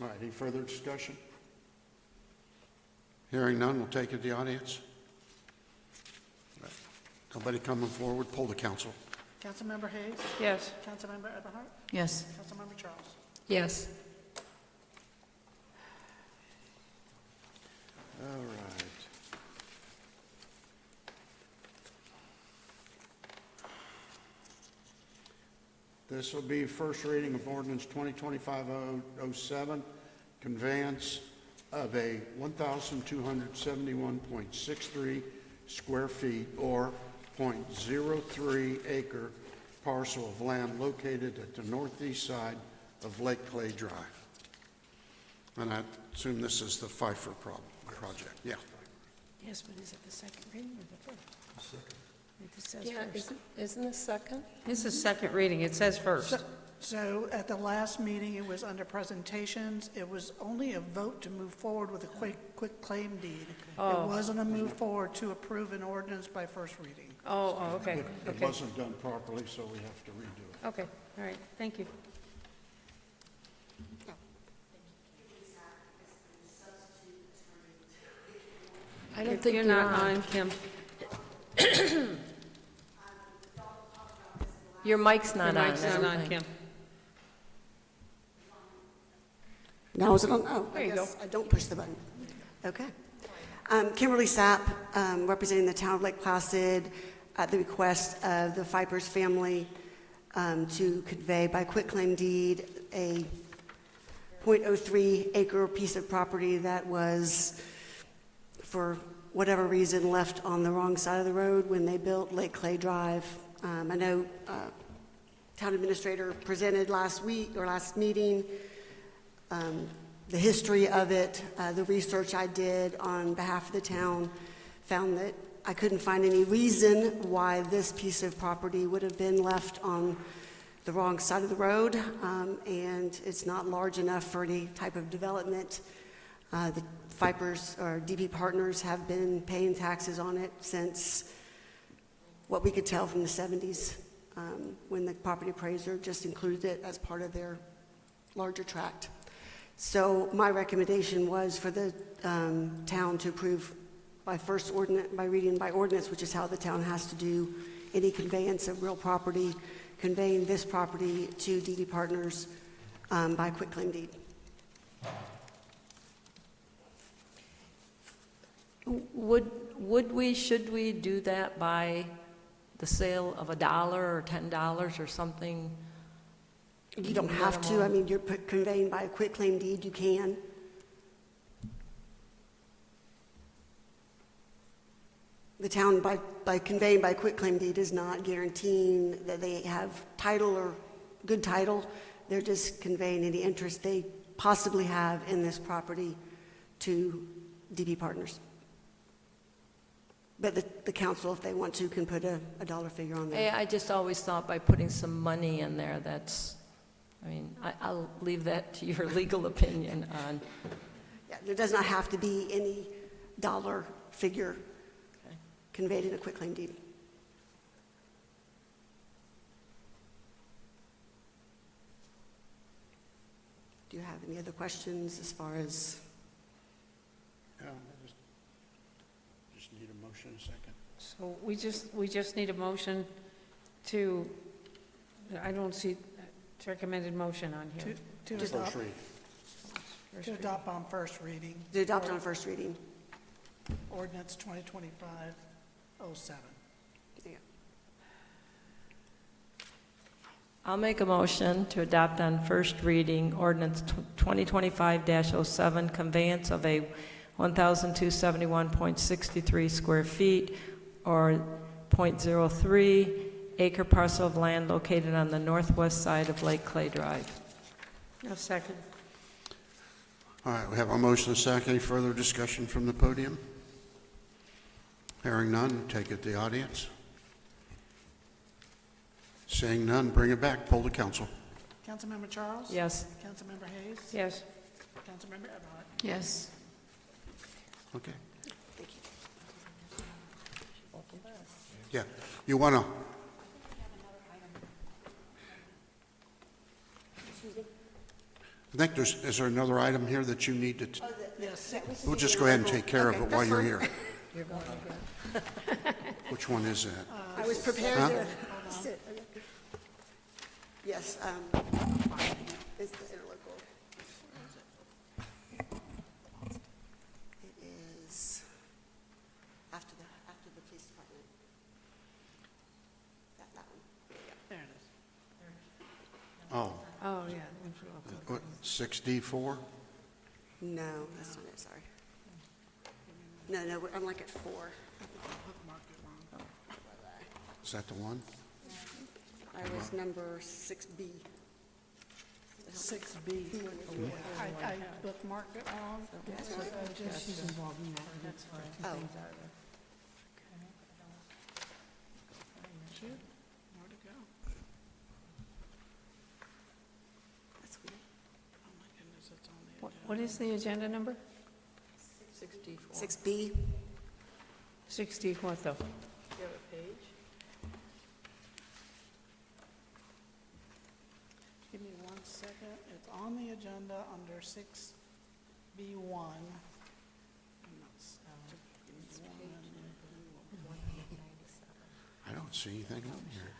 All right, any further discussion? Hearing none, we'll take it to the audience. All right. Nobody coming forward, poll the council. Councilmember Hayes? Yes. Councilmember Eberhardt? Yes. Councilmember Charles? Yes. All right. This will be first reading of ordinance 2025-007, conveyance of a 1,271.63 square feet or .03 acre parcel of land located at the northeast side of Lake Clay Drive. And I assume this is the Pfeiffer project, yeah. Yes, but is it the second reading or the first? It says Yeah, first. isn't this second? This is second reading, it says first. So at the last meeting, it was under presentations. It was only a vote to move forward with a quick claim deed. Oh. It wasn't a move forward to approve an ordinance by first reading. Oh, okay, It okay. wasn't done properly, so we have to redo it. Okay, all right, thank you. I don't think You're not on, Kim. Your mic's Your not on. mic's not on, Kim. Now is it on? Oh, There you I guess go. I don't push the button. Okay. Kimberly Sapp, representing the town of Lake Placid at the request of the Pfeiffer's family to convey by quitclaim deed a .03 acre piece of property that was, for whatever reason, left on the wrong side of the road when they built Lake Clay Drive. I know town administrator presented last week or last meeting the history of it. The research I did on behalf of the town found that I couldn't find any reason why this piece of property would have been left on the wrong side of the road, and it's not large enough for any type of development. The Pfeiffer's or DP Partners have been paying taxes on it since what we could tell from the 70s, when the property appraiser just included it as part of their larger tract. So my recommendation was for the town to approve by reading by ordinance, which is how the town has to do any conveyance of real property, conveying this property to DP Partners by quitclaim deed. Should we do that by the sale of $1 or $10 or something? You don't have to. I mean, you're conveying by a quitclaim deed, you can. The town, by conveying by quitclaim deed, is not guaranteeing that they have title or good title. They're just conveying any interest they possibly have in this property to DP Partners. But the council, if they want to, can put a dollar figure on there. I just always thought by putting some money in there, I'll leave that to your legal opinion on. Yeah, there does not have to be any dollar figure conveyed in a quitclaim deed. Do you have any other questions as far as? Yeah, I just need a motion a second. So we just need a motion to, I don't see recommended motion on here. To First adopt, read. to adopt on first reading. To adopt on first reading. Ordinance 2025-07. Yeah. I'll make a motion to adopt on first reading ordinance 2025-07, conveyance of a 1,271.63 square feet or .03 acre parcel of land located on the northwest side of Lake Clay Drive. No second. All right, we have a motion and a second. Any further discussion from the podium? Hearing none, take it to the audience. Seeing none, bring it back, poll the council. Councilmember Charles? Yes. Councilmember Hayes? Yes. Councilmember Eberhardt? Yes. Okay. Yeah, you want to? I think is there another item here that you need to? Yes. We'll just go ahead and take care of Okay, it while that's you're fine. here. Which one is that? I was prepared Huh? to sit. Yes, it's the interlocal. It is after the police department. That one. There it is. Oh, Oh, yeah. what, 6D4? No, that's not it, sorry. No, I'm like at 4. Is that the one? I was number 6B. 6B. I bookmarked it wrong. She's involved in that. That's fine. Oh. Shoot, where'd it go? That's weird. Oh my goodness, it's on the agenda. What is the agenda number? 6B. 60 what though? Give me 1 second. It's on the agenda under 6B1. I don't see anything on here.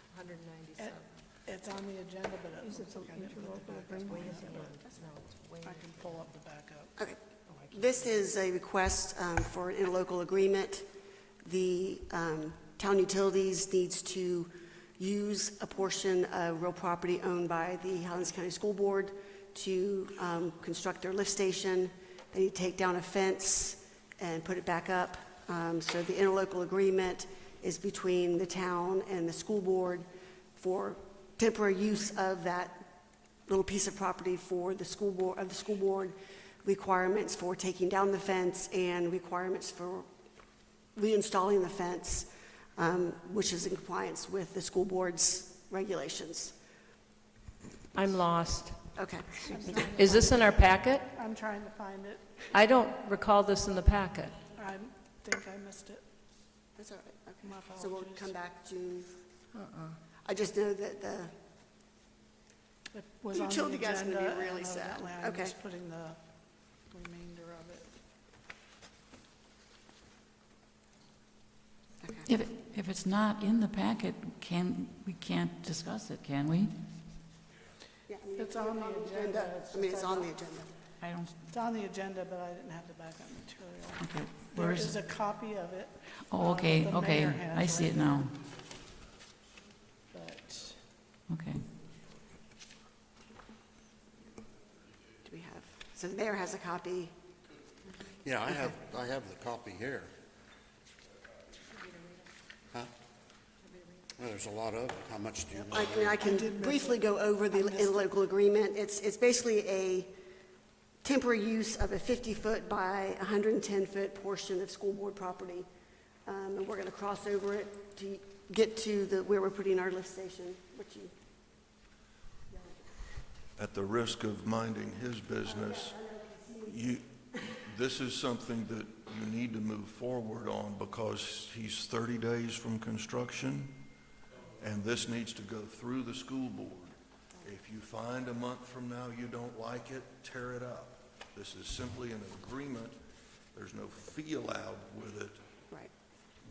It's on the agenda, but it looks like I didn't put the backup on it. I can pull up the backup. Okay. This is a request for an interlocal agreement. The town utilities needs to use a portion of real property owned by the Highlands County School Board to construct their lift station. They need to take down a fence and put it back up. So the interlocal agreement is between the town and the school board for temporary use of that little piece of property for the school board, requirements for taking down the fence and requirements for reinstalling the fence, which is in compliance with the school board's regulations. I'm lost. Okay. Is this in our packet? I'm trying to find it. I don't recall this in the packet. I think I missed it. That's all right. My Okay. So we'll apologies. come back June. I just know that the It was on the Utility guys agenda. are gonna be really and sad. evidently I'm Okay. just putting the remainder of it. okay. If it's not in the packet, we can't discuss it, can we? Yeah, I mean, It's on the agenda. it's on the agenda. I don't, It's on the agenda, but I didn't have the backup material. okay. There Where is is a it? copy of it. Oh, okay, the okay. mayor has I see right it now. But Okay. Do we have, so the mayor has a copy. Yeah, I have the copy here. Huh? Well, there's a lot of it. How much do you I know? mean, I can briefly go over the interlocal agreement. It's basically a temporary use of a 50-foot by 110-foot portion of school board property. And we're going to cross over it to get to where we're putting our lift station, which you, At the risk of minding his business, this is something that you need to move forward on because he's 30 days from construction, and this needs to go through the school board. If you find a month from now you don't like it, tear it up. This is simply an agreement. There's no fee allowed with it right.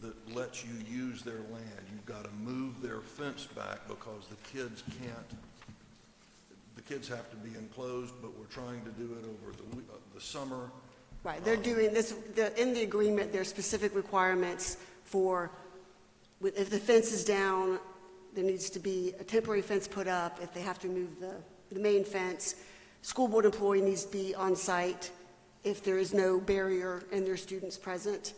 that lets you use their land. You've got to move their fence back because the kids have to be enclosed, but we're trying to do it over the summer. Right, they're doing this, in the agreement, there's specific requirements for, if the fence is down, there needs to be a temporary fence put up. If they have to remove the main fence, school board employee needs to be on site if there is no barrier and there are students present.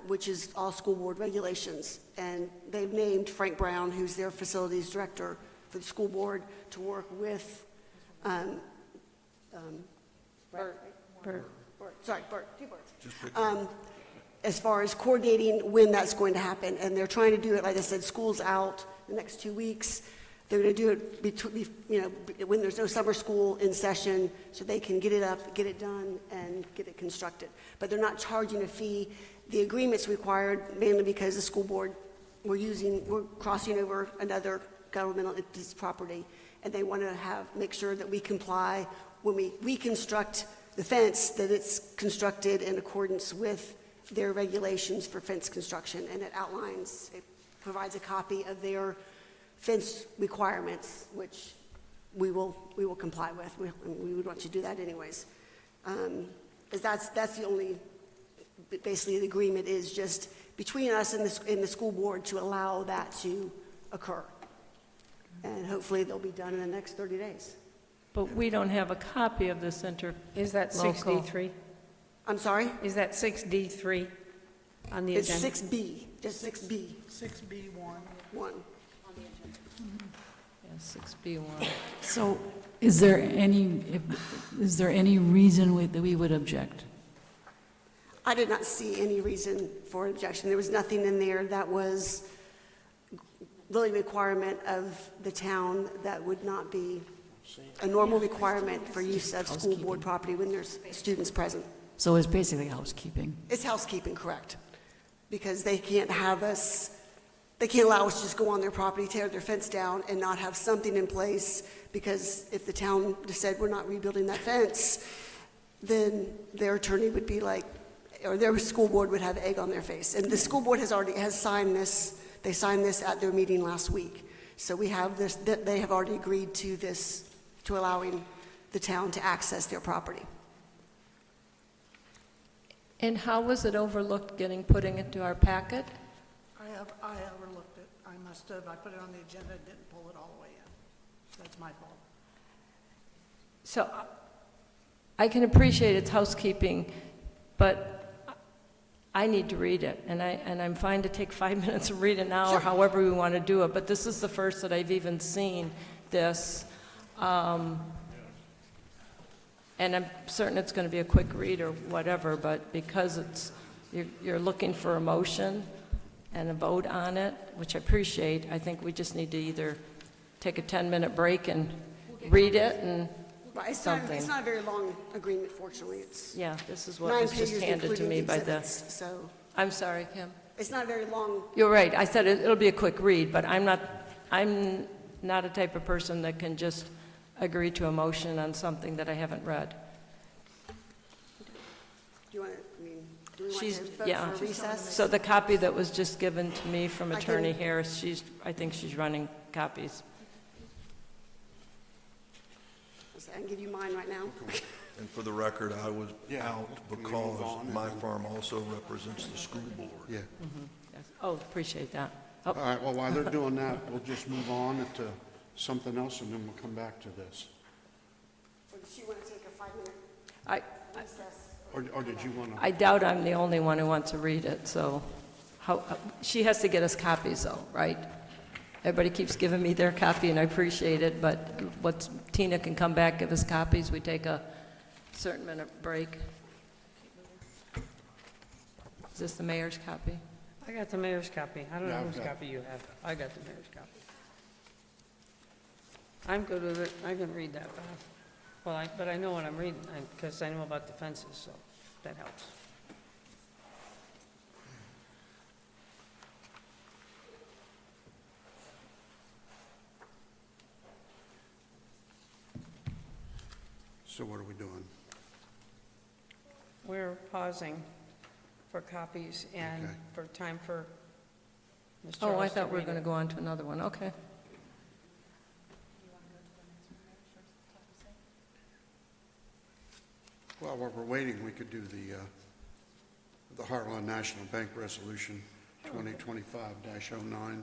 which is all school board regulations. And they've named Frank Brown, who's their facilities director for the school board, to work with Bert. Sorry, Bert, two Berts. Just pick As far as coordinating when that's going to happen. And they're trying to do it, like I said, school's out the next 2 weeks. They're going to do it between, when there's no summer school in session, so they can get it up, get it done, and get it constructed. But they're not charging a fee. The agreement's required mainly because the school board, we're crossing over another governmental entity's property, and they want to make sure that we comply when we reconstruct the fence, that it's constructed in accordance with their regulations for fence construction, and it provides a copy of their fence requirements, which we will comply with. We would want to do that anyways. That's the only, basically the agreement is just between us and the school board to allow that to occur. And hopefully they'll be done in the next 30 days. But we don't have a copy of this Is that Local. 6D3? I'm sorry? Is that 6D3 on the It's agenda? 6B, just 6B, 6B1. 1. Yeah, 6B1. So is there any reason that we would object? I did not see any reason for objection. There was nothing in there that was really a requirement of the town that would not be a normal requirement for use of school board property when there's students present. So it's basically housekeeping. It's housekeeping, correct? Because they can't allow us to just go on their property, tear their fence down, and not have something in place, because if the town just said, we're not rebuilding that fence, then their attorney would be like, or their school board would have egg on their face. And the school board has signed this. They signed this at their meeting last week. So we have this, they have already agreed to this, to allowing the town to access their property. And how was it overlooked putting into our packet? I overlooked it. I must have. I put it on the agenda, didn't pull it all the way in. That's my fault. So I can appreciate it's housekeeping, but I need to read it, and I'm fine to take 5 minutes and read it now, or however we want to do it, but this is the first that I've even seen this. And I'm certain it's going to be a quick read or whatever, but because you're looking for a motion and a vote on it, which I appreciate, I think we just need to either take a 10-minute break and read it and Right, something. it's not a very long agreement, fortunately. It's Yeah, this is what 9 was just pages, handed to including me by the, exhibits, so I'm sorry, Kim. it's not very long. You're right, I said it'll be a quick read, but I'm not a type of person that can just agree to a motion on something that I haven't read. Do you want to, do we want She's, to vote yeah. for a recess? So the copy that was just given to me from I Attorney can- Harris, I think she's running copies. I can give you mine right now. And for the record, I was Yeah. out Can we move because on? my firm also represents the school board. Yeah. Yes. Oh, appreciate that. All right, well, while they're doing that, we'll just move on to something else, and then we'll come back to this. Or does she want to take a 5-minute I recess? Or did you want to? I doubt I'm the only one who wants to read it, so she has to get us copies though, right? Everybody keeps giving me their copy, and I appreciate it, but Tina can come back, give us copies, we take a certain minute break. Is this the mayor's copy? I got the mayor's copy. I don't Yeah, know I've whose got- copy you have. I got the mayor's copy. I'm good with it. I can read that. But I know what I'm reading, because I know about the fences, so that helps. So what are we doing? We're pausing for copies and Okay. for time for Ms. Oh, I Charles to thought we were read going to it. go on to another one, okay. Well, while we're waiting, we could do the Heartland National Bank Resolution 2025-09.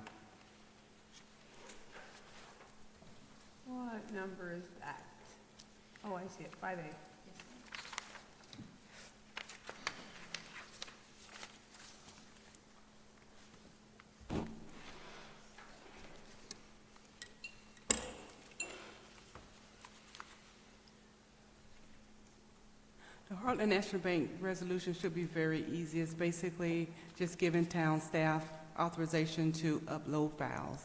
What number is that? Oh, I see it, 5A. The Heartland National Bank resolution should be very easy. It's basically just giving town staff authorization to upload files.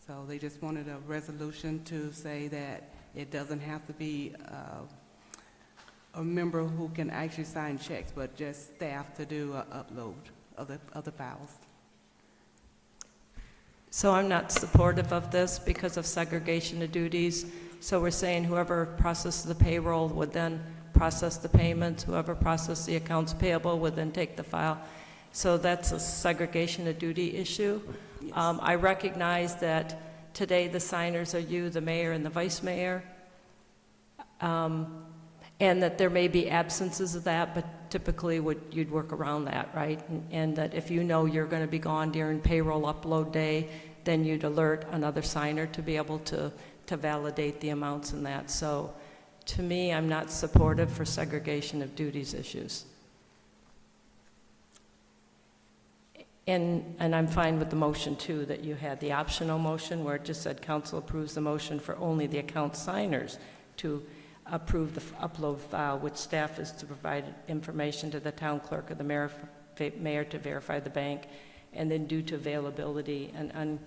So they just wanted a resolution to say that it doesn't have to be a member who can actually sign checks, but just staff to do an upload of the files. So I'm not supportive of this because of segregation of duties. So we're saying whoever processes the payroll would then process the payments, whoever processes the accounts payable would then take the file. So that's a segregation of duty issue. Yes. I recognize that today the signers are you, the mayor, and the vice mayor, and that there may be absences of that, but typically you'd work around that, right? And that if you know you're going to be gone during payroll upload day, then you'd alert another signer to be able to validate the amounts in that. So to me, I'm not supportive for segregation of duties issues. And I'm fine with the motion too, that you had the optional motion where it just said council approves the motion for only the account signers to approve the upload file, which staff is to provide information to the town clerk or the mayor to verify the bank, and then due to availability and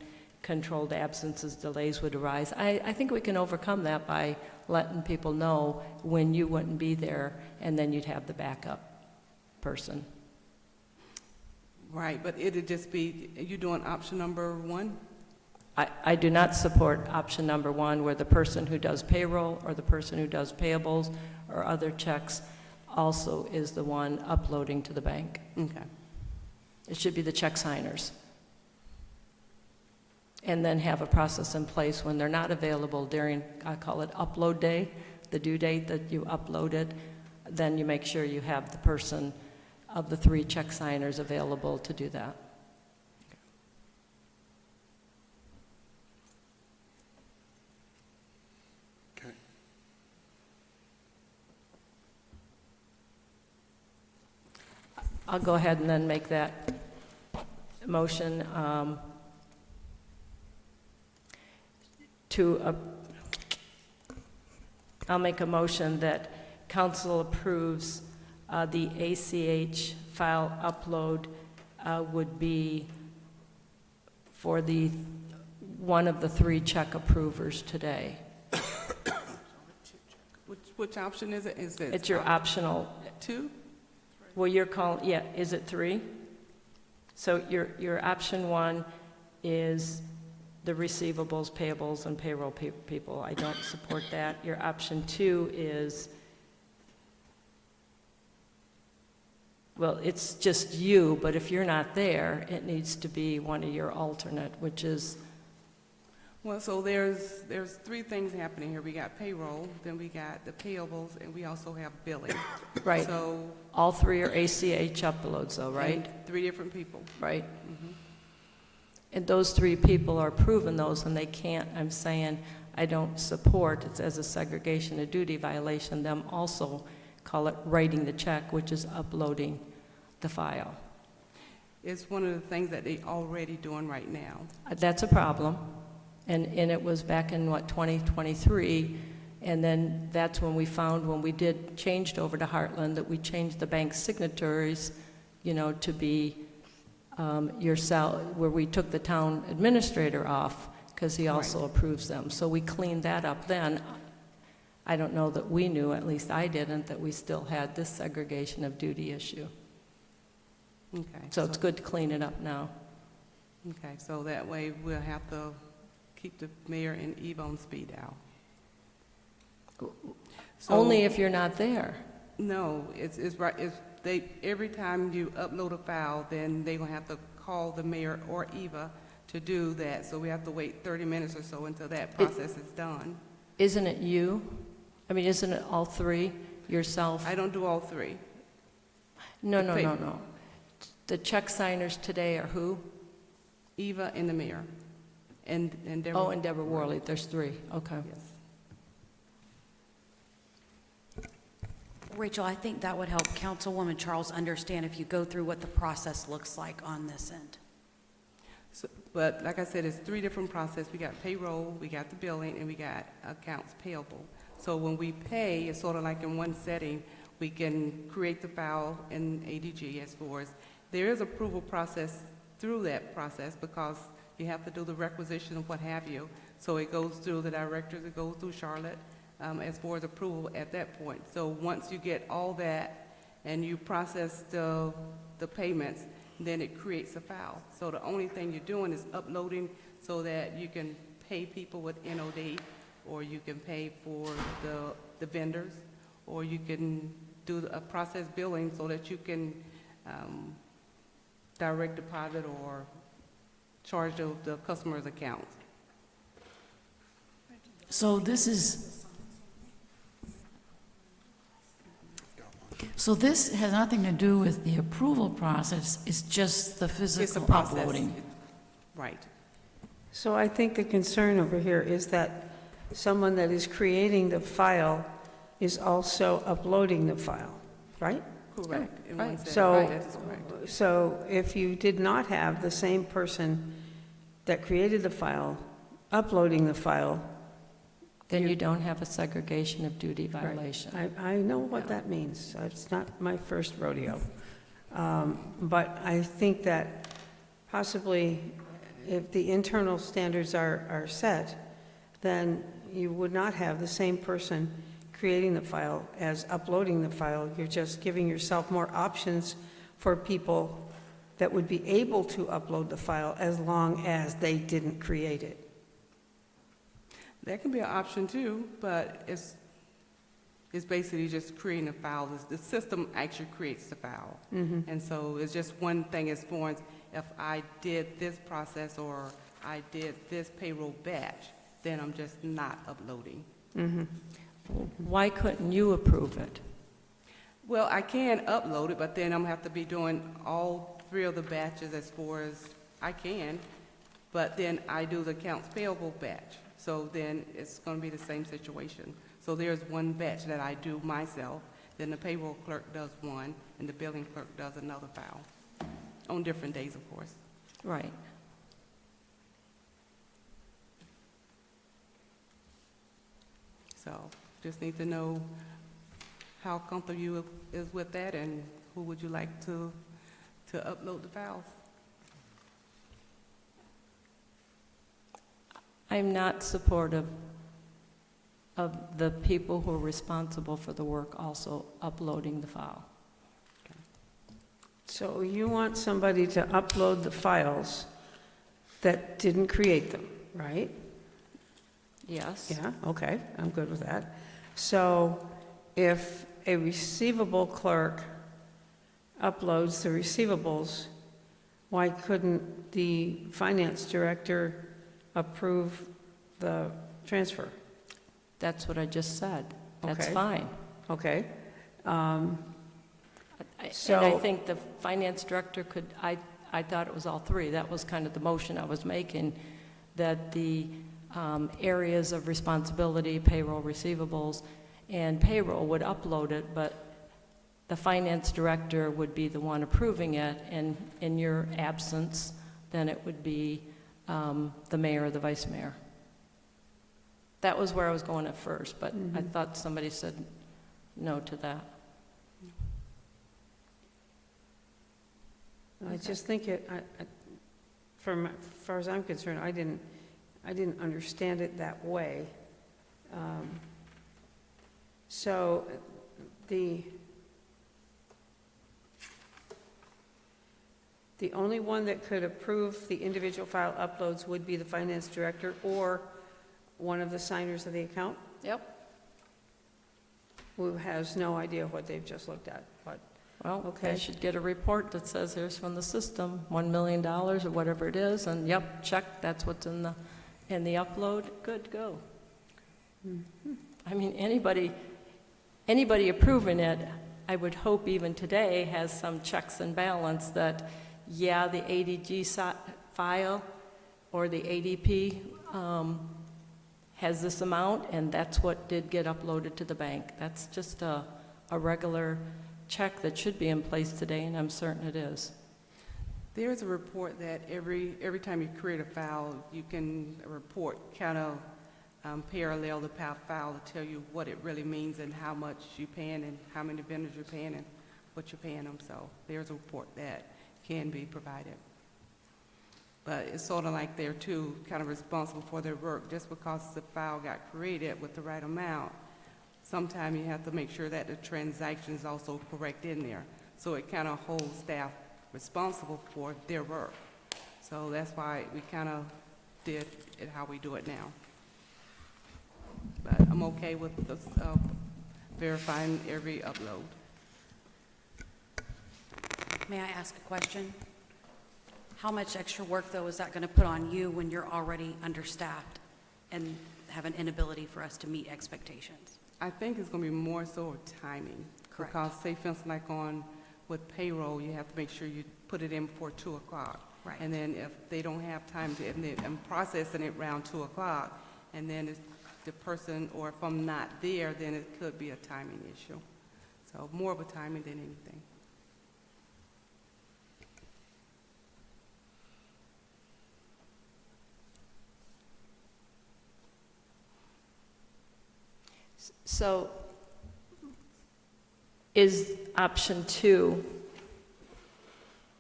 uncontrolled absences, delays would arise. I think we can overcome that by letting people know when you wouldn't be there, and then you'd have the backup person. Right, but it'd just be, you doing option number 1? I do not support option number 1, where the person who does payroll or the person who does payables or other checks also is the one uploading to the bank. Okay. It should be the check signers. And then have a process in place when they're not available during, I call it upload day, the due date that you uploaded, then you make sure you have the person of the 3 check signers available to do that. Okay. I'll go ahead and then make that motion I'll make a motion that council approves the ACH file upload would be for the one of the 3 check approvers today. Which option is it? Is it? It's your optional. 2? Well, you're calling, yeah, is it 3? So your option 1 is the receivables, payables, and payroll people. I don't support that. Your option 2 is, well, it's just you, but if you're not there, it needs to be one of your alternate, which is, Well, so there's 3 things happening here. We got payroll, then we got the payables, and we also have billing. right. So, All 3 are ACH uploads though, right? and 3 different people. Right. Mhm. And those 3 people are proving those, and they can't, I'm saying, I don't support, it's as a segregation of duty violation, them also call it writing the check, which is uploading the file. It's one of the things that they already doing right now. That's a problem, and it was back in, 2023, and then that's when we found, when we changed over to Heartland, that we changed the bank signatories, to be yourself, where we took the town administrator off, because he also approves them. So we cleaned that up then. I don't know that we knew, at least I didn't, that we still had this segregation of duty issue. Okay. So it's good to clean it up now. Okay, so that way we'll have to keep the mayor and Eva on speed dial. So- Only if you're not there. No, it's right, every time you upload a file, then they're gonna have to call the mayor or Eva to do that, so we have to wait 30 minutes or so until that process is done. Isn't it you? Isn't it all 3? Yourself? I don't do all 3. No. the The check signers today are who? Eva and the mayor, and Debra. Oh, and Debra Worley, there's 3, okay. Yes. Rachel, I think that would help Councilwoman Charles understand if you go through what the process looks like on this end. So, but like I said, it's 3 different processes. We got payroll, we got the billing, and we got accounts payable. So when we pay, it's sort of like in one setting we can create the file in ADG as far as, there is approval process through that process because you have to do the requisition of what have you. So it goes through the directors, it goes through Charlotte, as far as approval at that point. So once you get all that and you process the payments, then it creates a file. So the only thing you're doing is uploading so that you can pay people with NOD, or you can pay for the vendors, or you can do a process billing so that you can direct deposit or charge the customer's account. So this has nothing to do with the approval process, it's just the It's a physical process. uploading. Right. So I think the concern over here is that someone that is creating the file is also uploading the file, right? Correct. In one sense, So, right, that is correct. so if you did not have the same person that created the file uploading the file, Then you don't have a segregation of duty violation. I know what that means. It's not my first rodeo. But I think that possibly if the internal standards are set, then you would not have the same person creating the file as uploading the file. You're just giving yourself more options for people that would be able to upload the file as long as they didn't create it. That can be an option too, but it's basically just creating a file. The system actually creates the file. And so it's just one thing as far as if I did this process or I did this payroll batch, then I'm just not uploading. Why couldn't you approve it? Well, I can upload it, but then I'm gonna have to be doing all 3 of the batches as far as I can, but then I do the accounts payable batch. So then it's gonna be the same situation. So there's one batch that I do myself, then the payroll clerk does one, and the billing clerk does another file, on different days, of course. Right. So just need to know how comfortable you is with that, and who would you like to upload the files? I'm not supportive of the people who are responsible for the work also uploading the file. So you want somebody to upload the files that didn't create them, right? Yes? Yeah, okay, I'm good with that. So if a receivable clerk uploads the receivables, why couldn't the finance director approve the transfer? That's what I just said. That's Okay. fine. Okay. And I So- think the finance director could, I thought it was all 3. That was kind of the motion I was making, that the areas of responsibility, payroll, receivables, and payroll would upload it, but the finance director would be the one approving it, and in your absence, then it would be the mayor or the vice mayor. That was where I was going at first, but I thought somebody said no to that. I just think from as far as I'm concerned, I didn't understand it that way. So the only one that could approve the individual file uploads would be the finance director or one of the signers of the account, Yep. who has no idea what they've just looked at, but, Well, Okay. they should get a report that says here's from the system, $1 million or whatever it is, and yep, check, that's what's in the upload, good, go. I mean, anybody approving it, I would hope even today has some checks and balance that, yeah, the ADG file or the ADP has this amount, and that's what did get uploaded to the bank. That's just a regular check that should be in place today, and I'm certain it is. There's a report that every time you create a file, you can report kind of parallel the file to tell you what it really means and how much you're paying and how many vendors you're paying and what you're paying them. So there's a report that can be provided. But it's sort of like they're too kind of responsible for their work. Just because the file got created with the right amount, sometimes you have to make sure that the transaction is also correct in there. So it kind of holds staff responsible for their work. So that's why we kind of did it how we do it now. But I'm okay with the, verifying every upload. May I ask a question? How much extra work, though, is that going to put on you when you're already understaffed and have an inability for us to meet expectations? I think it's going to be more so timing. Correct. Because say, for instance, like with payroll, you have to make sure you put it in before 2 o'clock. Right. And then if they don't have time to, and I'm processing it around 2 o'clock, and then it's the person, or if I'm not there, then it could be a timing issue. So more of a timing than anything. So is option 2,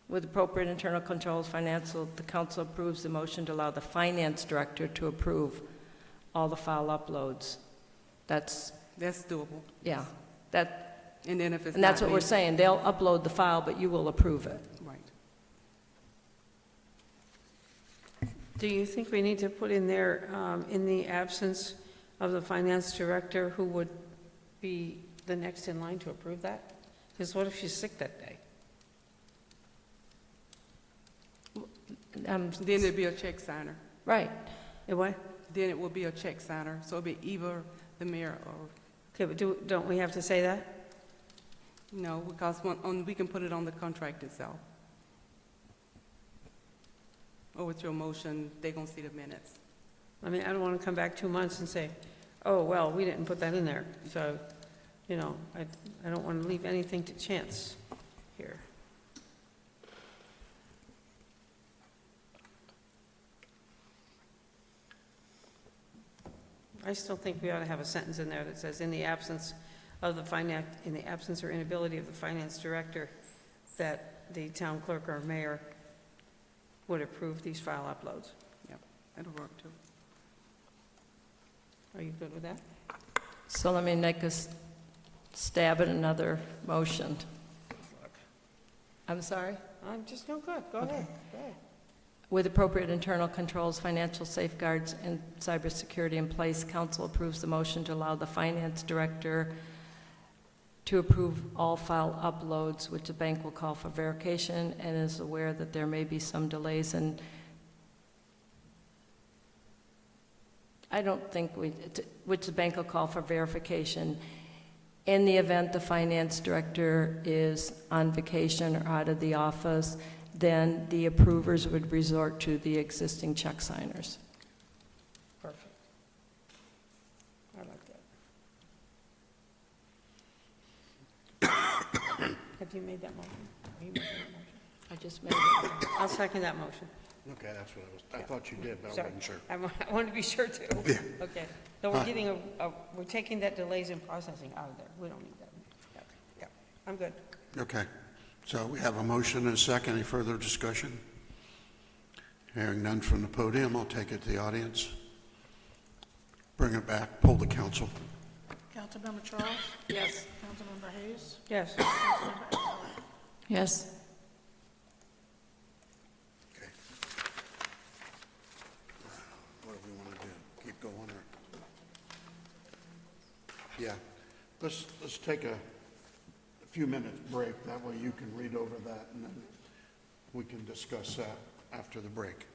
with appropriate internal controls, financial, the council approves the motion to allow the finance director to approve all the file uploads? That's doable. yeah, that, And then if it's and that's not what we're me- saying. They'll upload the file, but you will approve it. Right. Do you think we need to put in there, in the absence of the finance director, who would be the next in line to approve that? Because what if she's sick that day? Then it'd be a check signer. Right. What? Then it will be a check signer. So it'll be either the mayor or, Okay, but don't we have to say that? no, because we can put it on the contract itself. Or with your motion, they're going to see the minutes. I mean, I don't want to come back 2 months and say, oh, well, we didn't put that in there. So, you know, I don't want to leave anything to chance here. I still think we ought to have a sentence in there that says, in the absence of in the absence or inability of the finance director, that the town clerk or mayor would approve these file uploads. Yep, that'll work too. Are you good with that? So let me make a stab at another motion. I'm sorry? I'm just, no, good, go ahead. Go ahead. With appropriate internal controls, financial safeguards, and cybersecurity in place, council approves the motion to allow the finance director to approve all file uploads, which the bank will call for verification, and is aware that there may be some delays. And I don't think which the bank will call for verification. In the event the finance director is on vacation or out of the office, then the approvers would resort to the existing check signers. Perfect. I like that. Have you made that motion? Are you making that motion? I just made it. I'll second that motion. Okay, that's what I thought you did, but I Sorry. wasn't sure. I wanted to be sure too. Yeah. Okay. So we're getting we're taking that delays in processing out of there. We don't need that. Okay. Yeah, I'm good. Okay, so we have a motion and a second. Any further discussion? Hearing none from the podium, I'll take it to the audience. Bring it back, poll the council. Councilmember Charles? Yes. Councilmember Hayes? Yes. Councilmember Eberhardt? Yes. Okay. What do we want to do? Keep going or? Yeah, let's take a few minutes break. That way you can read over that and then we can discuss that after the break.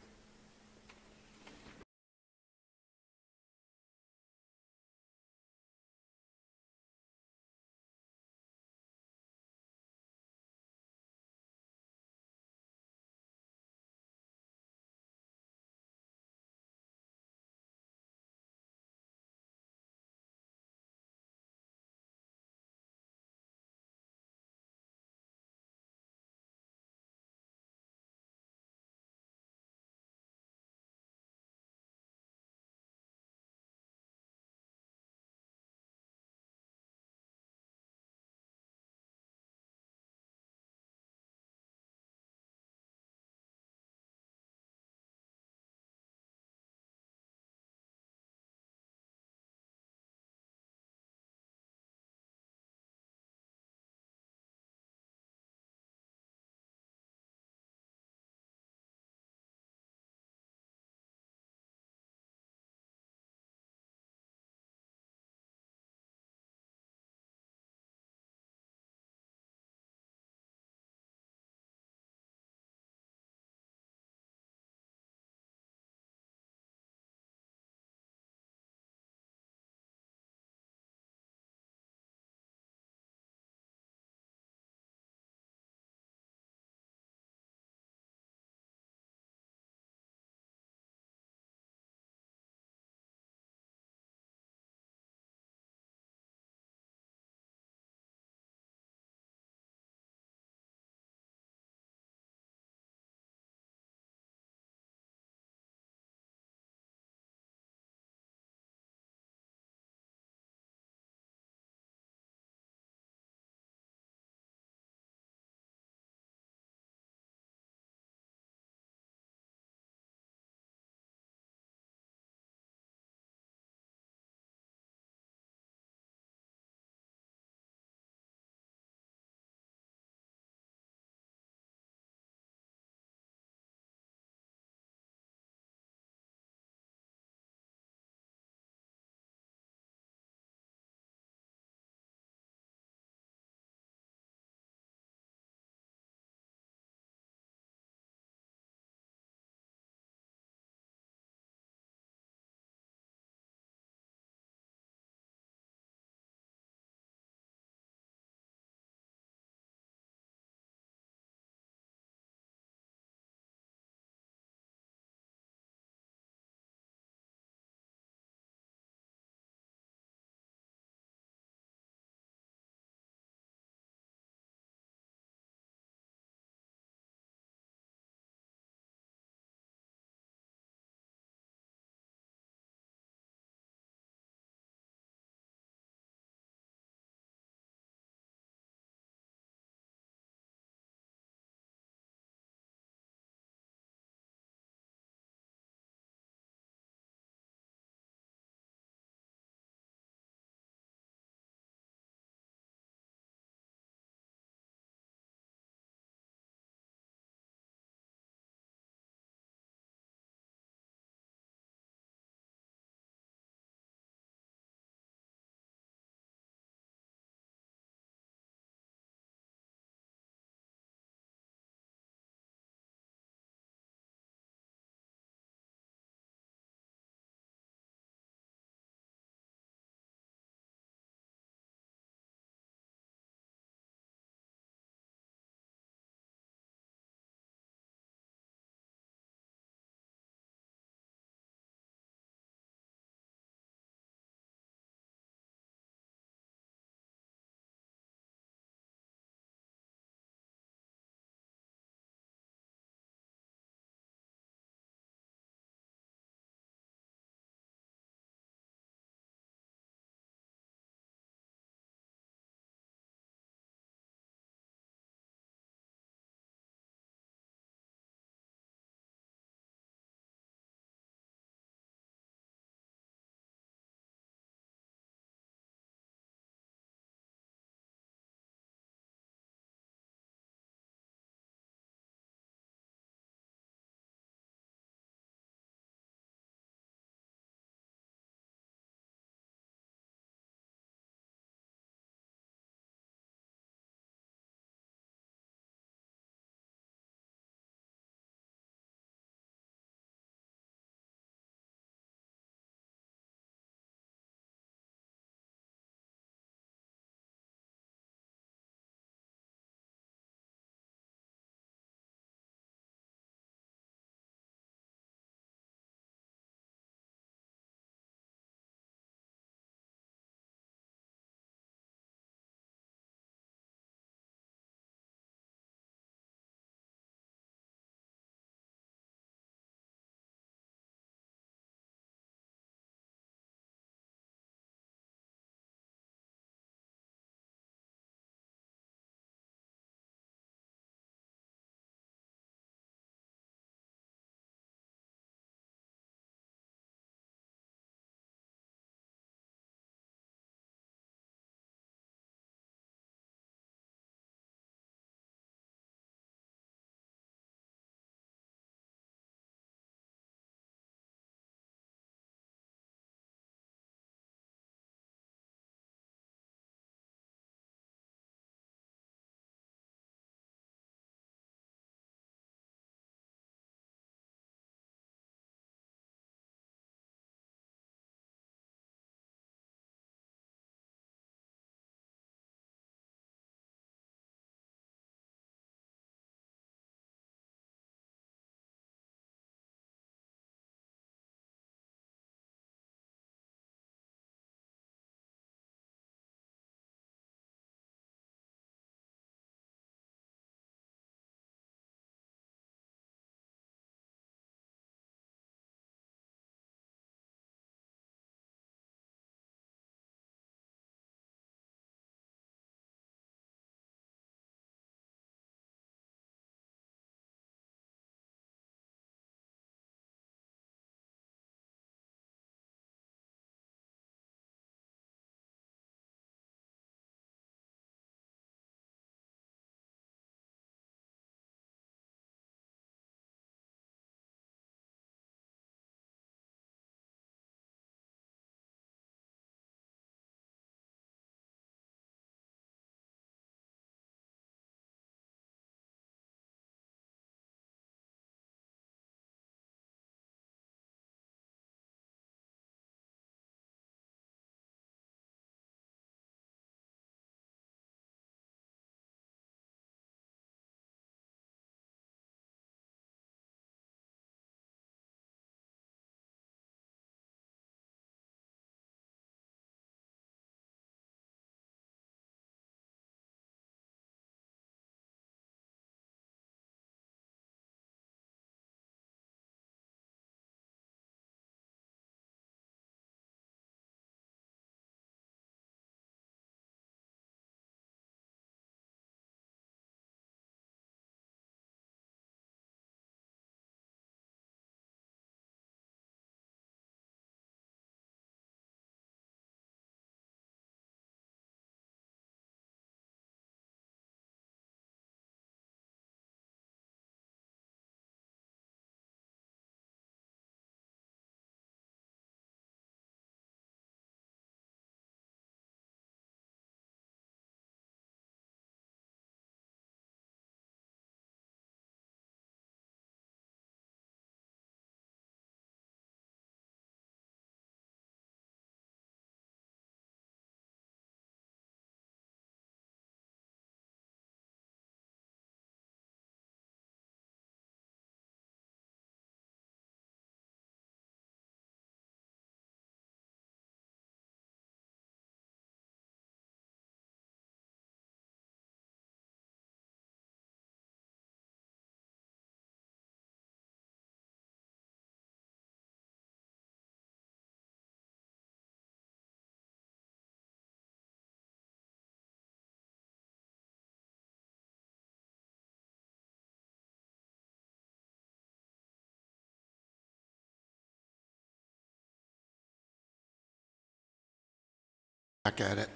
back at it.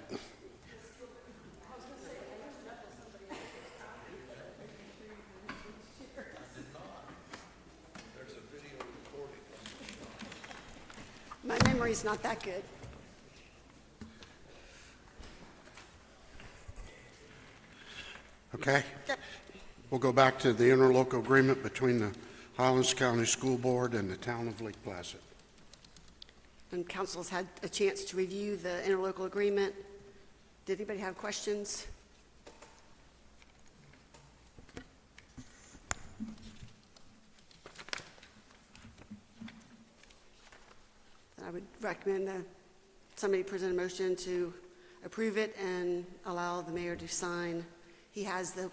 My memory's not that good. Okay? Yep. We'll go back to the interlocal agreement between the Highlands County School Board and the town of Lake Placid. And council's had a chance to review the interlocal agreement. Did anybody have questions? I would recommend that somebody present a motion to approve it and allow the mayor to sign. He has the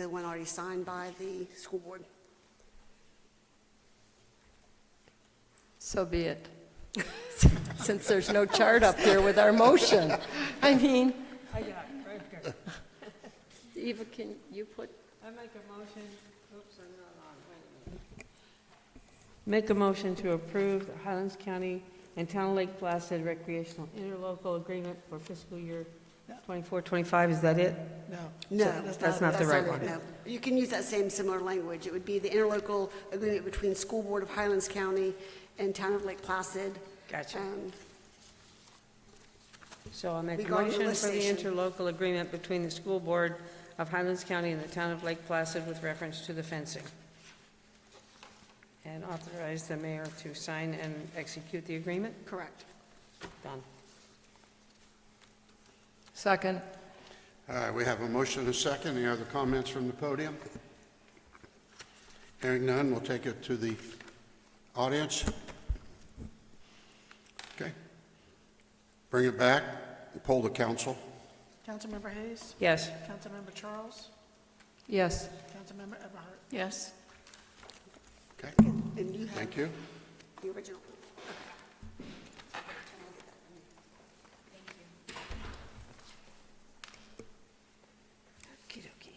one already signed by the school board. So be it. Since there's no chart up here with our motion. I mean. I got it, right here. Eva, can you put? I make a motion, oops, I'm not on, wait a minute. Make a motion to approve the Highlands County and Town of Lake Placid recreational interlocal agreement for fiscal year 24-25, is that it? No, That's not the right it, one. no. You can use that same similar language. It would be the interlocal agreement between School Board of Highlands County and Town of Lake Placid. Gotcha. Um, So I'll make a regarding the motion lift for the station. interlocal agreement between the School Board of Highlands County and the Town of Lake Placid with reference to the fencing. And authorize the mayor to sign and execute the agreement. Correct. Done. Second. All right, we have a motion and a second. Any other comments from the podium? Hearing none, we'll take it to the audience. Okay. Bring it back, poll the council. Councilmember Hayes? Yes. Councilmember Charles? Yes. Councilmember Eberhardt? Yes. Okay, And you have thank you. the original. Okey-dokey.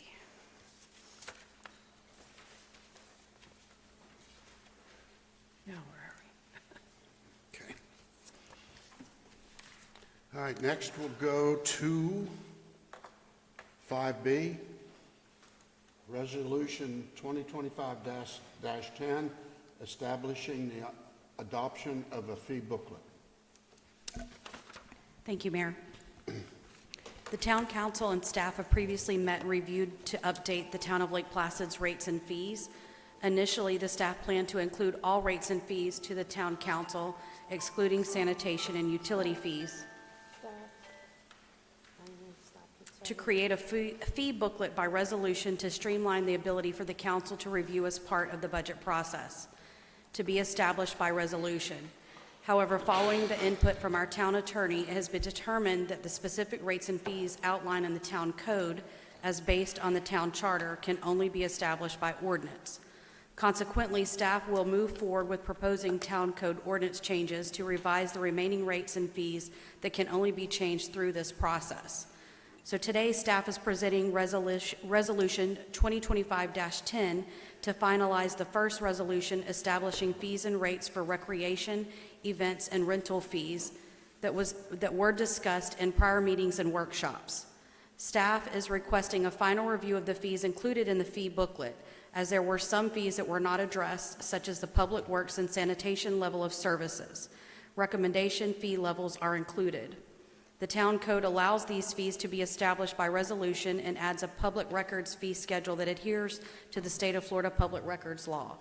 Now, where are we? Okay. All right, next we'll go to 5B, Resolution 2025-10, establishing the adoption of a fee booklet. Thank you, Mayor. The Town Council and staff have previously met and reviewed to update the Town of Lake Placid's rates and fees. Initially, the staff planned to include all rates and fees to the Town Council, excluding sanitation and utility fees. To create a fee booklet by resolution to streamline the ability for the council to review as part of the budget process, to be established by resolution. However, following the input from our town attorney, it has been determined that the specific rates and fees outlined in the town code as based on the town charter can only be established by ordinance. Consequently, staff will move forward with proposing town code ordinance changes to revise the remaining rates and fees that can only be changed through this process. So today, staff is presenting Resolution 2025-10 to finalize the first resolution establishing fees and rates for recreation, events, and rental fees that were discussed in prior meetings and workshops. Staff is requesting a final review of the fees included in the fee booklet, as there were some fees that were not addressed, such as the public works and sanitation level of services. Recommendation fee levels are included. The town code allows these fees to be established by resolution and adds a public records fee schedule that adheres to the state of Florida public records law.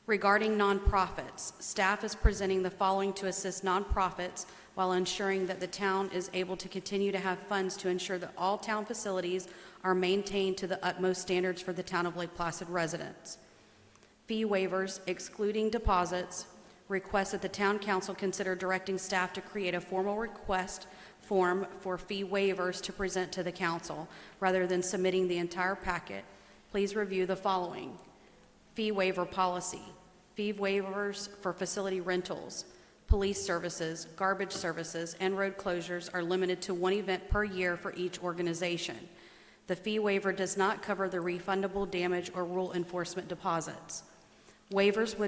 Regarding nonprofits, staff is presenting the following to assist nonprofits while ensuring that the town is able to continue to have funds to ensure that all town facilities are maintained to the utmost standards for the town of Lake Placid residents. Fee waivers, excluding deposits, request that the town council consider directing staff to create a formal request form for fee waivers to present to the council rather than submitting the entire packet. Please review the following: fee waiver policy, fee waivers for facility rentals, police services, garbage services, and road closures are limited to one event per year for each organization. The fee waiver does not cover the refundable damage or rule enforcement deposits. Waivers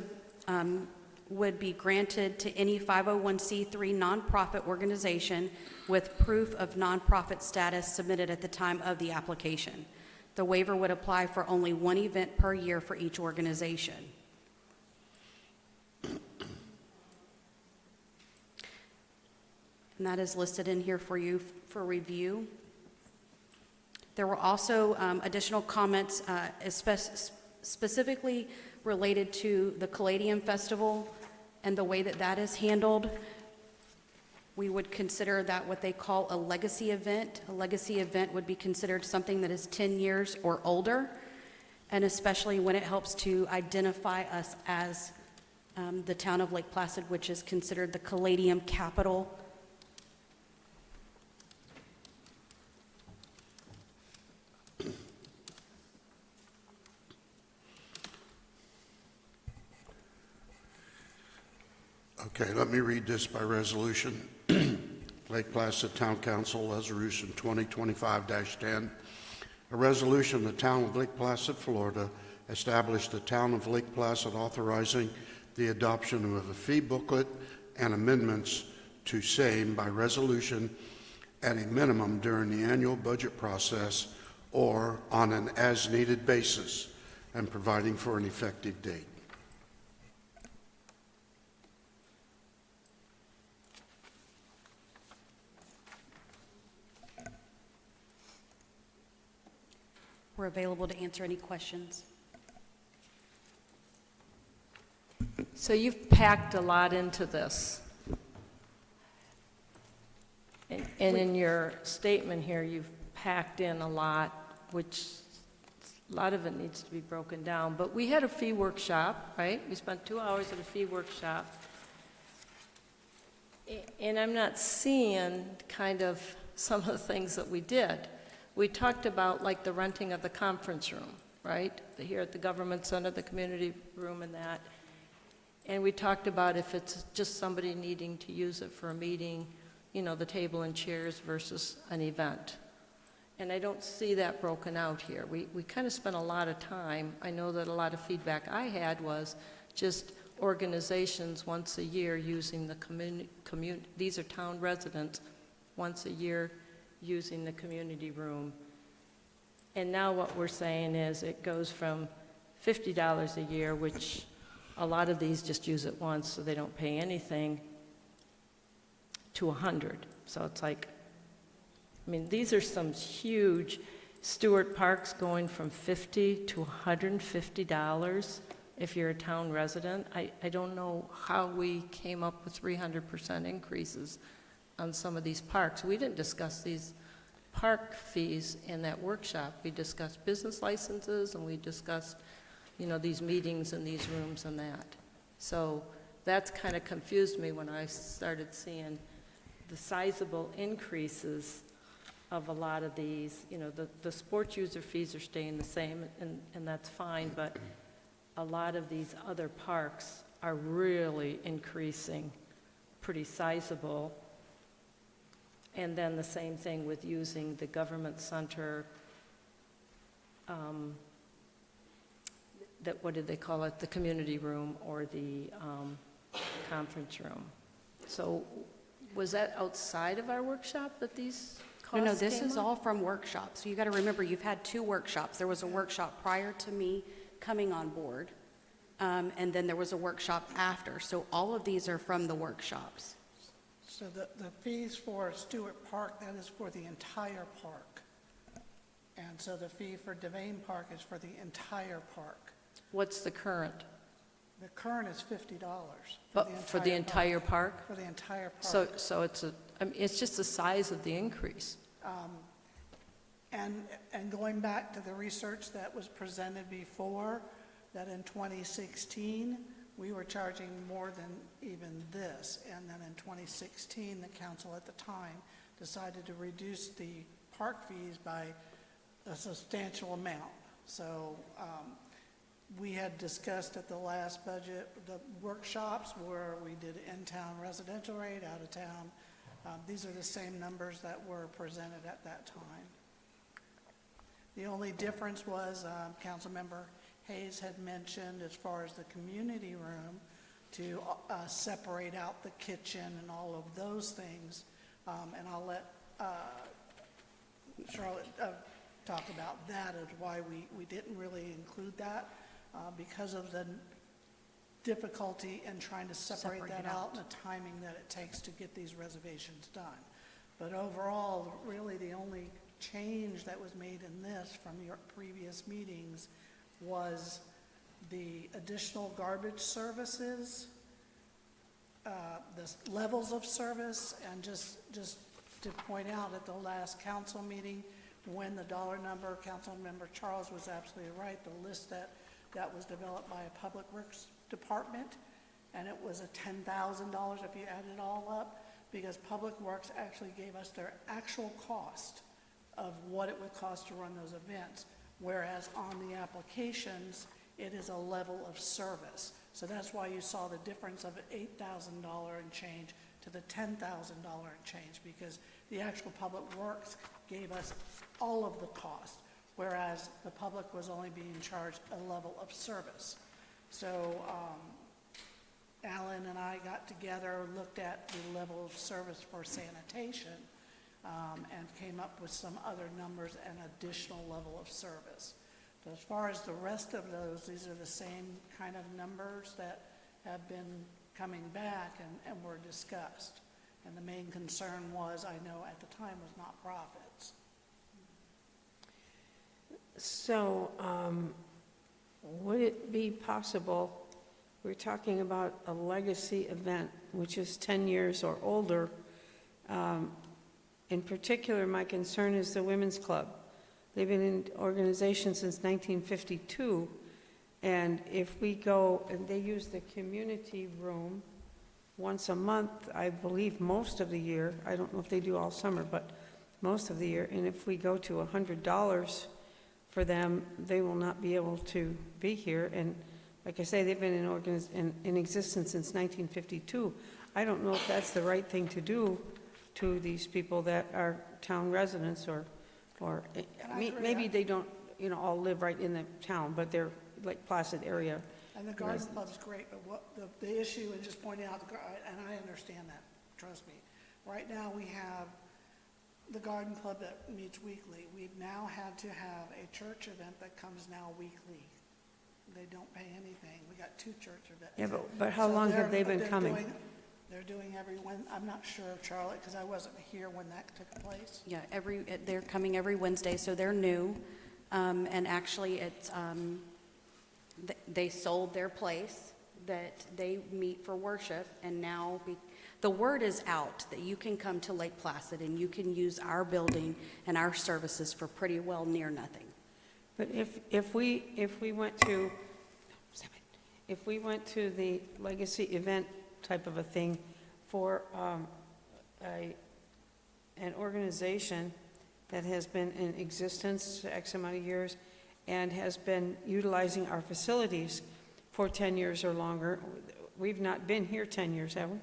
would be granted to any 501c3 nonprofit organization with proof of nonprofit status submitted at the time of the application. The waiver would apply for only one event per year for each organization. And that is listed in here for you for review. There were also additional comments specifically related to the Caladium Festival and the way that that is handled. We would consider that what they call a legacy event. A legacy event would be considered something that is 10 years or older, and especially when it helps to identify us as the town of Lake Placid, which is considered the Caladium capital. Okay, let me read this by resolution. Lake Placid Town Council, Resolution 2025-10. A resolution, the Town of Lake Placid, Florida, established the Town of Lake Placid authorizing the adoption of a fee booklet and amendments to same by resolution at a minimum during the annual budget process or on an as-needed basis, and providing for an effective date. We're available to answer any questions. So you've packed a lot into this. And in your statement here, you've packed in a lot, which a lot of it needs to be broken down. But we had a fee workshop, right? We spent 2 hours at a fee workshop. And I'm not seeing kind of some of the things that we did. We talked about like the renting of the conference room, right? Here at the Government Center, the community room and that. And we talked about if it's just somebody needing to use it for a meeting, you know, the table and chairs versus an event. And I don't see that broken out here. We kind of spent a lot of time. I know that a lot of feedback I had was just organizations once a year using the community, these are town residents, once a year using the community room. And now what we're saying is it goes from $50 a year, which a lot of these just use it once so they don't pay anything, to $100. So it's like, I mean, these are some huge, Stewart Park's going from $50 to $150 if you're a town resident. I don't know how we came up with 300% increases on some of these parks. We didn't discuss these park fees in that workshop. We discussed business licenses and we discussed, you know, these meetings in these rooms and that. So that's kind of confused me when I started seeing the sizable increases of a lot of these. You know, the sports user fees are staying the same, and that's fine, but a lot of these other parks are really increasing pretty sizable. And then the same thing with using the government center, what did they call it, the community room or the conference room. So was that outside of our workshop that these costs No, this came is up? all from workshops. So you got to remember, you've had 2 workshops. There was a workshop prior to me coming on board, and then there was a workshop after. So all of these are from the workshops. So the fees for Stewart Park, that is for the entire park. And so the fee for Devane Park is for the entire park. What's the current? The current is $50 For the entire park? For the entire park. So it's I mean, it's just the size of the increase. And going back to the research that was presented before, that in 2016, we were charging more than even this. And then in 2016, the council at the time decided to reduce the park fees by a substantial amount. So we had discussed at the last budget, the workshops where we did in-town residential rate, out-of-town. These are the same numbers that were presented at that time. The only difference was Councilmember Hayes had mentioned, as far as the community room, to separate out the kitchen and all of those things. And I'll let Charlotte talk about that, as why we didn't really include that, because of the difficulty in trying to separate that out and the timing that it takes to get these reservations done. But overall, really the only change that was made in this from your previous meetings was the additional garbage services, the levels of service, and just to point out, at the last council meeting, when the dollar number, Councilmember Charles was absolutely right, the list that was developed by a Public Works Department, and it was a $10,000 if you add it all up, because Public Works actually gave us their actual cost of what it would cost to run those events, whereas on the applications, it is a level of service. So that's why you saw the difference of $8,000 and change to the $10,000 and change, because the actual Public Works gave us all of the cost, whereas the public was only being charged a level of service. So Alan and I got together, looked at the level of service for sanitation, and came up with some other numbers and additional level of service. So as far as the rest of those, these are the same kind of numbers that have been coming back and were discussed. And the main concern was, I know at the time, was not profits. So, would it be possible, we're talking about a legacy event, which is 10 years or older. In particular, my concern is the Women's Club. They've been in organization since 1952, and if we go, and they use the community room once a month, I believe most of the year, I don't know if they do all summer, but most of the year, and if we go to $100 for them, they will not be able to be here. And like I say, they've been in existence since 1952. I don't know if that's the right thing to do to these people that are town residents, or maybe they don't, all live right in the town, but they're like Placid area. And the garden club's great, but what the issue, and just pointing out, and I understand that, trust me. Right now, we have the garden club that meets weekly. We've now had to have a church event that comes now weekly. They don't pay anything. We got 2 church events. Yeah, but how long have they been coming? They're doing every one. I'm not sure, Charlotte, because I wasn't here when that took place. Yeah, they're coming every Wednesday, so they're new. And actually, it's, they sold their place that they meet for worship, and now the word is out that you can come to Lake Placid and you can use our building and our services for pretty well near nothing. But if we went to the legacy event type of a thing for an organization that has been in existence for X amount of years and has been utilizing our facilities for 10 years or longer, we've not been here 10 years, have we?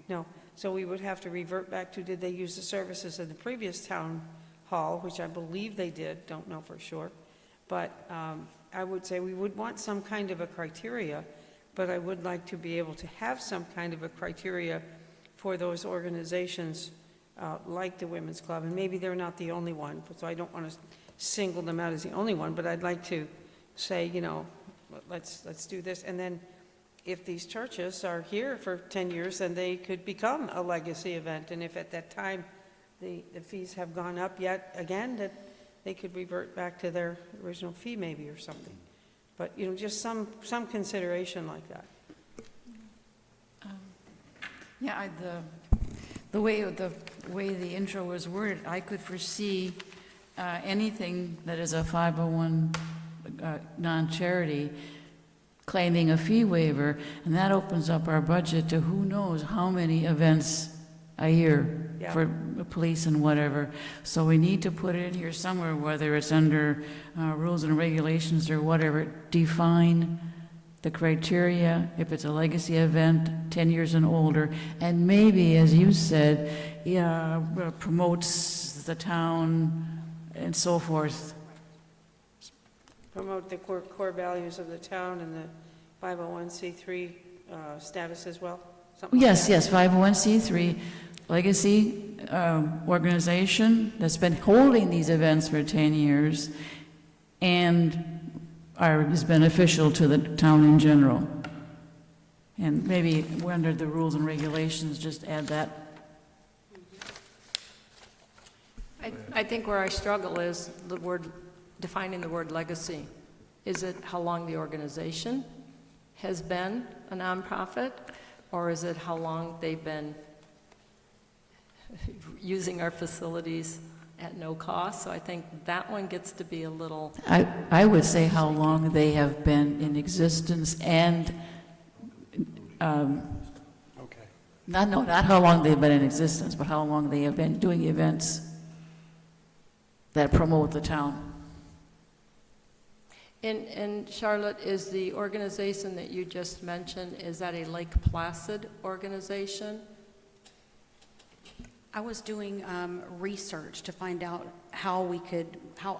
No. So we would have to revert back to, did they use the services in the previous town hall, which I believe they did, don't know for sure. But I would say we would want some kind of a criteria, but I would like to be able to have some kind of a criteria for those organizations like the Women's Club. And maybe they're not the only one, so I don't want to single them out as the only one, but I'd like to say, let's do this. And then if these churches are here for 10 years, then they could become a legacy event. And if at that time the fees have gone up yet again, that they could revert back to their original fee maybe or something. But, just some consideration like that. Yeah, the way the intro was worded, I could foresee anything that is a 501 non-charity claiming a fee waiver, and that opens up our budget to who knows how many events a year for police and whatever. So we need to put it in here somewhere, whether it's under rules and regulations or whatever, define the criteria, if it's a legacy event, 10 years and older, and maybe, as you said, promotes the town and so forth. Promote the core values of the town and the 501c3 status as well? Something like Yes, that? yes, 501c3 legacy organization that's been holding these events for 10 years and is beneficial to the town in general. And maybe we're under the rules and regulations, just add that. I think where I struggle is the word, defining the word legacy. Is it how long the organization has been a nonprofit, or is it how long they've been using our facilities at no cost? So I think that one gets to be a little, I would say how long they have been in existence and, Okay. not how long they've been in existence, but how long they have been doing events that promote the town. and Charlotte, is the organization that you just mentioned, is that a Lake Placid organization? I was doing research to find out how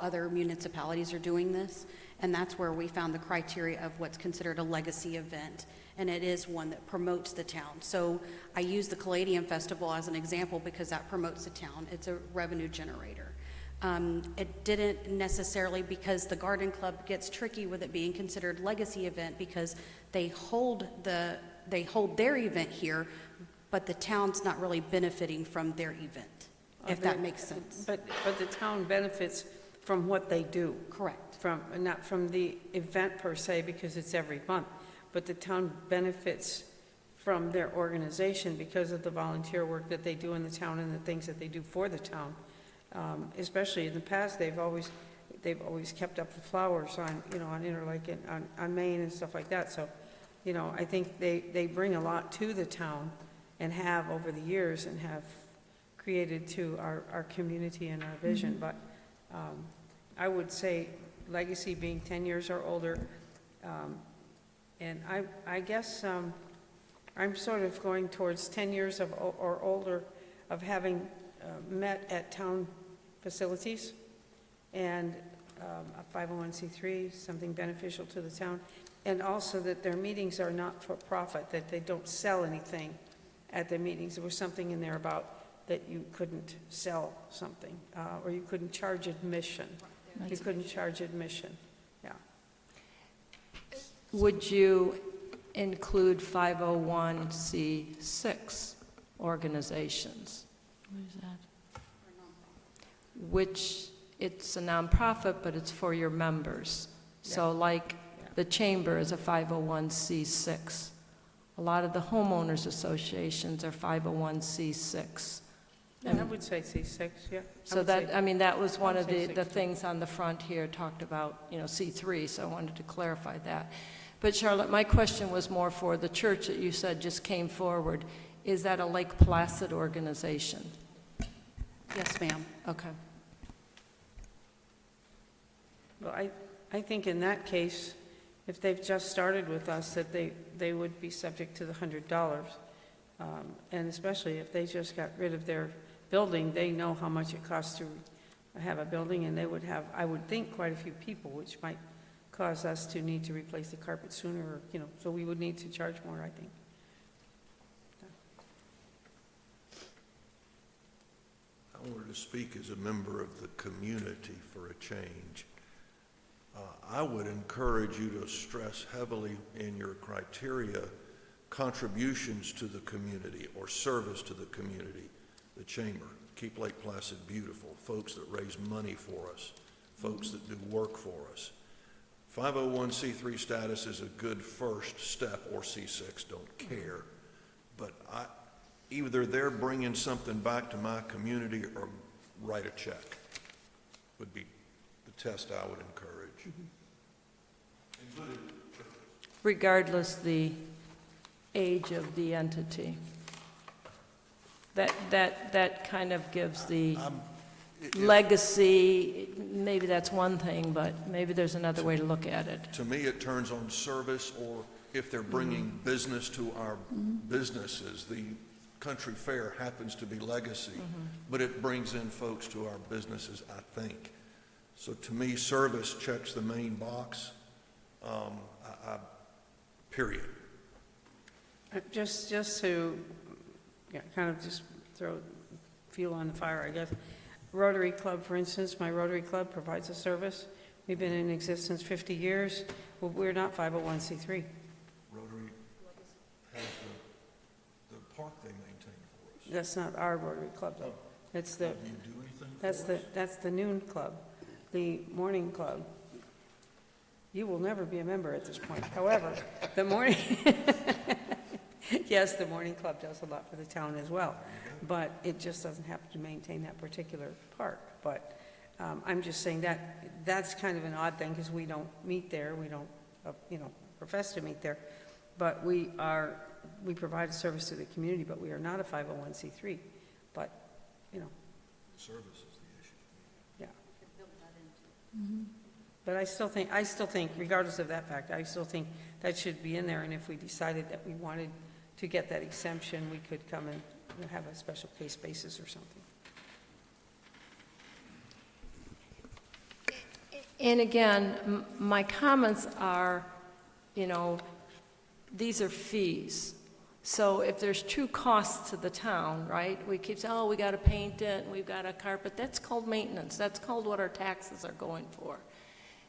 other municipalities are doing this, and that's where we found the criteria of what's considered a legacy event, and it is one that promotes the town. So I use the Caladium Festival as an example because that promotes the town. It's a revenue generator. It didn't necessarily, because the Garden Club gets tricky with it being considered legacy event because they hold their event here, but the town's not really benefiting from their event, if that makes sense. But the town benefits from what they do. Correct. Not from the event per se, because it's every month, but the town benefits from their organization because of the volunteer work that they do in the town and the things that they do for the town. Especially in the past, they've always kept up the flowers on Interlake and on Main and stuff like that. So, I think they bring a lot to the town and have over the years and have created to our community and our vision. But I would say legacy being 10 years or older, and I guess I'm sort of going towards 10 years or older of having met at town facilities, and a 501c3, something beneficial to the town, and also that their meetings are not for profit, that they don't sell anything at their meetings. There was something in there about that you couldn't sell something, or you couldn't charge admission. You couldn't charge admission, yeah. Would you include 501c6 organizations? What is that? Which, it's a nonprofit, but it's for your members. So like the chamber is a 501c6. A lot of the homeowners associations are 501c6. And I would say C6, yeah. So that, I mean, that was one I of would say the 6 too. things on the front here talked about, C3, so I wanted to clarify that. But Charlotte, my question was more for the church that you said just came forward. Is that a Lake Placid organization? Yes, ma'am. Okay. Well, I think in that case, if they've just started with us, that they would be subject to the $100. And especially if they just got rid of their building, they know how much it costs to have a building, and they would have, I would think, quite a few people, which might cause us to need to replace the carpet sooner, or, so we would need to charge more, I think. I wanted to speak as a member of the community for a change. I would encourage you to stress heavily in your criteria contributions to the community or service to the community. The chamber, keep Lake Placid beautiful, folks that raise money for us, folks that do work for us. 501c3 status is a good first step, or C6, don't care. But either they're bringing something back to my community or write a check would be the test I would encourage. Regardless the age of the entity. That kind of gives the legacy, maybe that's one thing, but maybe there's another way to look at it. To me, it turns on service, or if they're bringing business to our businesses. The country fair happens to be legacy, but it brings in folks to our businesses, I think. So to me, service checks the main box, period. Just to, yeah, kind of just throw fuel on the fire, I guess. Rotary Club, for instance, my Rotary Club provides a service. We've been in existence 50 years. Well, we're not 501c3. Rotary has the park they maintain for us. That's not our Rotary Club, though. That's the, Do you do anything for us? that's the noon club, the morning club. You will never be a member at this point. However, the morning, yes, the morning club does a lot for the town as well, but it just doesn't happen to maintain that particular park. But I'm just saying that's kind of an odd thing, because we don't meet there, we don't, profess to meet there, but we provide a service to the community, but we are not a 501c3. But, Service is the issue. yeah. But I still think, regardless of that fact, I still think that should be in there, and if we decided that we wanted to get that exemption, we could come and have a special case basis or something. And again, my comments are, these are fees. So if there's true costs to the town, right, we keep saying, oh, we got to paint it, and we've got to carpet. That's called maintenance. That's called what our taxes are going for.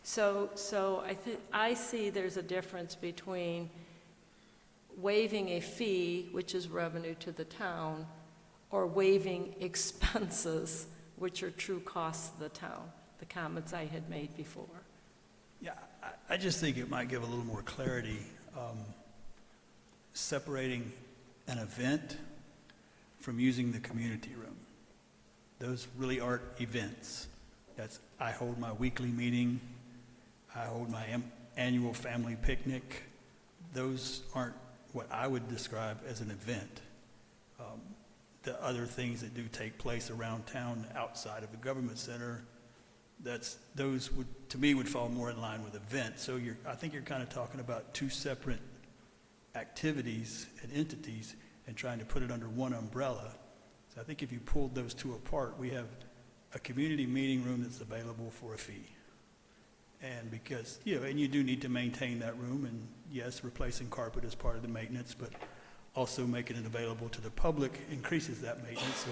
So I see there's a difference between waiving a fee, which is revenue to the town, or waiving expenses, which are true costs to the town, the comments I had made before. Yeah, I just think it might give a little more clarity, separating an event from using the community room. Those really aren't events. I hold my weekly meeting, I hold my annual family picnic. Those aren't what I would describe as an event. The other things that do take place around town outside of the government center, those would, to me, would fall more in line with events. So I think you're kind of talking about two separate activities and entities and trying to put it under one umbrella. So I think if you pulled those two apart, we have a community meeting room that's available for a fee. And because, and you do need to maintain that room, and yes, replacing carpet is part of the maintenance, but also making it available to the public increases that maintenance. So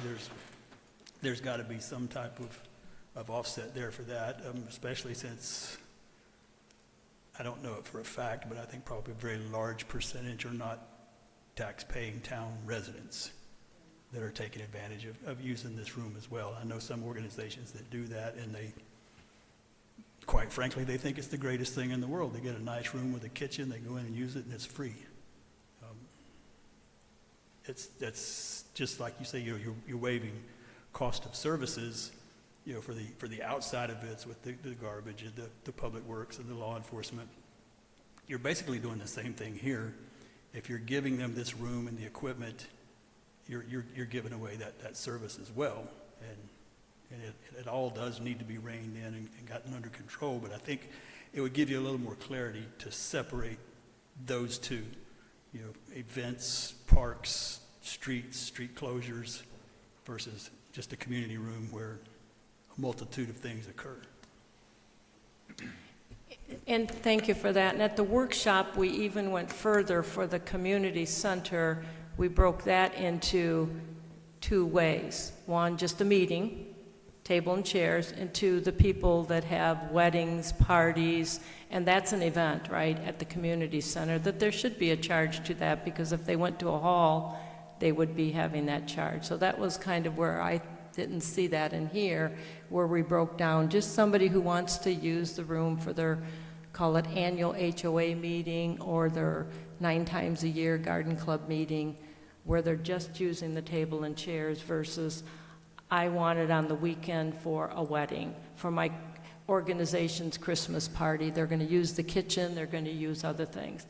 there's got to be some type of offset there for that, especially since, I don't know it for a fact, but I think probably a very large percentage are not tax-paying town residents that are taking advantage of using this room as well. I know some organizations that do that, and quite frankly, they think it's the greatest thing in the world. They get a nice room with a kitchen, they go in and use it, and it's free. That's just like you say, you're waiving cost of services, for the outside events with the garbage and the public works and the law enforcement. You're basically doing the same thing here. If you're giving them this room and the equipment, you're giving away that service as well. And it all does need to be reined in and gotten under control, but I think it would give you a little more clarity to separate those two, events, parks, street closures versus just a community room where a multitude of things occur. And thank you for that. And at the workshop, we even went further for the community center. We broke that into two ways. One, just a meeting, table and chairs, and two, the people that have weddings, parties, and that's an event, right, at the community center, that there should be a charge to that, because if they went to a hall, they would be having that charge. So that was kind of where I didn't see that in here, where we broke down just somebody who wants to use the room for their, call it annual HOA meeting, or their 9 times a year garden club meeting, where they're just using the table and chairs, versus I want it on the weekend for a wedding, for my organization's Christmas party. They're going to use the kitchen, they're going to use other things.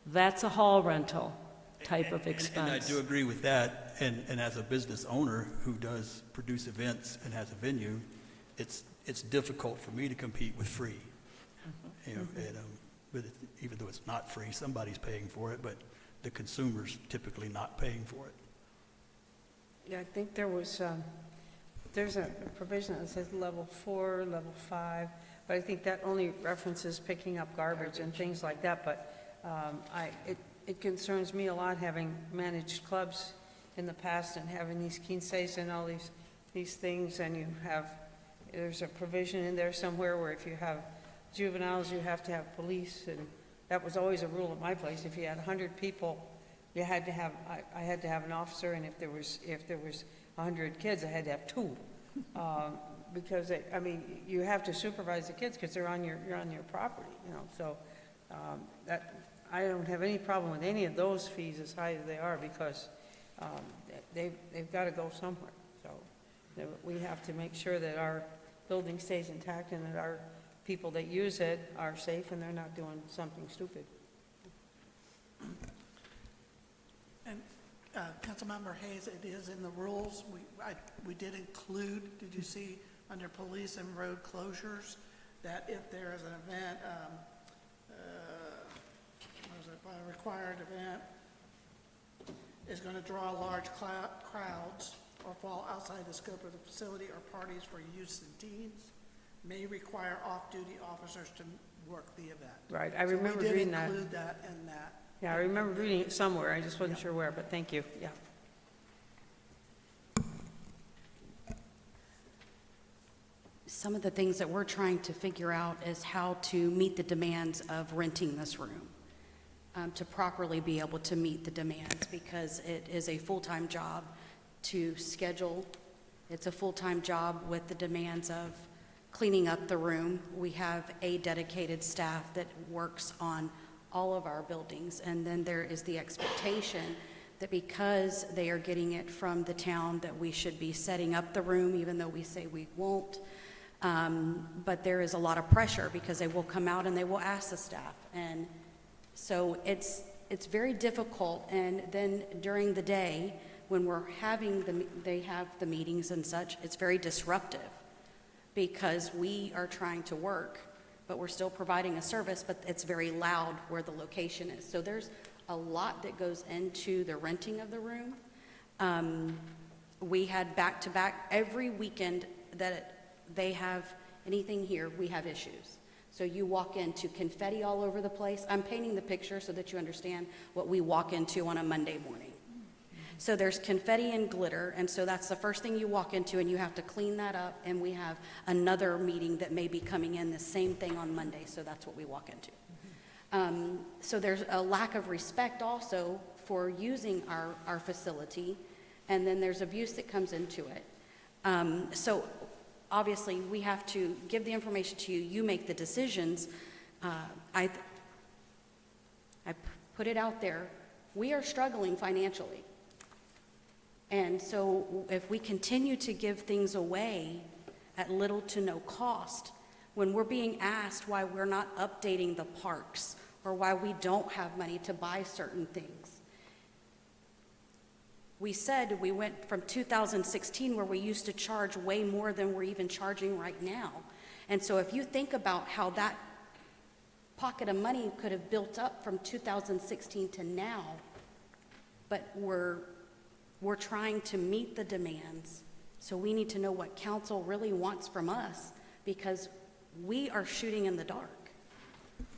That's a hall rental type of expense. And I do agree with that. And as a business owner who does produce events and has a venue, it's difficult for me to compete with free. But even though it's not free, somebody's paying for it, but the consumer's typically not paying for it. Yeah, I think there's a provision that says level 4, level 5, but I think that only references picking up garbage and things like that, but It concerns me a lot, having managed clubs in the past and having these quinces and all these things, and there's a provision in there somewhere where if you have juveniles, you have to have police, and that was always a rule at my place. If you had 100 people, you had to have, I had to have an officer, and if there was 100 kids, I had to have 2. Because, you have to supervise the kids because you're on your property, so that, I don't have any problem with any of those fees as high as they are, because they've got to go somewhere. So we have to make sure that our building stays intact and that our people that use it are safe and they're not doing something stupid. And Councilmember Hayes, it is in the rules. We did include, did you see, under police and road closures, that if there is an event, a required event, is going to draw large crowds or fall outside the scope of the facility, or parties for use in teens, may require off-duty officers to work the event. Right, I remember reading that. We did include that in that. Yeah, I remember reading it somewhere, I just wasn't sure where, but thank you, yeah. Some of the things that we're trying to figure out is how to meet the demands of renting this room, to properly be able to meet the demands, because it is a full-time job to schedule. It's a full-time job with the demands of cleaning up the room. We have a dedicated staff that works on all of our buildings, and then there is the expectation that because they are getting it from the town, that we should be setting up the room, even though we say we won't. But there is a lot of pressure because they will come out and they will ask the staff. And so it's very difficult. And then during the day, when we're having they have the meetings and such, it's very disruptive because we are trying to work, but we're still providing a service, but it's very loud where the location is. So there's a lot that goes into the renting of the room. We had back-to-back every weekend that they have anything here, we have issues. So you walk into confetti all over the place. I'm painting the picture so that you understand what we walk into on a Monday morning. So there's confetti and glitter, and so that's the first thing you walk into, and you have to clean that up, and we have another meeting that may be coming in, the same thing on Monday, so that's what we walk into. So there's a lack of respect also for using our facility, and then there's abuse that comes into it. So obviously, we have to give the information to you. You make the decisions. I put it out there. We are struggling financially. And so if we continue to give things away at little to no cost, when we're being asked why we're not updating the parks or why we don't have money to buy certain things, we said we went from 2016 where we used to charge way more than we're even charging right now. And so if you think about how that pocket of money could have built up from 2016 to now, but we're trying to meet the demands. So we need to know what council really wants from us, because we are shooting in the dark.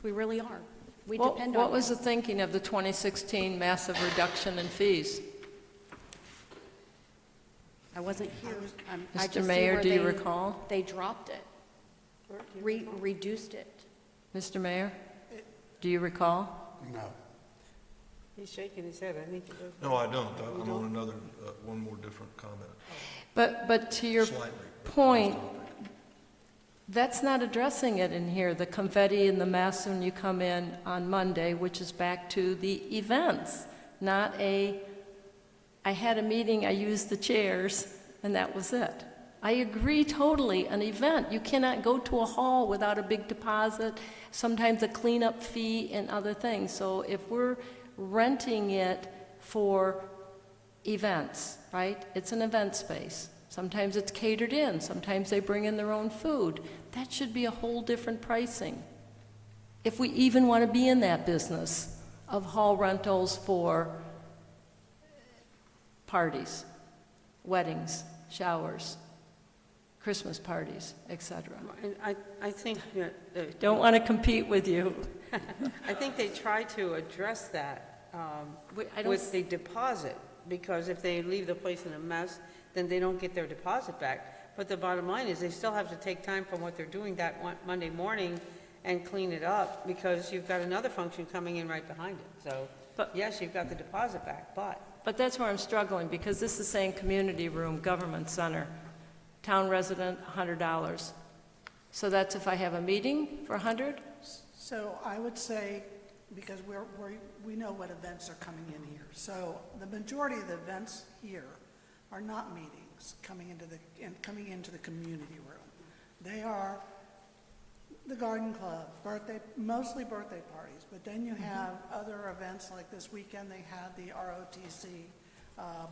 We really are. We depend on What was the thinking of the 2016 massive reduction in fees? I wasn't here. I just Mr. see Mayor, where do you recall? They dropped it, reduced it. Mr. Mayor, do you recall? No. He's shaking his head, I think it was. No, I don't. I'm on another, one more different comment. But to your Slightly. point, that's not addressing it in here, the confetti and the mess when you come in on Monday, which is back to the events, not I had a meeting, I used the chairs, and that was it. I agree totally, an event, you cannot go to a hall without a big deposit, sometimes a cleanup fee and other things. So if we're renting it for events, right? It's an event space. Sometimes it's catered in, sometimes they bring in their own food. That should be a whole different pricing. If we even want to be in that business of hall rentals for parties, weddings, showers, Christmas parties, etc. And I think that Don't want to compete with you. I think they try to address that I don't with the deposit, because if they leave the place in a mess, then they don't get their deposit back. But the bottom line is, they still have to take time from what they're doing that Monday morning and clean it up, because you've got another function coming in right behind it. So, But- yes, you've got the deposit back, but But that's where I'm struggling, because this is saying community room, government center, town resident, $100. So that's if I have a meeting for 100? So I would say, because we know what events are coming in here. So the majority of the events here are not meetings coming into the community room. They are the garden club, mostly birthday parties. But then you have other events, like this weekend they had the ROTC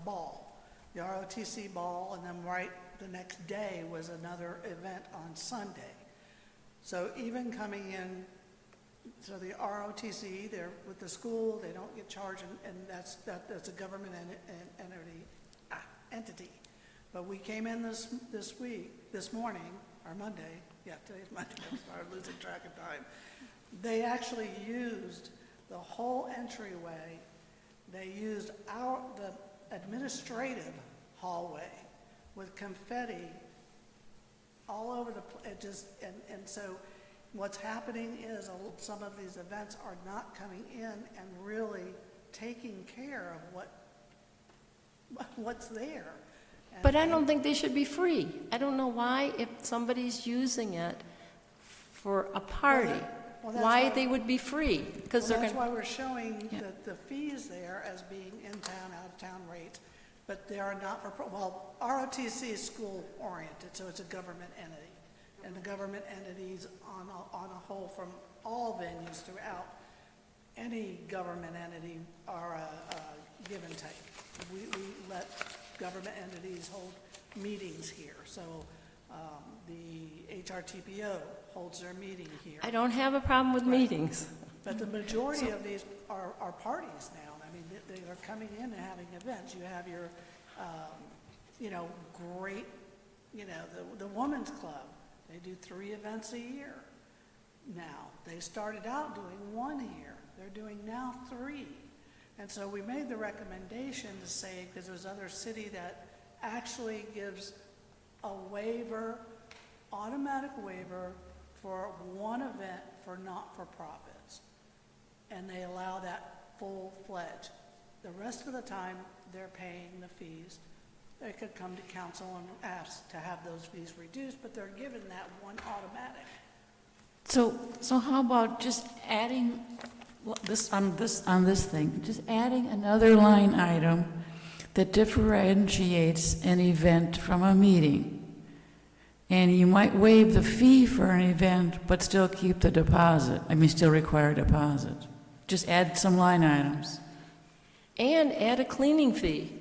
ball. The ROTC ball, and then right the next day was another event on Sunday. So even coming in, so the ROTC, they're with the school, they don't get charged, and that's a government entity. But we came in this morning, or Monday, today's Monday, I started losing track of time. They actually used the whole entryway. They used the administrative hallway with confetti all over and so what's happening is some of these events are not coming in and really taking care of what's there. But I don't think they should be free. I don't know why, if somebody's using it for a party, well, that's why why- they would be free? Because they're That's going why we're showing Yeah. the fees there as being in-town, out-of-town rates, but they are not ROTC is school-oriented, so it's a government entity. And the government entities on a whole from all venues throughout, any government entity are a give and take. We let government entities hold meetings here, so the HRTPO holds their meeting here. I don't have a problem with meetings. But the majority of these are parties now. I mean, they are coming in and having events. You have your, great, the Women's Club. They do 3 events a year now. They started out doing 1 a year. They're doing now 3. And so we made the recommendation to say, because there's other city that actually gives a waiver, automatic waiver for 1 event for not-for-profits. And they allow that full-fledged. The rest of the time, they're paying the fees. They could come to council and ask to have those fees reduced, but they're given that 1 automatic. So how about just adding this on this thing, just adding another line item that differentiates an event from a meeting? And you might waive the fee for an event, but still keep the deposit. Still require a deposit. Just add some line items. And add a cleaning fee.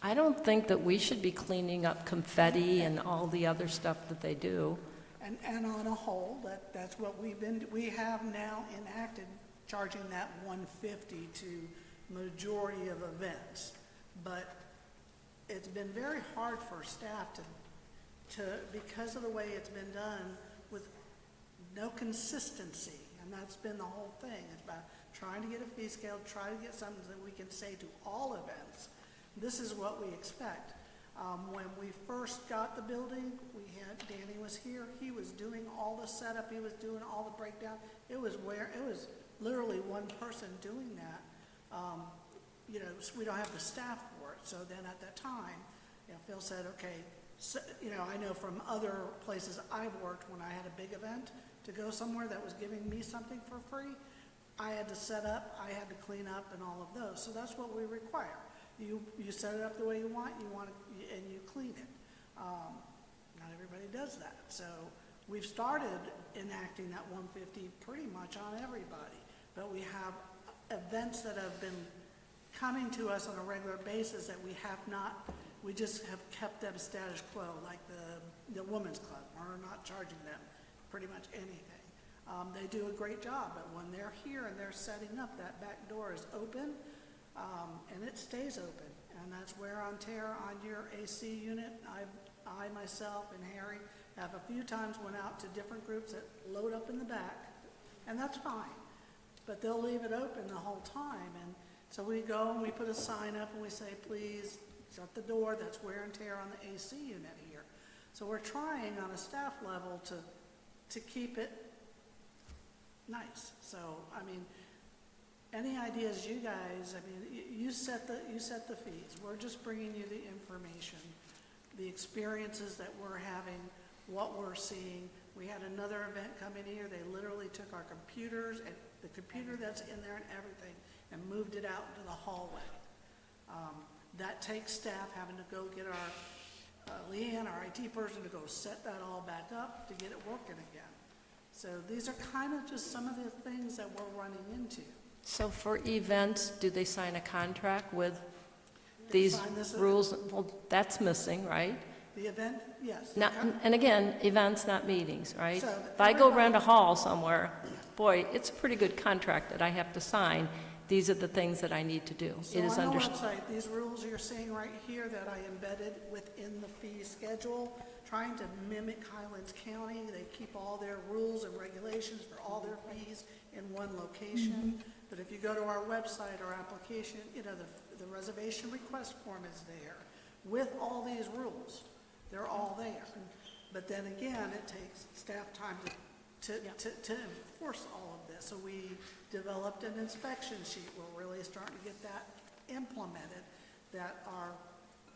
I don't think that we should be cleaning up confetti and all the other stuff that they do. And on a whole, that's what we have now enacted, charging that $150 to majority of events. But it's been very hard for staff to because of the way it's been done with no consistency. And that's been the whole thing. It's about trying to get a fee scale, try to get something that we can say to all events. This is what we expect. When we first got the building, Danny was here. He was doing all the setup. He was doing all the breakdown. It was literally one person doing that. So we don't have the staff for it. So then at that time, Phil said, okay, so, I know from other places I've worked, when I had a big event to go somewhere that was giving me something for free, I had to set up, I had to clean up and all of those. So that's what we require. You set it up the way you want it, and you clean it. Not everybody does that. So we've started enacting that $150 pretty much on everybody. But we have events that have been coming to us on a regular basis that we just have kept them status quo, like the Women's Club. We're not charging them pretty much anything. They do a great job, but when they're here and they're setting up, that back door is open. And it stays open, and that's wear on tear on your AC unit. I myself and Harry have a few times went out to different groups that load up in the back, and that's fine. but they'll leave it open the whole time. And so we go and we put a sign up and we say, please shut the door, that's wear and tear on the AC unit here. So we're trying on a staff level to keep it nice. So, I mean, any ideas you guys, I mean, you set the fees. We're just bringing you the information, the experiences that we're having, what we're seeing. We had another event come in here. They literally took our computers and the computer that's in there and everything and moved it out into the hallway. That takes staff having to go get our Leanne, our IT person, to go set that all back up to get it working again. So these are kind of just some of the things that we're running into. So for events, do they sign a contract with They these sign this- rules? Well, that's missing, right? The event, yes. Not, and again, events, not meetings, right? So If I go everybody- rent a hall somewhere, boy, it's a pretty good contract that I have to sign. These are the things that I need to do. So It is on the understood. website, these rules you're seeing right here that I embedded within the fee schedule, trying to mimic Highlands County. They keep all their rules and regulations for all their fees in one location. But if you go to our website or application, you know, the reservation request form is there with all these rules. They're all there. But then again, it takes staff time to enforce all of this. So we developed an inspection sheet. We're really starting to get that implemented, that our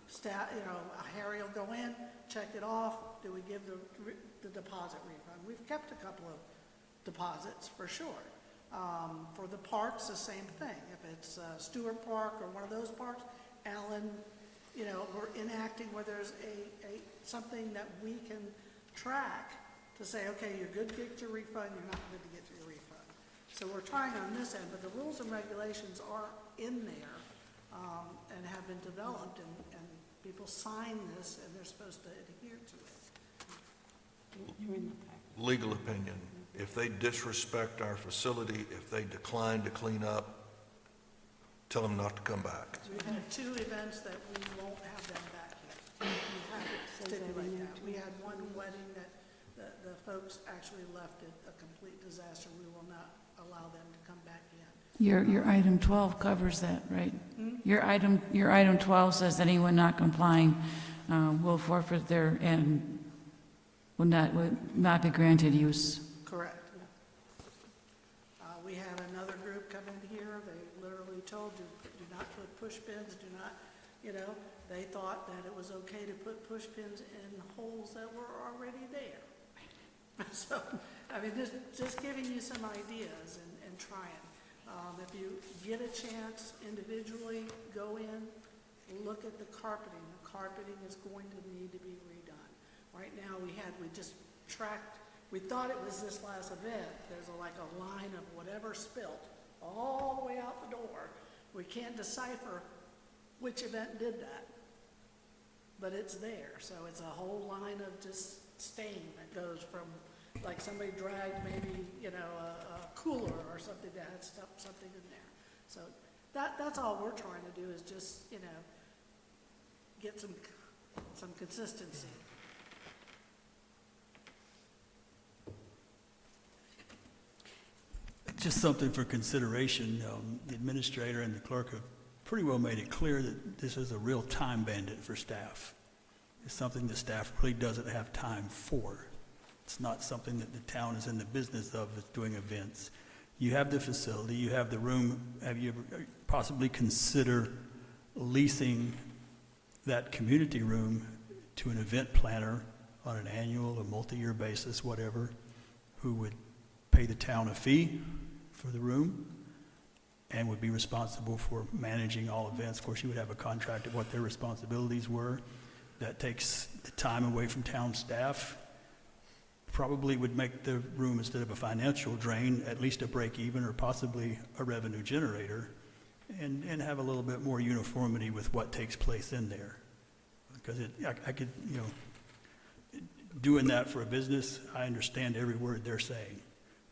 staff, you know, Harry will go in, check it off. Do we give the deposit refund? We've kept a couple of deposits for sure. For the parks, the same thing. If it's Stewart Park or one of those parks, Allen, you know, we're enacting where there's something that we can track to say, okay, you're good to get your refund, you're not good to get your refund. So we're trying on this end, but the rules and regulations are in there and have been developed, and people sign this and they're supposed to adhere to it. Legal opinion, if they disrespect our facility, if they decline to clean up, tell them not to come back. So we've had 2 events that we won't have them back yet. We have it stipulated that. We had one wedding that the folks actually left it a complete disaster. We will not allow them to come back in. Your item 12 covers that, right? Your item 12 says anyone not complying will forfeit their, and will not be granted use. Correct. We had another group come in here. They literally told you, do not put push pins, do not, you know, they thought that it was okay to put push pins in holes that were already there. So, I mean, just giving you some ideas and trying. If you get a chance individually, go in, look at the carpeting. The carpeting is going to need to be redone. Right now, we just tracked, we thought it was this last event. There's like a line of whatever spilt all the way out the door. We can't decipher which event did that, but it's there. So it's a whole line of just stain that goes from, like somebody dragged maybe, you know, a cooler or something that had something in there. So that's all we're trying to do is just, you know, get some consistency. Just something for consideration. The administrator and the clerk have pretty well made it clear that this is a real time bandit for staff. It's something the staff really doesn't have time for. It's not something that the town is in the business of, is doing events. You have the facility, you have the room. Have you ever possibly consider leasing that community room to an event planner on an annual or multi-year basis, whatever, who would pay the town a fee for the room and would be responsible for managing all events? Of course, you would have a contract of what their responsibilities were. That takes the time away from town staff. Probably would make the room, instead of a financial drain, at least a break even or possibly a revenue generator, and have a little bit more uniformity with what takes place in there. Because I could, you know, doing that for a business, I understand every word they're saying.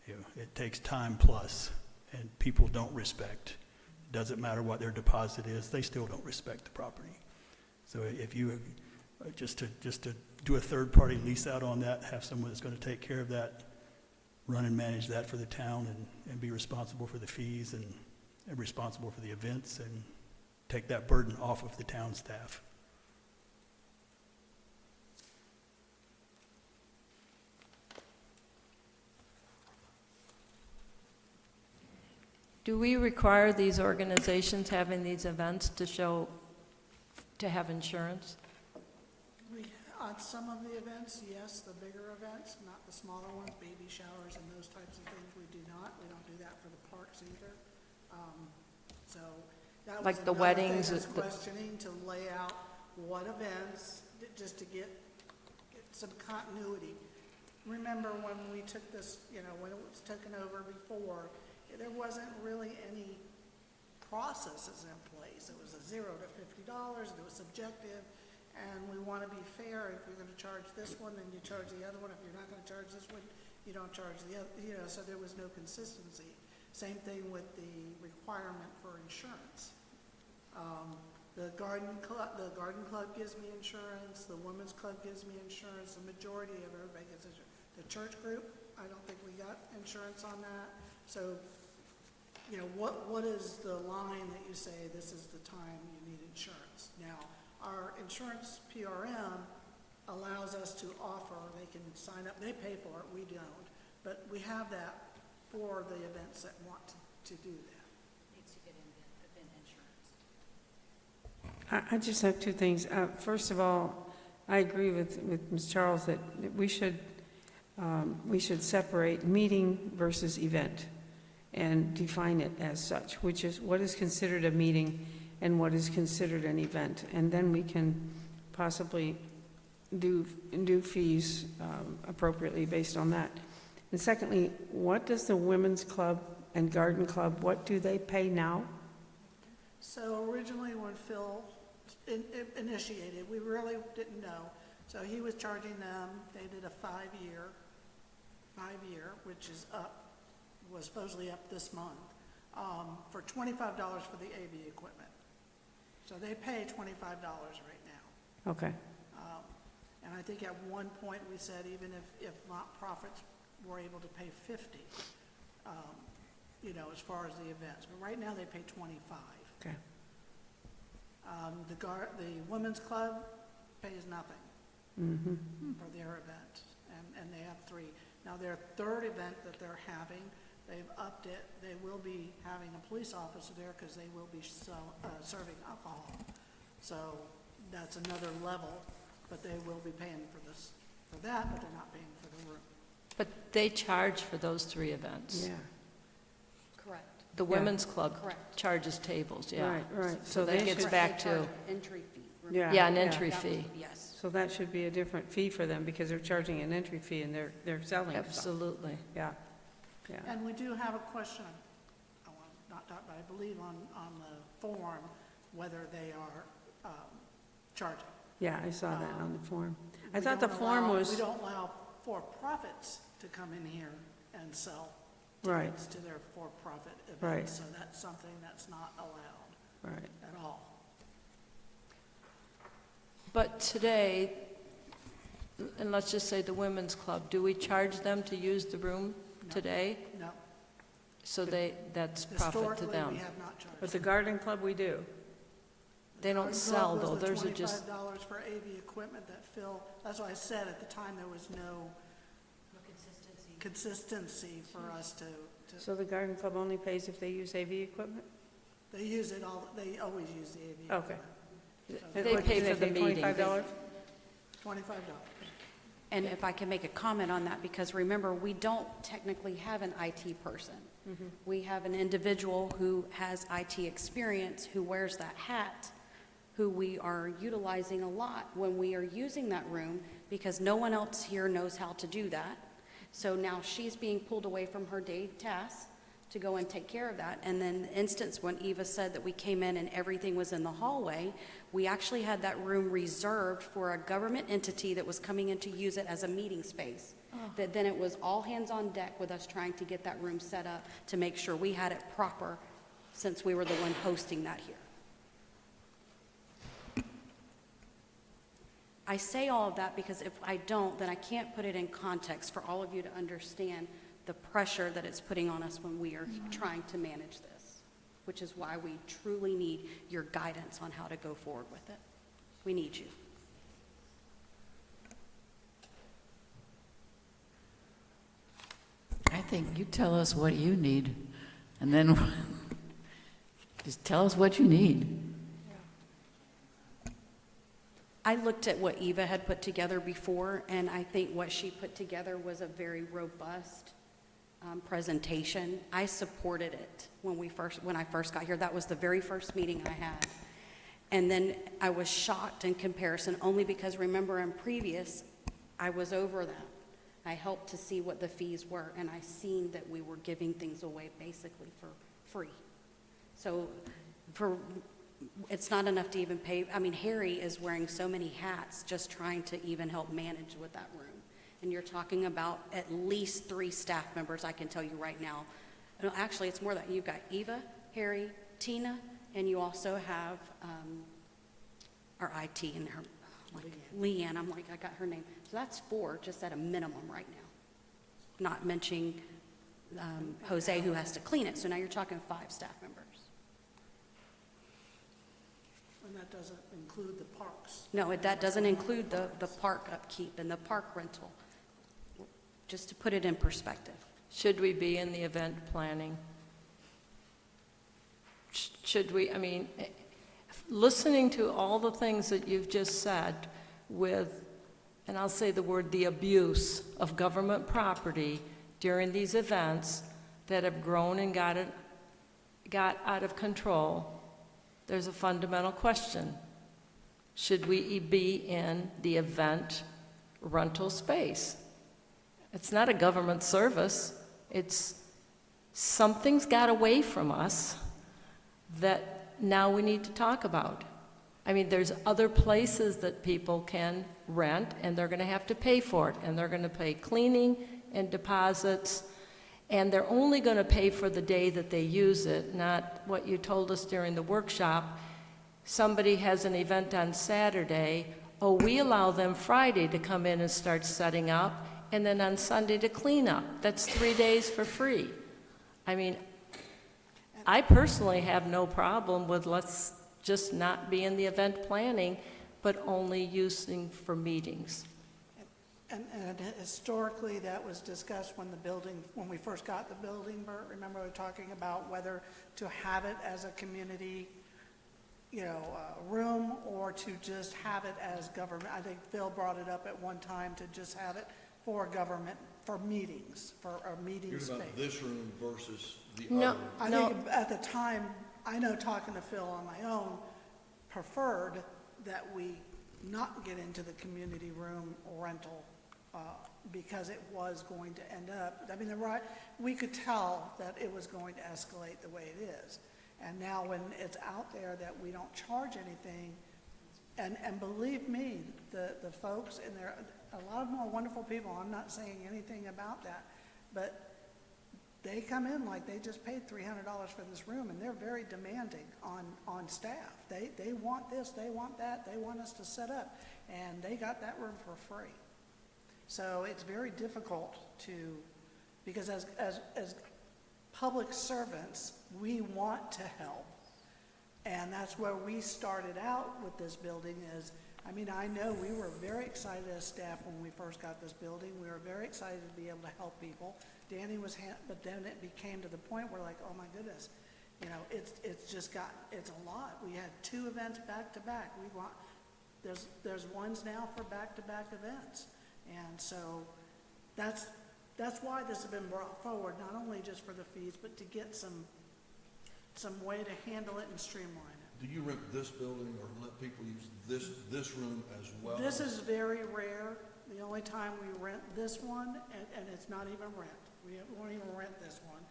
You know, it takes time plus, and people don't respect. Doesn't matter what their deposit is, they still don't respect the property. So if you, just to do a third-party lease out on that, have someone that's going to take care of that run and manage that for the town and be responsible for the fees and responsible for the events and take that burden off of the town staff. Do we require these organizations having these events to have insurance? On some of the events, yes, the bigger events, not the smaller ones, baby showers and those types of things, we do not. We don't do that for the parks either. So that was Like the another thing weddings, I was the- questioning, to lay out what events, just to get some continuity. Remember when we took this, when it was taken over before, there wasn't really any processes in place. It was a $0 to $50, and it was subjective. And we want to be fair. If you're going to charge this one, then you charge the other one. If you're not going to charge this one, you don't charge the other, so there was no consistency. Same thing with the requirement for insurance. The garden club gives me insurance, the women's club gives me insurance, the majority of everybody gets insurance. The church group, I don't think we got insurance on that. So, what is the line that you say this is the time you need insurance? Now, our insurance PRM allows us to offer, they can sign up, they pay for it, we don't, but we have that for the events that want to do that. Needs to get event insurance. I just have two things. First of all, I agree with Ms. Charles that we should separate meeting versus event and define it as such, which is what is considered a meeting and what is considered an event. And then we can possibly do fees appropriately based on that. And secondly, what does the women's club and garden club, what do they pay now? So originally when Phil initiated, we really didn't know. So he was charging them, they did a five-year, which is was supposedly up this month, for $25 for the AV equipment. So they pay $25 right now. Okay. And I think at one point we said even if nonprofits were able to pay $50, as far as the events. But right now they pay $25. Okay. The women's club pays nothing for their event, and they have 3. Now their third event that they're having, they've upped it. They will be having a police officer there because they will be serving alcohol. So that's another level, but they will be paying for that, but they're not paying for the room. But they charge for those 3 events. Yeah. Correct. The Yeah. women's club Correct. charges tables, yeah. Right. So they that gets should- back They charge to, an entry fee. yeah, an entry That was- fee. Yes. So that should be a different fee for them because they're charging an entry fee and they're selling stuff. Absolutely. Yeah. Yeah. And we do have a question, not, but I believe on the form, whether they are charging. Yeah, I saw that on the form. I We thought the don't form allow- was, We don't allow for-profits to come in here and sell Right. tickets to their for-profit events. Right. So that's something that's not allowed right. at all. But today, and let's just say the women's club, do we charge them to use the room No. today? No. So that's profit to Historically, them. we have not charged. But the garden club, we do. They don't Garden sell, Club though. was the Those are just, $25 for AV equipment that Phil, that's why I said at the time there was no consistency for us to, So the garden club only pays if they use AV equipment? they use it all, they always use the AV Okay. equipment. They What, pay do for the meeting. $25? $25. And if I can make a comment on that, because remember, we don't technically have an IT person. We have an individual who has IT experience, who wears that hat, who we are utilizing a lot when we are using that room, because no one else here knows how to do that. So now she's being pulled away from her day task to go and take care of that. And then the instance when Eva said that we came in and everything was in the hallway, we actually had that room reserved for a government entity that was coming in to use it as a meeting space. That then it was all hands on deck with us trying to get that room set up to make sure we had it proper, since we were the one hosting that here. I say all of that because if I don't, then I can't put it in context for all of you to understand the pressure that it's putting on us when we are trying to manage this, which is why we truly need your guidance on how to go forward with it. We need you. I think you tell us what you need, and then just tell us what you need. I looked at what Eva had put together before, and I think what she put together was a very robust presentation. I supported it when I first got here. That was the very first meeting I had. And then I was shocked in comparison, only because remember in previous, I was over them. I helped to see what the fees were, and I seen that we were giving things away basically for free. So it's not enough to even pay. I mean, Harry is wearing so many hats just trying to even help manage with that room. And you're talking about at least 3 staff members, I can tell you right now. No, actually, it's more than that. You've got Eva, Harry, Tina, and you also have our IT in her, like Leanne. I'm like, I got her name. So that's 4 just at a minimum right now. Not mentioning Jose, who has to clean it. So now you're talking 5 staff members. And that doesn't include the parks. No, that doesn't include the park upkeep and the park rental, just to put it in perspective. Should we be in the event planning? Should we, I mean, listening to all the things that you've just said with, and I'll say the word, the abuse of government property during these events that have grown and got out of control, there's a fundamental question. Should we be in the event rental space? It's not a government service. It's something's got away from us that now we need to talk about. I mean, there's other places that people can rent, and they're going to have to pay for it, and they're going to pay cleaning and deposits, and they're only going to pay for the day that they use it, not what you told us during the workshop. Somebody has an event on Saturday, oh, we allow them Friday to come in and start setting up, and then on Sunday to clean up. That's 3 days for free. I mean, I personally have no problem with let's just not be in the event planning, but only using for meetings. And historically, that was discussed when we first got the building, Bert. Remember we were talking about whether to have it as a community, room, or to just have it as government. I think Phil brought it up at one time to just have it for government, for meetings, for a meeting space. You're about this room versus the No. other. I think at the time, I know talking to Phil on my own, preferred that we not get into the community room rental because it was going to end up, I mean, we could tell that it was going to escalate the way it is. And now when it's out there that we don't charge anything, and believe me, the folks, and a lot of them are wonderful people, I'm not saying anything about that, but they come in like they just paid $300 for this room, and they're very demanding on staff. They want this, they want that, they want us to set up, and they got that room for free. So it's very difficult because as public servants, we want to help. And that's where we started out with this building I know we were very excited as staff when we first got this building. We were very excited to be able to help people. Danny but then it became to the point where oh my goodness, it's a lot. We had 2 events back to back. There's ones now for back-to-back events. And so that's why this has been brought forward, not only just for the fees, but to get some way to handle it and streamline it. Do you rent this building or let people use this room as well? This is very rare. The only time we rent this one, and it's not even rent, we won't even rent this one,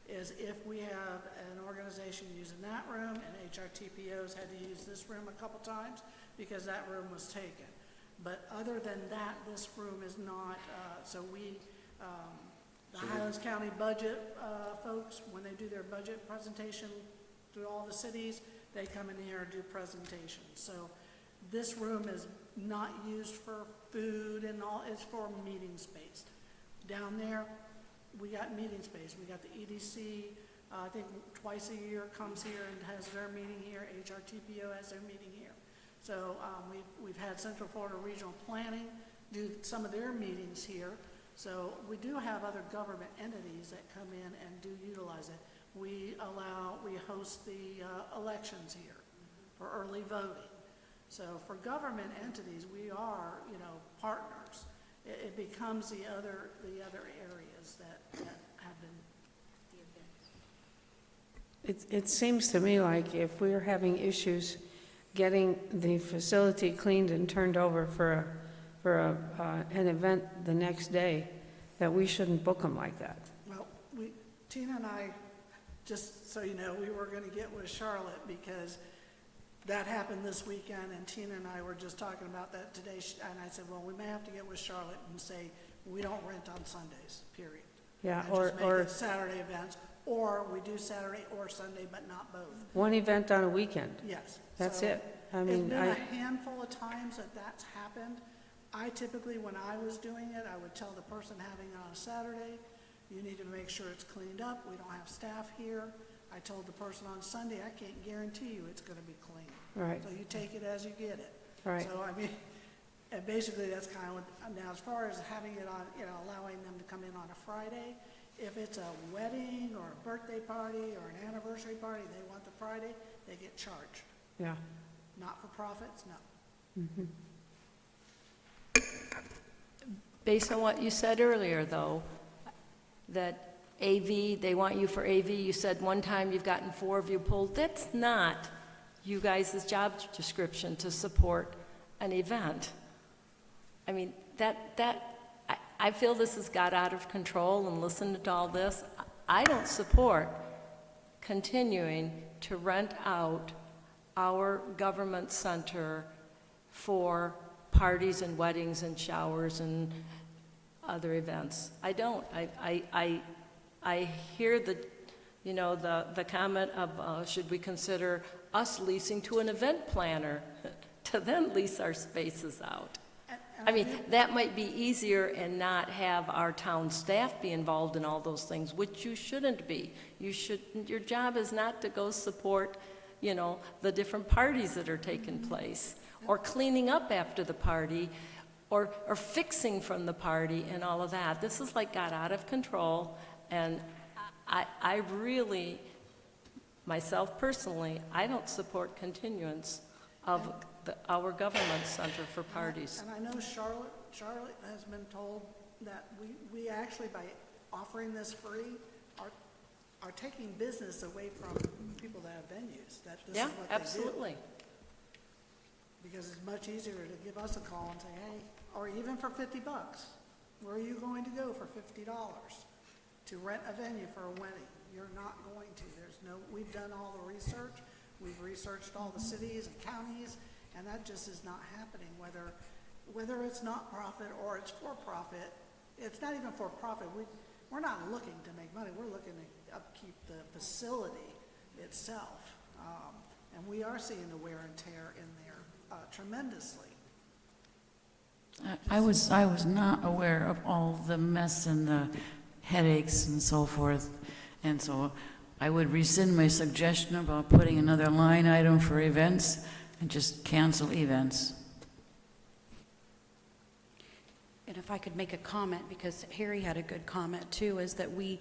is if we have an organization using that room, and HRTPOs had to use this room a couple times because that room was taken. But other than that, this room is not, the Highlands County budget folks, when they do their budget presentation through all the cities, they come in here and do presentations. So this room is not used for food and all, it's for meeting space. Down there, we got meeting space. We got the EDC, I think twice a year comes here and has their meeting here. HRTPO has their meeting here. So we've had Central Florida Regional Planning do some of their meetings here. So we do have other government entities that come in and do utilize it. We host the elections here for early voting. So for government entities, we are, partners. It becomes the other areas that have been. It seems to me like if we're having issues getting the facility cleaned and turned over for an event the next day, that we shouldn't book them like that. Well, Tina and I, just so you know, we were going to get with Charlotte because that happened this weekend, and Tina and I were just talking about that today, and I said, well, we may have to get with Charlotte and say, we don't rent on Sundays, period. Yeah, And just make it Saturday events, or we do Saturday or Sunday, but not both. one event on a weekend. Yes. That's So it. I It's mean, been a handful of times that that's happened. I typically, when I was doing it, I would tell the person having it on a Saturday, you need to make sure it's cleaned up. We don't have staff here. I told the person on Sunday, I can't guarantee you it's going to be clean. Right. So you take it as you get it. Right. So, and basically that's kind of what, now as far as having it on, allowing them to come in on a Friday, if it's a wedding or a birthday party or an anniversary party, they want the Friday, they get charged. yeah. Not-for-profits, no. Based on what you said earlier, though, that AV, they want you for AV, you said one time you've gotten 4 of you pulled. That's not you guys' job description to support an event. I mean, I feel this has got out of control, and listening to all this, I don't support continuing to rent out our government center for parties and weddings and showers and other events. I don't. I hear the comment of should we consider us leasing to an event planner to then lease our spaces out. I mean, that might be easier and not have our town staff be involved in all those things, which you shouldn't be. Your job is not to go support, the different parties that are taking place, or cleaning up after the party, or fixing from the party and all of that. This is got out of control, and I really, myself personally, I don't support continuance of our government center for parties. And I know Charlotte has been told that we actually, by offering this free, are taking business away from people that have venues, that this is what they do. Absolutely. Because it's much easier to give us a call and say, hey, or even for $50, where are you going to go for $50 to rent a venue for a wedding? You're not going to. We've done all the research. We've researched all the cities and counties, and that just is not happening. Whether it's not profit or it's for profit, it's not even for profit. We're not looking to make money. We're looking to upkeep the facility itself. And we are seeing the wear and tear in there tremendously. I was not aware of all the mess and the headaches and so forth, and so I would rescind my suggestion about putting another line item for events and just cancel events. And if I could make a comment, because Harry had a good comment too, is that we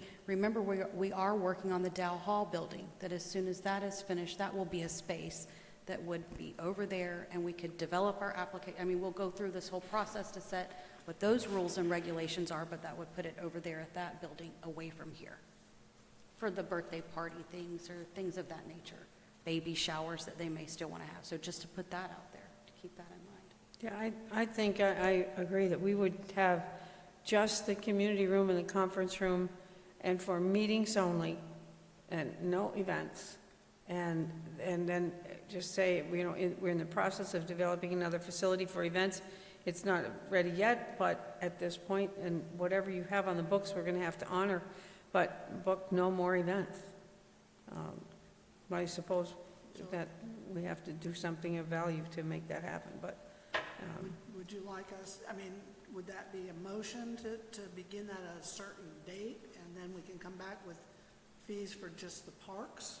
are working on the Dow Hall building, that as soon as that is finished, that will be a space that would be over there, and we could develop our application. We'll go through this whole process to set what those rules and regulations are, but that would put it over there at that building away from here for the birthday party things or things of that nature, baby showers that they may still want to have. So just to put that out there, to keep that in mind. Yeah, I think I agree that we would have just the community room and the conference room, and for meetings only, and no events. And then just say, we're in the process of developing another facility for events. It's not ready yet, but at this point, and whatever you have on the books, we're going to have to honor, but book no more events. I suppose that we have to do something of value to make that happen, but. Would you like us, would that be a motion to begin at a certain date, and then we can come back with fees for just the parks?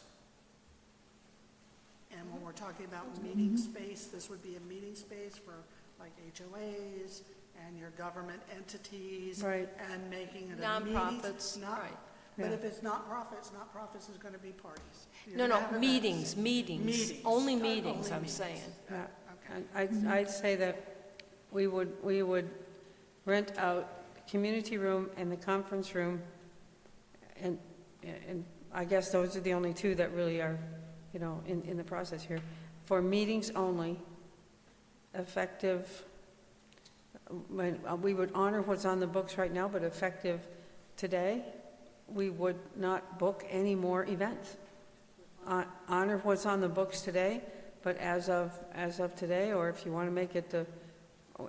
And when we're talking about meeting space, this would be a meeting space for like HOAs and your government entities. Right. And making it a meeting. Nonprofits, Not- right. But Yeah. if it's not profits is gonna be parties. You're No, gonna no, have events. meetings, Meetings. only Only meetings, I'm meetings. saying. Yeah, Okay. I'd say that we would rent out the community room and the conference room, and I guess those are the only two that really are, you know, in the process here, for meetings only, effective, we would honor what's on the books right now, but effective today, we would not book any more events. Honor what's on the books today, but as of today, or if you want to make it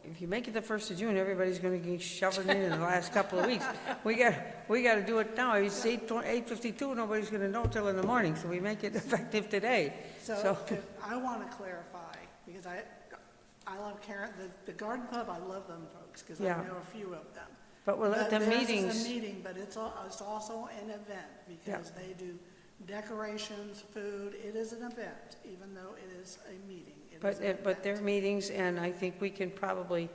if you make it the 1st of June, everybody's going to get shoved in the last couple of weeks. We got to do it now. It's 8:52, nobody's going to know till in the morning, so we make it effective today. So I want to clarify, because I love Karen, the garden club, I love them folks, because I Yeah. know a few of them. But we'll let the Theirs is meetings, a meeting, but it's also an event, because they do decorations, food, it is an event, even though it is a meeting. It is an but their event. meetings, and I think we can probably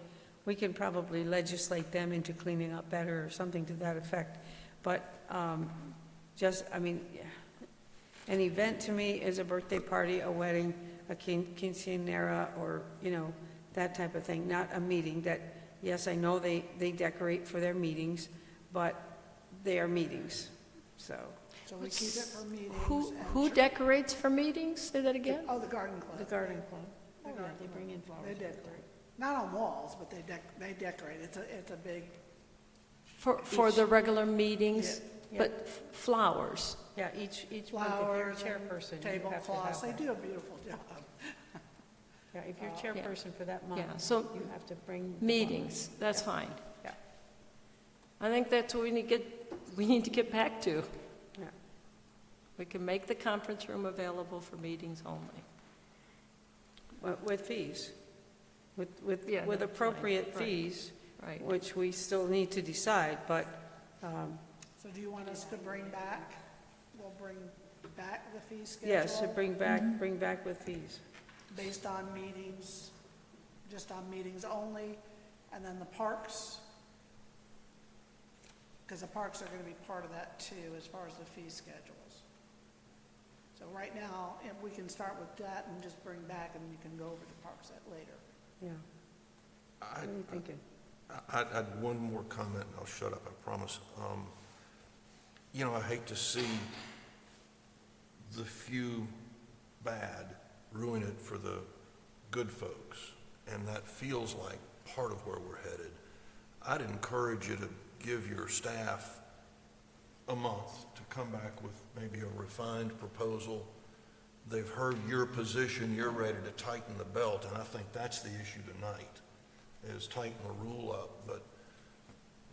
legislate them into cleaning up better or something to that effect. But an event to me is a birthday party, a wedding, a quinceanera, or, you know, that type of thing, not a meeting that, yes, I know they decorate for their meetings, but they are meetings, so. So we keep it for meetings. Who and decorates for meetings? Say that again? Oh, the garden club. The garden club. The Oh, yeah, garden they club. bring in flowers. They decorate. Not on walls, but they decorate. It's a big, For the regular meetings, Yeah. but flowers. Yeah, each month, if you're a flowers, chairperson, and you have to tablecloths. They have do a beautiful job. Yeah, if you're chairperson for that month, Yeah, so you have to bring. meetings, that's fine. Yeah. I think that's what we need to get back to. Yeah. We can make the conference room available for meetings only. With fees, with Yeah, that's fine. appropriate Right. fees, Right. which we still need to decide, but, So do you want us to bring back, we'll bring back the fee schedule? yes, to bring back with fees. Based on meetings, just on meetings only, and then the parks? Because the parks are gonna be part of that too, as far as the fee schedules. So right now, if we can start with that and just bring back, and you can go over the parks at later. Yeah. What are you thinking? I'd add one more comment, and I'll shut up, I promise. You know, I hate to see the few bad ruin it for the good folks, and that feels like part of where we're headed. I'd encourage you to give your staff a month to come back with maybe a refined proposal. They've heard your position, you're ready to tighten the belt, and I think that's the issue tonight, is tighten the rule up. But,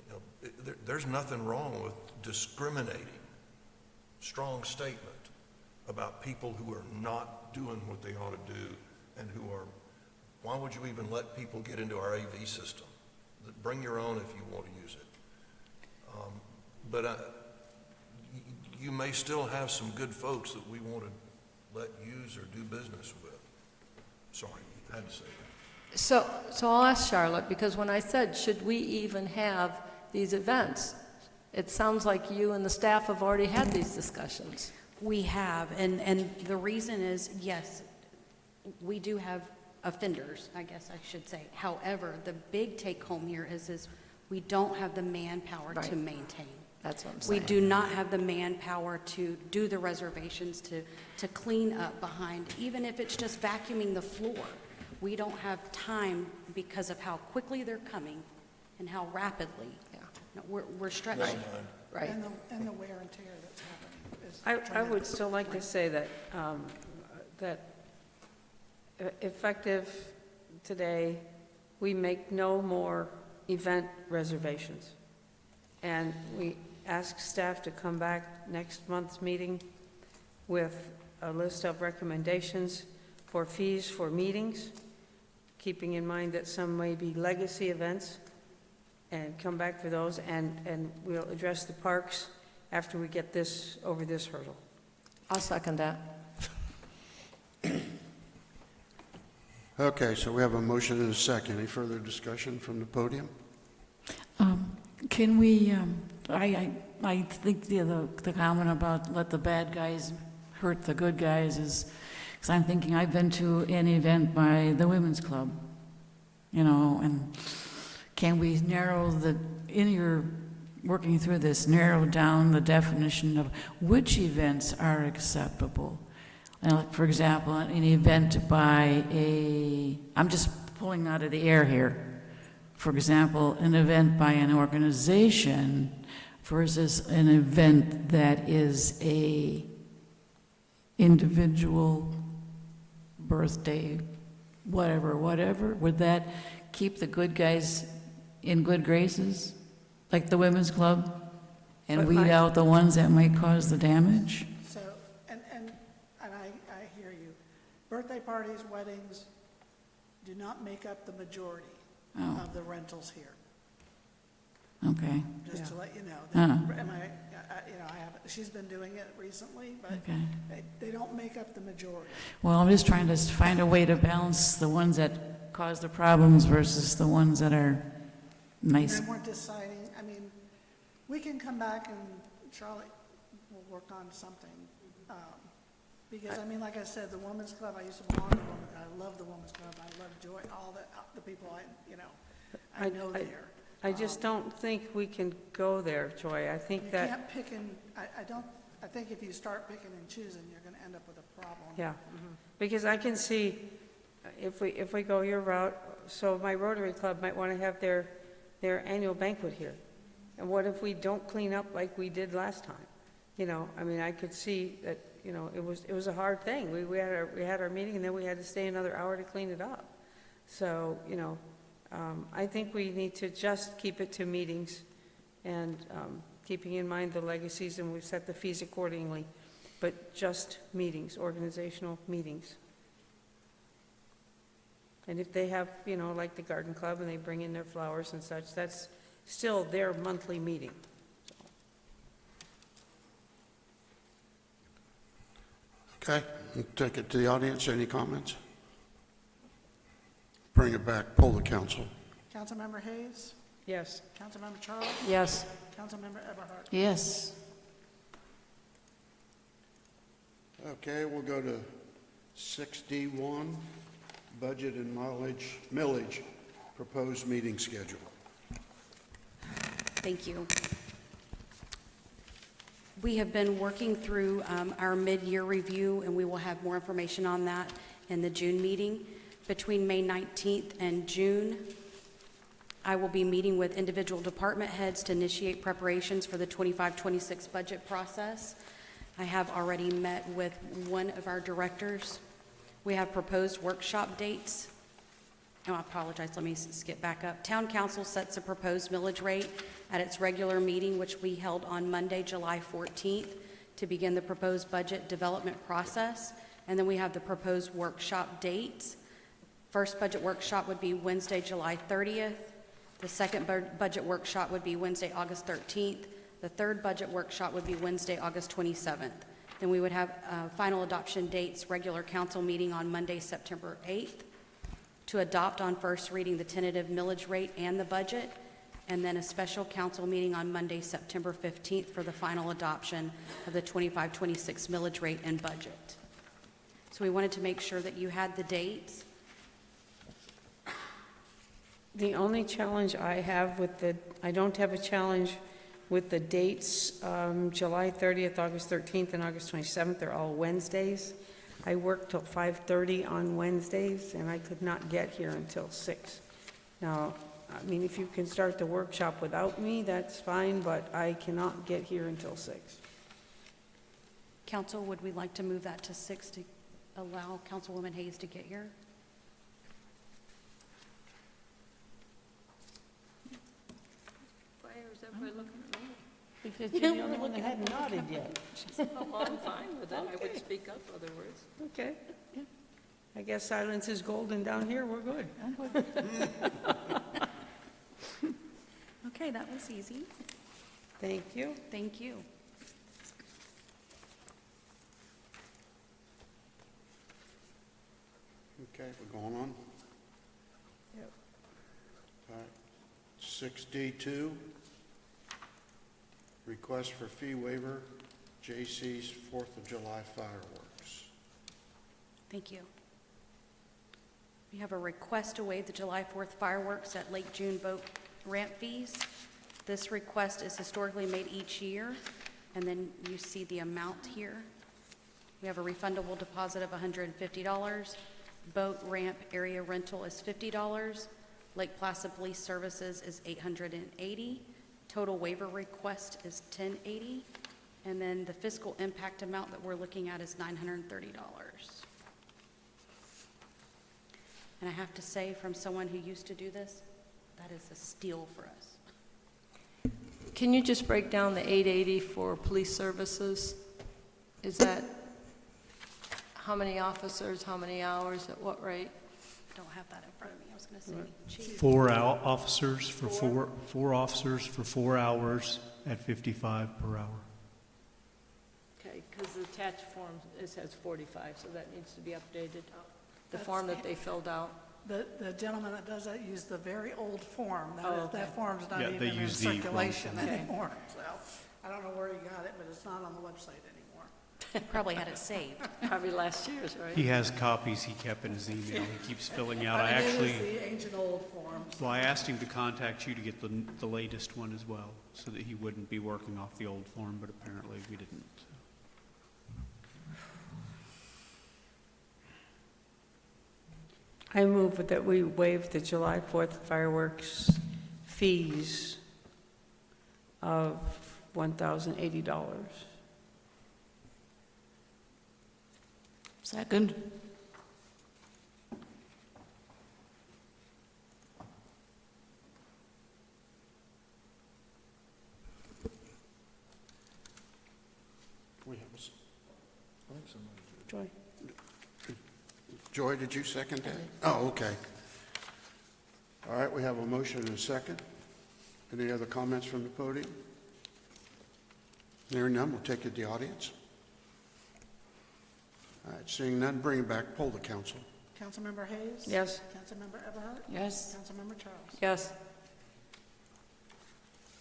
you know, there's nothing wrong with discriminating, strong statement, about people who are not doing what they ought to do, and who are, why would you even let people get into our AV system? Bring your own if you want to use it. But you may still have some good folks that we want to let use or do business with. Sorry, I had to say that. So I'll ask Charlotte, because when I said, should we even have these events? It sounds like you and the staff have already had these discussions. We have, and the reason is, yes, we do have offenders, I guess I should say. However, the big take-home here is we don't have the manpower to Right. maintain. That's what I'm We saying. do not have the manpower to do the reservations, to clean up behind, even if it's just vacuuming the floor. We don't have time because of how quickly they're coming and how rapidly. Yeah. No, we're stretched. Right. And the wear and tear that's happening is I tremendous. would still like to say that, effective today, we make no more event reservations. And we ask staff to come back next month's meeting with a list of recommendations for fees for meetings, keeping in mind that some may be legacy events and come back for those, and we'll address the parks after we get this, over this hurdle. I'll second that. Okay, so we have a motion and a second. Any further discussion from the podium? Can we, I think the comment about let the bad guys hurt the good guys is, because I'm thinking I've been to an event by the Women's Club, you know, and can we narrow in your working through this, narrow down the definition of which events are acceptable? For example, an event by I'm just pulling out of the air here. For example, an event by an organization versus an event that is a individual birthday, whatever, would that keep the good guys in good graces, like the Women's Club, and But weed out the ones that might cause the damage? So, and I hear you. Birthday parties, weddings do not make up the majority Oh. of the rentals here, Okay, just to let you know. Uh-huh. I haven't, she's been doing it recently, but okay. they don't make up the majority. Well, I'm just trying to find a way to balance the ones that cause the problems versus the ones that are nice. And then we're deciding, I mean, we can come back and Charlotte will work on something. Because, I mean, like I said, the Women's Club, I used to belong to the Women's Club. I love the Women's Club. I love Joy, all the people I know there. I just don't think we can go there, Joy. I think You that, can't pick and, I think if you start picking and choosing, you're gonna end up with a problem. yeah, because I can see, if we go your route, so my Rotary Club might want to have their annual banquet here. And what if we don't clean up like we did last time? You know, I mean, I could see that, you know, it was a hard thing. We had our meeting, and then we had to stay another hour to clean it up. So, you know, I think we need to just keep it to meetings and keeping in mind the legacies, and we've set the fees accordingly, but just meetings, organizational meetings. And if they have, you know, like the garden club, and they bring in their flowers and such, that's still their monthly meeting. Okay, we'll take it to the audience. Any comments? Bring it back, poll the council. Councilmember Hayes, Yes. Councilmember Charles, Yes. Councilmember Eberhardt. Yes. Okay, we'll go to 6D1, budget and millage, proposed meeting schedule. Thank you. We have been working through our mid-year review, and we will have more information on that in the June meeting. Between May 19th and June, I will be meeting with individual department heads to initiate preparations for the 25-26 budget process. I have already met with one of our directors. We have proposed workshop dates. Oh, I apologize, let me skip back up. Town Council sets a proposed millage rate at its regular meeting, which we held on Monday, July 14th, to begin the proposed budget development process. And then we have the proposed workshop dates. First budget workshop would be Wednesday, July 30th. The second budget workshop would be Wednesday, August 13th. The third budget workshop would be Wednesday, August 27th. Then we would have final adoption dates, regular council meeting on Monday, September 8th, to adopt on first reading the tentative millage rate and the budget, and then a special council meeting on Monday, September 15th for the final adoption of the 25-26 millage rate and budget. So we wanted to make sure that you had the dates. The only challenge I have I don't have a challenge with the dates, July 30th, August 13th, and August 27th. They're all Wednesdays. I work till 5:30 on Wednesdays, and I could not get here until 6. Now, I mean, if you can start the workshop without me, that's fine, but I cannot get here until 6. Council, would we like to move that to 6 to allow Councilwoman Hayes to get here? Why is everybody looking at me? Because you're the only one that hadn't nodded yet. Well, I'm fine with that. I would speak up otherwise. Okay. I guess silence is golden down here, we're good. Okay, that was easy. Thank you. Thank you. Okay, we're going on. Yep. All right. 6D2, request for fee waiver, J.C.'s 4th of July fireworks. Thank you. We have a request to waive the July 4th fireworks at Lake June boat ramp fees. This request is historically made each year, and then you see the amount here. We have a refundable deposit of $150. Boat ramp area rental is $50. Lake Placid Police Services is $880. Total waiver request is $1080. And then the fiscal impact amount that we're looking at is $930. And I have to say, from someone who used to do this, that is a steal for us. Can you just break down the 880 for police services? Is that how many officers, how many hours, at what rate? I don't have that in front of me. I was going to say, chief. Officers for four officers for 4 hours at 55 per hour. Okay, because the attached form, it says 45, so that needs to be updated. The form that they filled out. The gentleman that does that used the very old form. Oh, okay. That form's not Yeah, they even in use the wrong circulation form. anymore. So I don't know where he got it, but it's not on the website anymore. Probably had it saved. Probably last year's, right? He has copies he kept in his email. He keeps filling out. I It is actually, the ancient old forms. well, I asked him to contact you to get the latest one as well, so that he wouldn't be working off the old form, but apparently we didn't. I move that we waive the July 4th fireworks fees of $1,080. Second. We have Joy? Joy, did you second that? Oh, okay. All right, we have a motion and a second. Any other comments from the podium? Hearing none, we'll take it to the audience. All right, seeing none, bring it back, poll the council. Councilmember Hayes? Yes. Councilmember Eberhardt? Yes. Councilmember Charles? Yes.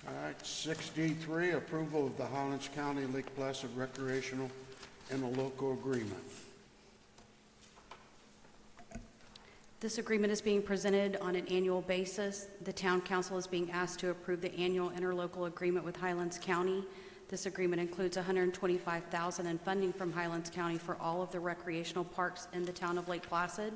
All right, 6D3, approval of the Highlands County Lake Placid recreational interlocal agreement. This agreement is being presented on an annual basis. The town council is being asked to approve the annual interlocal agreement with Highlands County. This agreement includes $125,000 in funding from Highlands County for all of the recreational parks in the town of Lake Placid.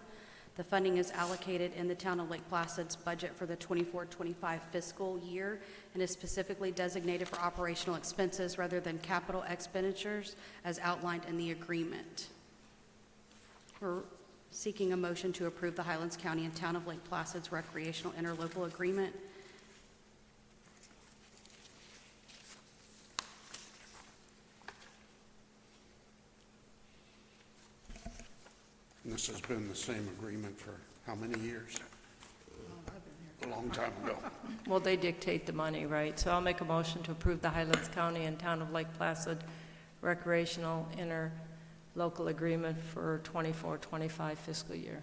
The funding is allocated in the town of Lake Placid's budget for the 24-25 fiscal year and is specifically designated for operational expenses rather than capital expenditures as outlined in the agreement. We're seeking a motion to approve the Highlands County and town of Lake Placid's recreational interlocal agreement. And this has been the same agreement for how many years? A long time ago. Well, they dictate the money, right? So I'll make a motion to approve the Highlands County and Town of Lake Placid recreational interlocal agreement for 24-25 fiscal year.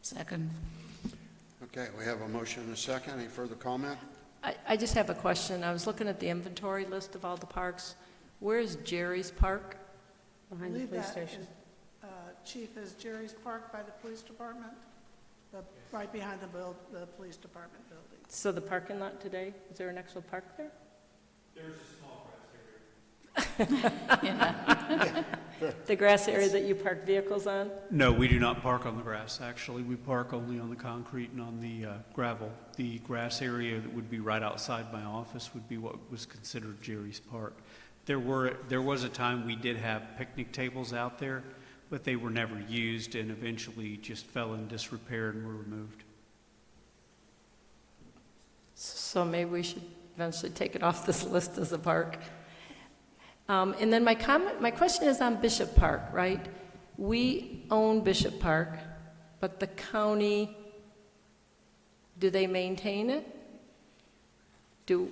Second. Okay, we have a motion and a second. Any further comment? I just have a question. I was looking at the inventory list of all the parks. Where's Jerry's Park? I Behind the believe police that station. is, Chief, is Jerry's Park by the police department? Right behind the police department building. So the parking lot today, is there an actual park there? The grass area that you park vehicles on? No, we do not park on the grass, actually. We park only on the concrete and on the gravel. The grass area that would be right outside my office would be what was considered Jerry's Park. There was a time we did have picnic tables out there, but they were never used and eventually just fell in disrepair and were removed. So maybe we should eventually take it off this list as a park. And then my question is on Bishop Park, right? We own Bishop Park, but the county Do they maintain it? Do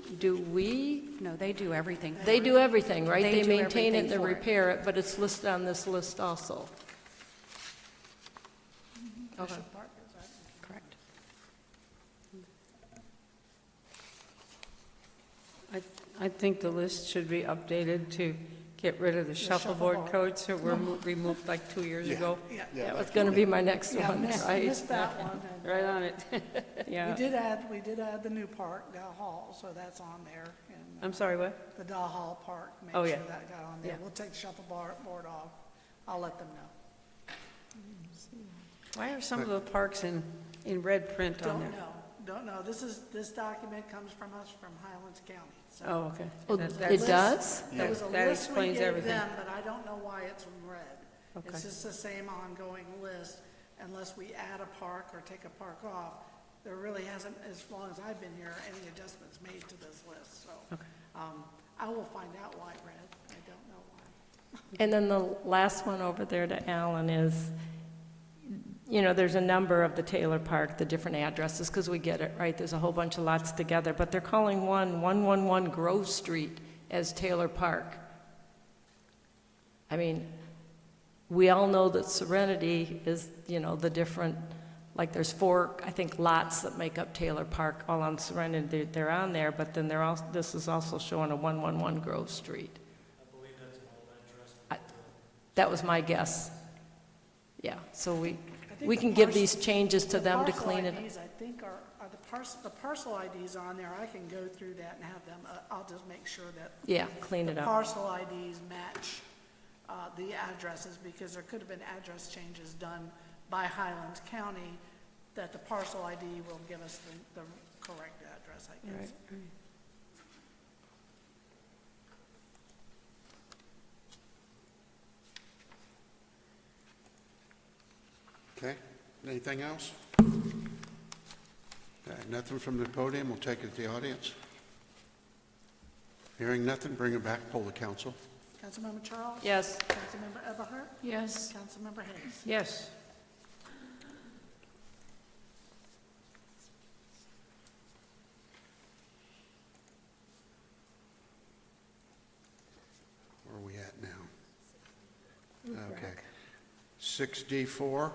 we? No, they do everything. They do everything, right? They They do maintain it and everything they for it. repair it, but it's listed on this list also. Okay. Correct. I think the list should be updated to get rid of the shuffleboard codes that were removed like 2 years ago. That was going to be my next Yeah, one, missed right? that one. And, Right on it. Yeah. We did add the new park, Dow Hall, so that's on there. And I'm sorry, what? the Dow Hall Park, make Oh, sure yeah. that got on there. Yeah. We'll take the shuffleboard off. I'll let them know. Why are some of the parks in red print on there? Don't know. This document comes from us from Highlands County, so. Oh, okay. Oh, That- it does? There was a That list we explains gave everything. them, but I don't know why it's in red. Okay. It's just the same ongoing list, unless we add a park or take a park off. There really hasn't, as long as I've been here, any adjustments made to this list, so. Okay. I will find out why red. I don't know why. And then the last one over there to Alan is, you know, there's a number of the Taylor Park, the different addresses, because we get it, right? There's a whole bunch of lots together, but they're calling 111 Grove Street as Taylor Park. I mean, we all know that Serenity is, you know, the different, like there's 4, I think, lots that make up Taylor Park, all on Serenity, they're on there, but then they're also, this is also showing a 111 Grove Street. I believe that's an old address. That was my guess. Yeah, so we can give these changes to them to clean it. The parcel IDs, I think, are the parcel IDs on there. I can go through that and have them, I'll just make sure that Yeah, clean it the up. parcel IDs match the addresses, because there could have been address changes done by Highlands County that the parcel ID will give us the correct address, I guess. Right. Okay, anything else? Okay, nothing from the podium, we'll take it to the audience. Hearing nothing, bring it back, poll the council. Councilmember Charles? Yes. Councilmember Eberhardt? Yes. Councilmember Hayes? Yes. Where are we at now? Okay. 6D4,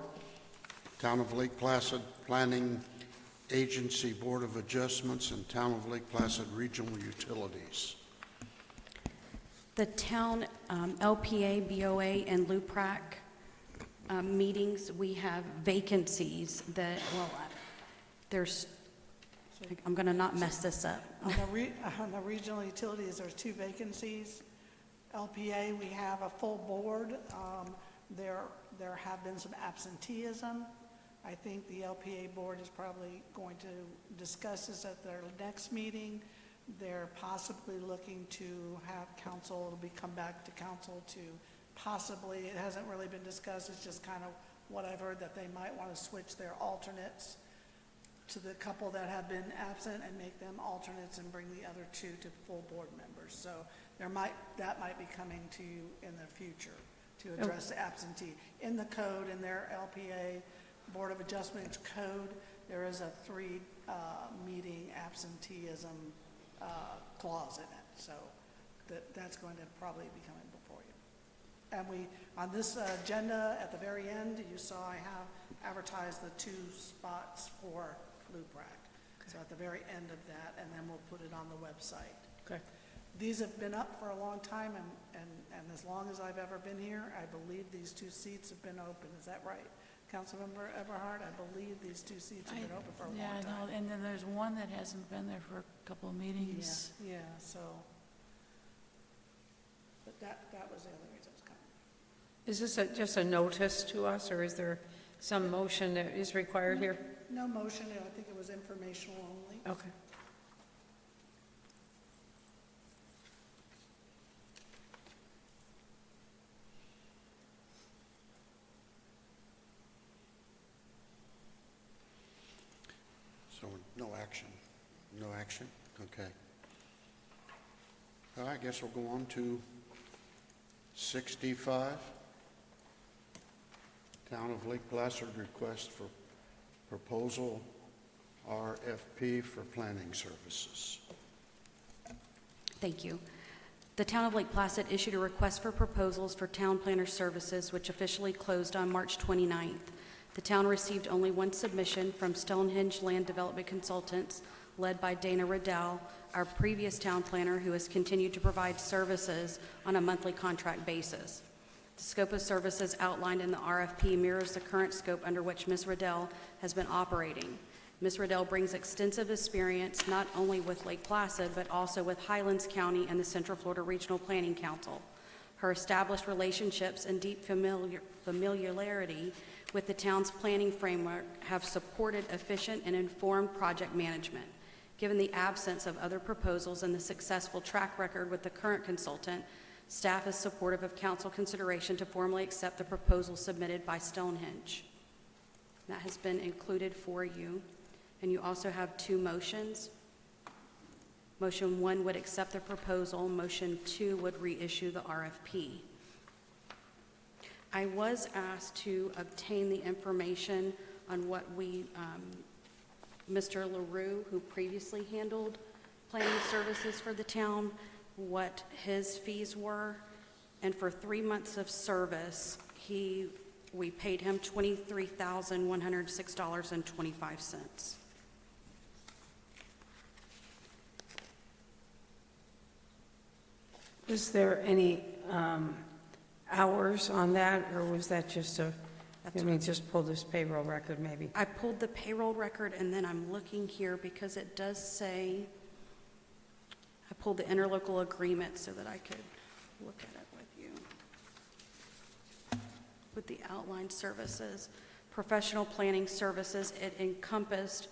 Town of Lake Placid Planning Agency Board of Adjustments and Town of Lake Placid Regional Utilities. The town LPA, BOA, and LUPRAC meetings, we have vacancies that, well, there's, I'm going to not mess this up. On the regional utilities, there's 2 vacancies. LPA, we have a full board. There have been some absenteeism. I think the LPA board is probably going to discuss this at their next meeting. They're possibly looking to have council, it'll be come back to council to possibly, it hasn't really been discussed, it's just kind of what I've heard, that they might want to switch their alternates to the couple that have been absent and make them alternates and bring the other 2 to full board members. So that might be coming to you in the future to address the absentee. In the code, in their LPA Board of Adjustments code, there is a 3 meeting absenteeism clause in it. So that's going to probably be coming before you. And on this agenda, at the very end, you saw I have advertised the 2 spots for LUPRAC. So at the very end of that, and then we'll put it on the website. Okay. These have been up for a long time, and as long as I've ever been here, I believe these 2 seats have been open. Is that right? Councilmember Eberhardt, I believe these 2 seats have been open for a long time. Yeah, I know, and then there's one that hasn't been there for a couple of meetings. Yeah, so, but that was the other reason it's coming. Is this just a notice to us, or is there some motion that is required here? No motion, I think it was informational only. Okay. So no action. No action? Okay. Well, I guess we'll go on to 65. Town of Lake Placid request for proposal RFP for planning services. Thank you. The Town of Lake Placid issued a request for proposals for town planner services, which officially closed on March 29th. The town received only one submission from Stonehenge Land Development Consultants, led by Dana Riddell, our previous town planner, who has continued to provide services on a monthly contract basis. The scope of services outlined in the RFP mirrors the current scope under which Ms. Riddell has been operating. Ms. Riddell brings extensive experience not only with Lake Placid, but also with Highlands County and the Central Florida Regional Planning Council. Her established relationships and deep familiarity with the town's planning framework have supported efficient and informed project management. Given the absence of other proposals and the successful track record with the current consultant, staff is supportive of council consideration to formally accept the proposal submitted by Stonehenge. That has been included for you. And you also have two motions. Motion 1 would accept the proposal. Motion 2 would reissue the RFP. I was asked to obtain the information on what Mr. LaRue, who previously handled planning services for the town, what his fees were. And for 3 months of service, we paid him $23,106.25. Was there any hours on that, or was that just just pull this payroll record maybe? I pulled the payroll record, and then I'm looking here because it does say, I pulled the interlocal agreement so that I could look at it with you. With the outlined services, professional planning services, it encompassed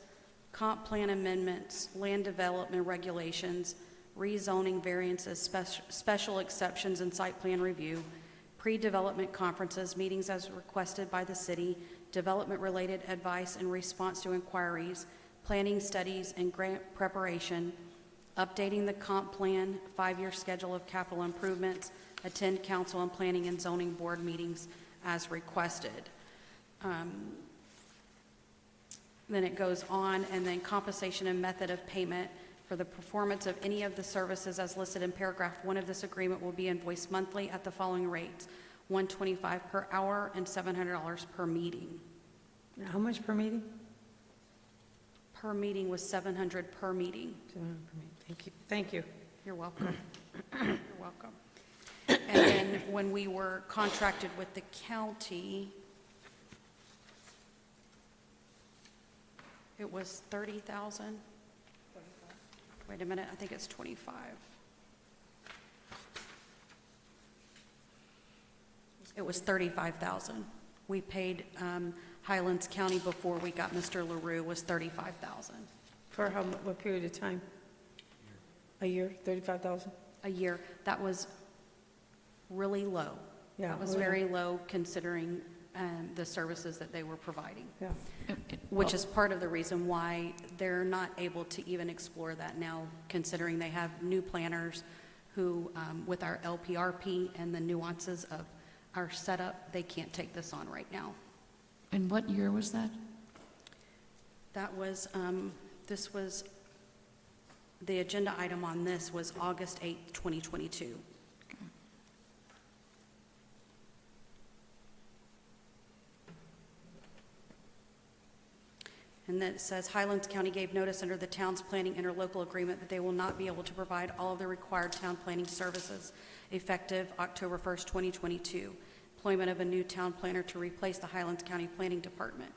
comp plan amendments, land development regulations, rezoning variances, special exceptions and site plan review, pre-development conferences, meetings as requested by the city, development-related advice in response to inquiries, planning studies and grant preparation, updating the comp plan, 5-year schedule of capital improvements, attend council and planning and zoning board meetings as requested. Then it goes on, and then compensation and method of payment for the performance of any of the services as listed in paragraph 1 of this agreement will be invoiced monthly at the following rates: $125 per hour and $700 per meeting. How much per meeting? Per meeting was $700 per meeting. Thank you. Thank you. You're welcome. You're welcome. And then when we were contracted with the county, it was 30,000. Wait a minute, I think it's 25. It was 35,000. We paid Highlands County before we got Mr. LaRue was 35,000. For what period of time? A year, 35,000? A year. That was really low. Yeah, That was really. very low considering the services that they were providing. Yeah. Which is part of the reason why they're not able to even explore that now, considering they have new planners who, with our LPRP and the nuances of our setup, they can't take this on right now. And what year was that? That was, this was, the agenda item on this was August 8th, 2022. And then it says Highlands County gave notice under the town's planning interlocal agreement that they will not be able to provide all of the required town planning services effective October 1st, 2022. Employment of a new town planner to replace the Highlands County Planning Department.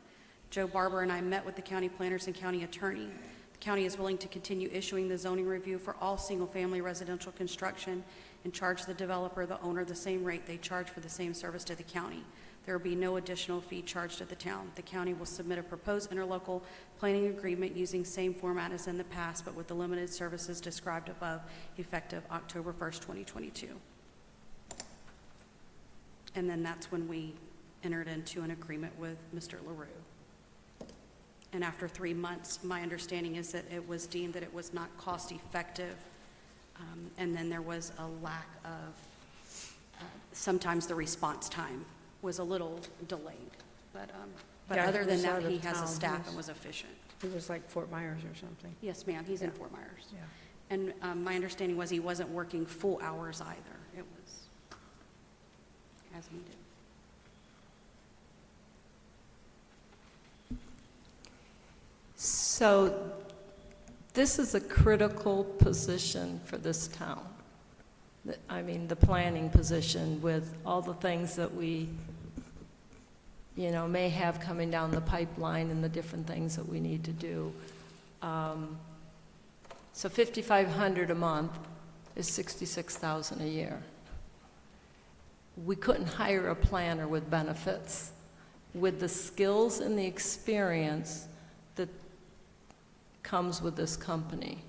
Joe Barber and I met with the county planners and county attorney. The county is willing to continue issuing the zoning review for all single-family residential construction and charge the developer, the owner, the same rate they charge for the same service to the county. There will be no additional fee charged to the town. The county will submit a proposed interlocal planning agreement using same format as in the past, but with the limited services described above, effective October 1st, 2022. And then that's when we entered into an agreement with Mr. LaRue. And after 3 months, my understanding is that it was deemed that it was not cost effective. And then there was a lack of, sometimes the response time was a little delayed. But Yeah, other he than was that, out of he has a town, staff yes. and was efficient. It was like Fort Myers or something. Yes, ma'am, he's in Yeah. Fort Myers. Yeah. And my understanding was he wasn't working full hours either. It was as needed. So this is a critical position for this town. I mean, the planning position with all the things that we, may have coming down the pipeline and the different things that we need to do. So $5,500 a month is $66,000 a year. We couldn't hire a planner with benefits, with the skills and the experience that comes with this company.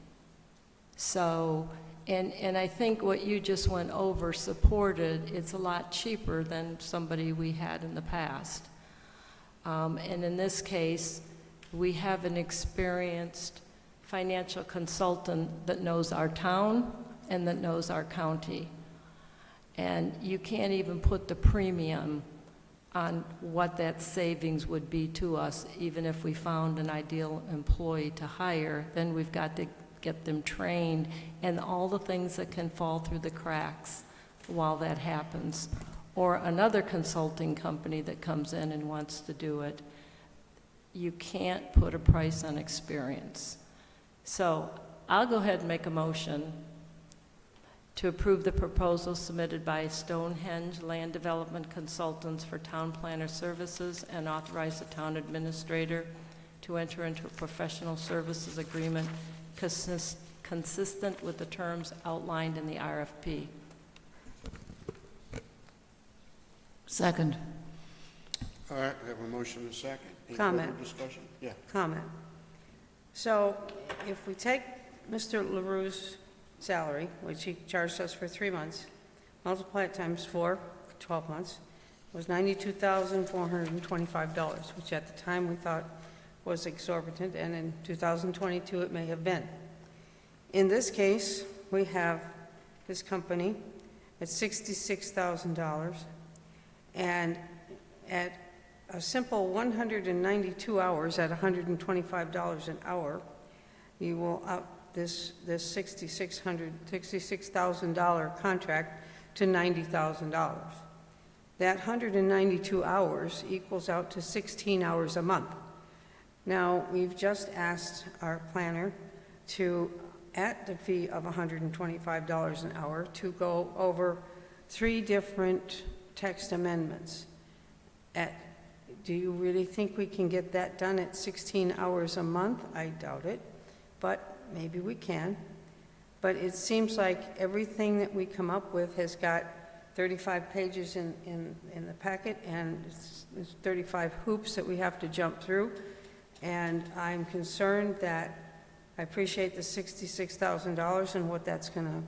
So, and I think what you just went over supported, it's a lot cheaper than somebody we had in the past. And in this case, we have an experienced financial consultant that knows our town and that knows our county. And you can't even put the premium on what that savings would be to us, even if we found an ideal employee to hire. Then we've got to get them trained and all the things that can fall through the cracks while that happens. Or another consulting company that comes in and wants to do it. You can't put a price on experience. So I'll go ahead and make a motion to approve the proposal submitted by Stonehenge Land Development Consultants for Town Planner Services and authorize the town administrator to enter into a professional services agreement consistent with the terms outlined in the RFP. Second. All right, we have a motion and a second. Any Comment. further discussion? Yeah. Comment. So if we take Mr. LaRue's salary, which he charged us for 3 months, multiply it times 4, 12 months, was $92,425, which at the time we thought was exorbitant, and in 2022 it may have been. In this case, we have this company at $66,000, and at a simple 192 hours at $125 an hour, you will up this $66,000 contract to $90,000. That 192 hours equals out to 16 hours a month. Now, we've just asked our planner to, at the fee of $125 an hour, to go over 3 different text amendments. Do you really think we can get that done at 16 hours a month? I doubt it, but maybe we can. But it seems like everything that we come up with has got 35 pages in the packet, and it's 35 hoops that we have to jump through. And I'm concerned that I appreciate the $66,000 and what that's going to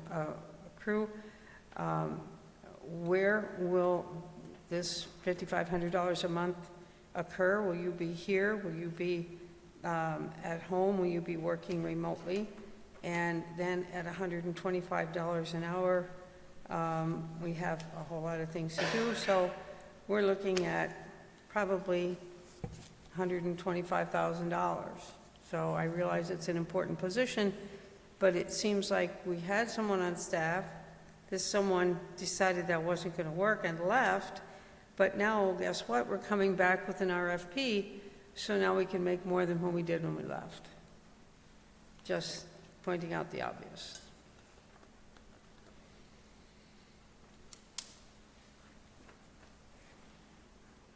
accrue. Where will this $5,500 a month occur? Will you be here? Will you be at home? Will you be working remotely? And then at $125 an hour, we have a whole lot of things to do. So we're looking at probably $125,000. So I realize it's an important position, but it seems like we had someone on staff. This someone decided that wasn't going to work and left. But now, guess what? We're coming back with an RFP, so now we can make more than what we did when we left. Just pointing out the obvious.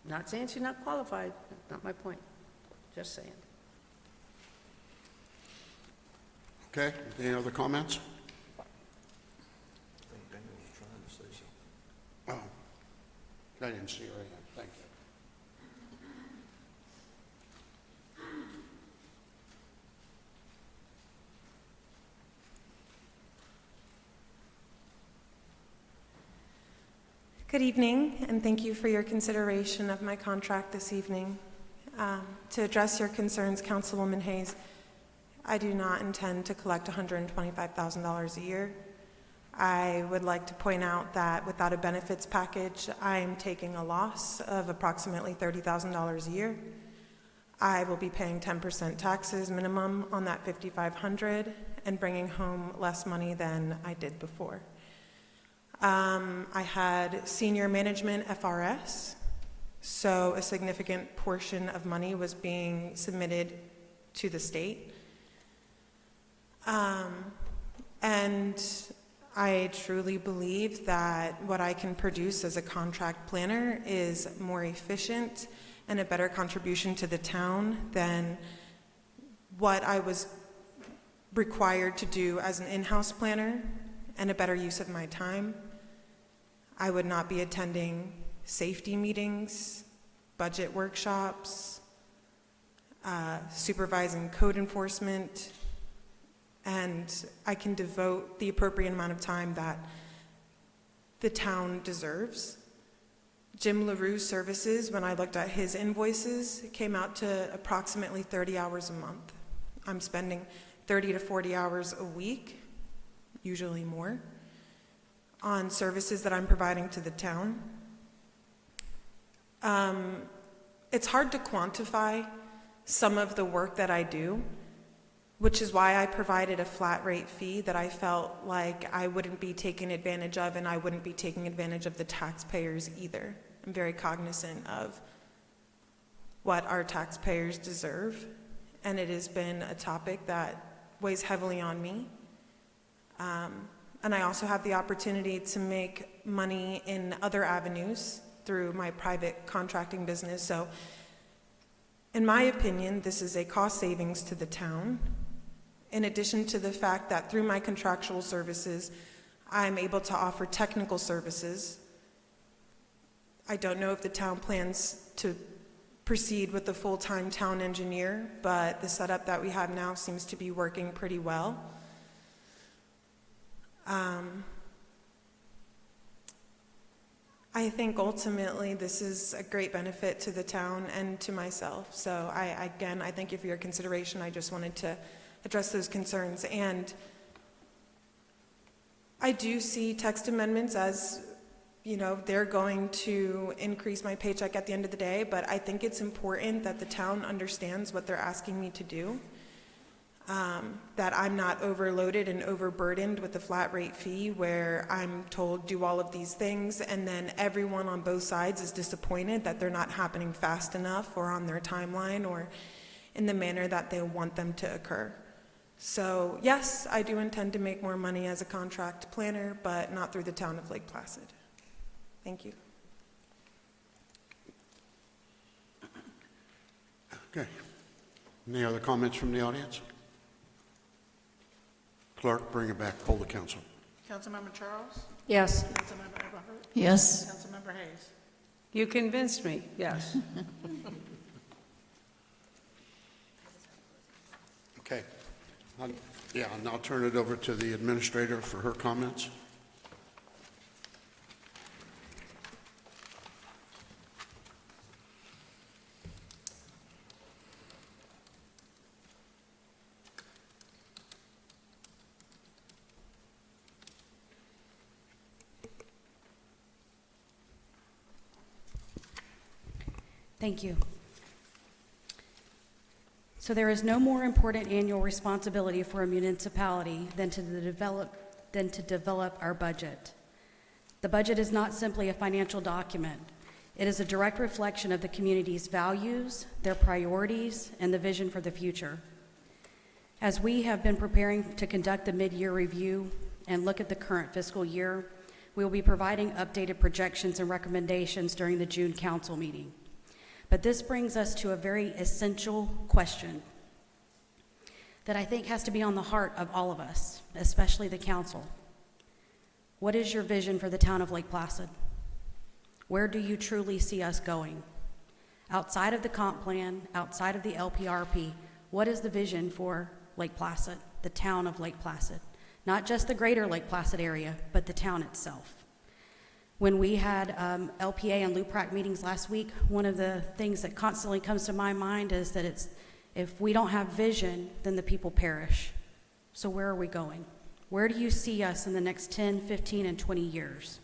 Not saying she's not qualified, that's not my point. Just saying. Okay, any other comments? I think Daniel was trying to say something. Oh, I didn't see her hand. Thank you. Good evening, and thank you for your consideration of my contract this evening. To address your concerns, Councilwoman Hayes, I do not intend to collect $125,000 a year. I would like to point out that without a benefits package, I am taking a loss of approximately $30,000 a year. I will be paying 10% taxes minimum on that $5,500 and bringing home less money than I did before. I had senior management FRS, so a significant portion of money was being submitted to the state. And I truly believe that what I can produce as a contract planner is more efficient and a better contribution to the town than what I was required to do as an in-house planner, and a better use of my time. I would not be attending safety meetings, budget workshops, supervising code enforcement, and I can devote the appropriate amount of time that the town deserves. Jim LaRue's services, when I looked at his invoices, it came out to approximately 30 hours a month. I'm spending 30 to 40 hours a week, usually more, on services that I'm providing to the town. It's hard to quantify some of the work that I do, which is why I provided a flat rate fee that I felt like I wouldn't be taken advantage of, and I wouldn't be taking advantage of the taxpayers either. I'm very cognizant of what our taxpayers deserve, and it has been a topic that weighs heavily on me. And I also have the opportunity to make money in other avenues through my private contracting business. So in my opinion, this is a cost savings to the town, in addition to the fact that through my contractual services, I'm able to offer technical services. I don't know if the town plans to proceed with the full-time town engineer, but the setup that we have now seems to be working pretty well. I think ultimately this is a great benefit to the town and to myself. So I thank you for your consideration. I just wanted to address those concerns. And I do see text amendments as, they're going to increase my paycheck at the end of the day, but I think it's important that the town understands what they're asking me to do, that I'm not overloaded and overburdened with the flat rate fee where I'm told do all of these things, and then everyone on both sides is disappointed that they're not happening fast enough or on their timeline or in the manner that they want them to occur. So yes, I do intend to make more money as a contract planner, but not through the town of Lake Placid. Thank you. Okay. Any other comments from the audience? Clerk, bring it back. Poll the council. Councilmember Charles? Yes. Councilmember Eberhardt? Yes. Councilmember Hayes? You convinced me, yes. Okay. And I'll turn it over to the administrator for her comments. Thank you. So there is no more important annual responsibility for a municipality than to develop our budget. The budget is not simply a financial document. It is a direct reflection of the community's values, their priorities, and the vision for the future. As we have been preparing to conduct the mid-year review and look at the current fiscal year, we will be providing updated projections and recommendations during the June council meeting. But this brings us to a very essential question that I think has to be on the heart of all of us, especially the council. What is your vision for the town of Lake Placid? Where do you truly see us going? Outside of the comp plan, outside of the LPRP, what is the vision for Lake Placid, the town of Lake Placid? Not just the greater Lake Placid area, but the town itself. When we had LPA and LUPRAC meetings last week, one of the things that constantly comes to my mind is that if we don't have vision, then the people perish. So where are we going? Where do you see us in the next 10, 15, and 20 years?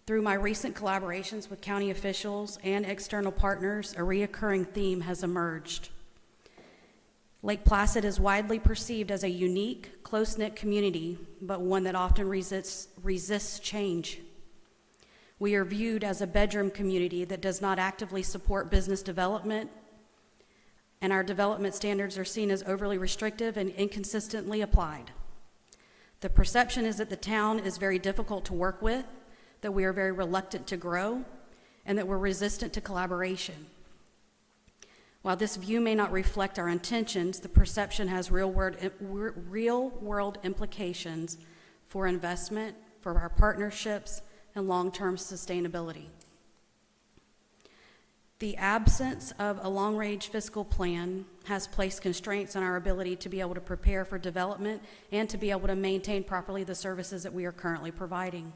Through my recent collaborations with county officials and external partners, a reoccurring theme has emerged. Lake Placid is widely perceived as a unique, close-knit community, but one that often resists change. We are viewed as a bedroom community that does not actively support business development, and our development standards are seen as overly restrictive and inconsistently applied. The perception is that the town is very difficult to work with, that we are very reluctant to grow, and that we're resistant to collaboration. While this view may not reflect our intentions, the perception has real-world implications for investment, for our partnerships, and long-term sustainability. The absence of a long-range fiscal plan has placed constraints on our ability to be able to prepare for development and to be able to maintain properly the services that we are currently providing.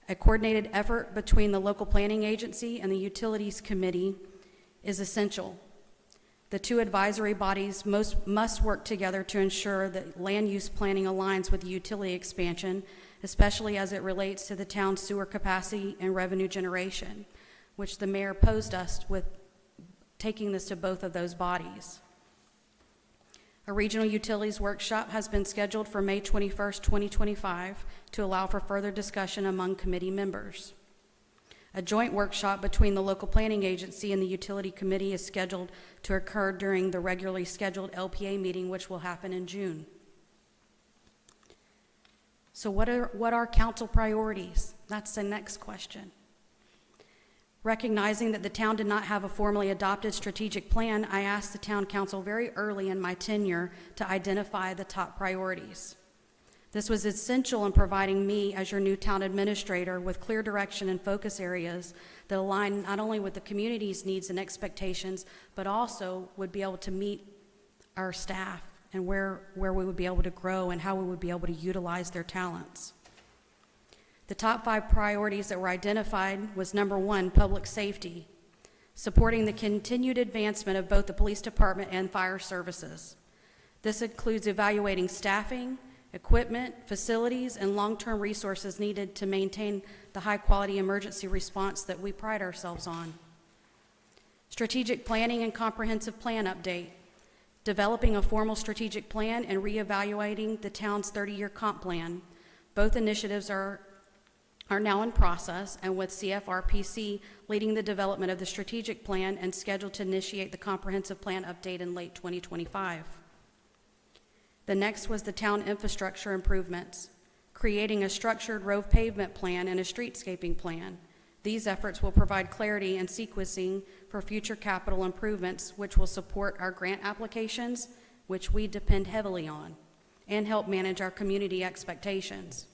A coordinated effort between the local planning agency and the utilities committee is essential. The two advisory bodies must work together to ensure that land use planning aligns with the utility expansion, especially as it relates to the town's sewer capacity and revenue generation, which the mayor posed us with taking this to both of those bodies. A regional utilities workshop has been scheduled for May 21st, 2025 to allow for further discussion among committee members. A joint workshop between the local planning agency and the utility committee is scheduled to occur during the regularly scheduled LPA meeting, which will happen in June. So what are council priorities? That's the next question. Recognizing that the town did not have a formally adopted strategic plan, I asked the town council very early in my tenure to identify the top priorities. This was essential in providing me, as your new town administrator, with clear direction and focus areas that align not only with the community's needs and expectations, but also would be able to meet our staff and where we would be able to grow and how we would be able to utilize their talents. The top 5 priorities that were identified was number 1, public safety, supporting the continued advancement of both the police department and fire services. This includes evaluating staffing, equipment, facilities, and long-term resources needed to maintain the high-quality emergency response that we pride ourselves on. Strategic planning and comprehensive plan update, developing a formal strategic plan and reevaluating the town's 30-year comp plan. Both initiatives are now in process, and with CFRPC leading the development of the strategic plan and scheduled to initiate the comprehensive plan update in late 2025. The next was the town infrastructure improvements, creating a structured road pavement plan and a streetscaping plan. These efforts will provide clarity and sequencing for future capital improvements, which will support our grant applications, which we depend heavily on, and help manage our community expectations.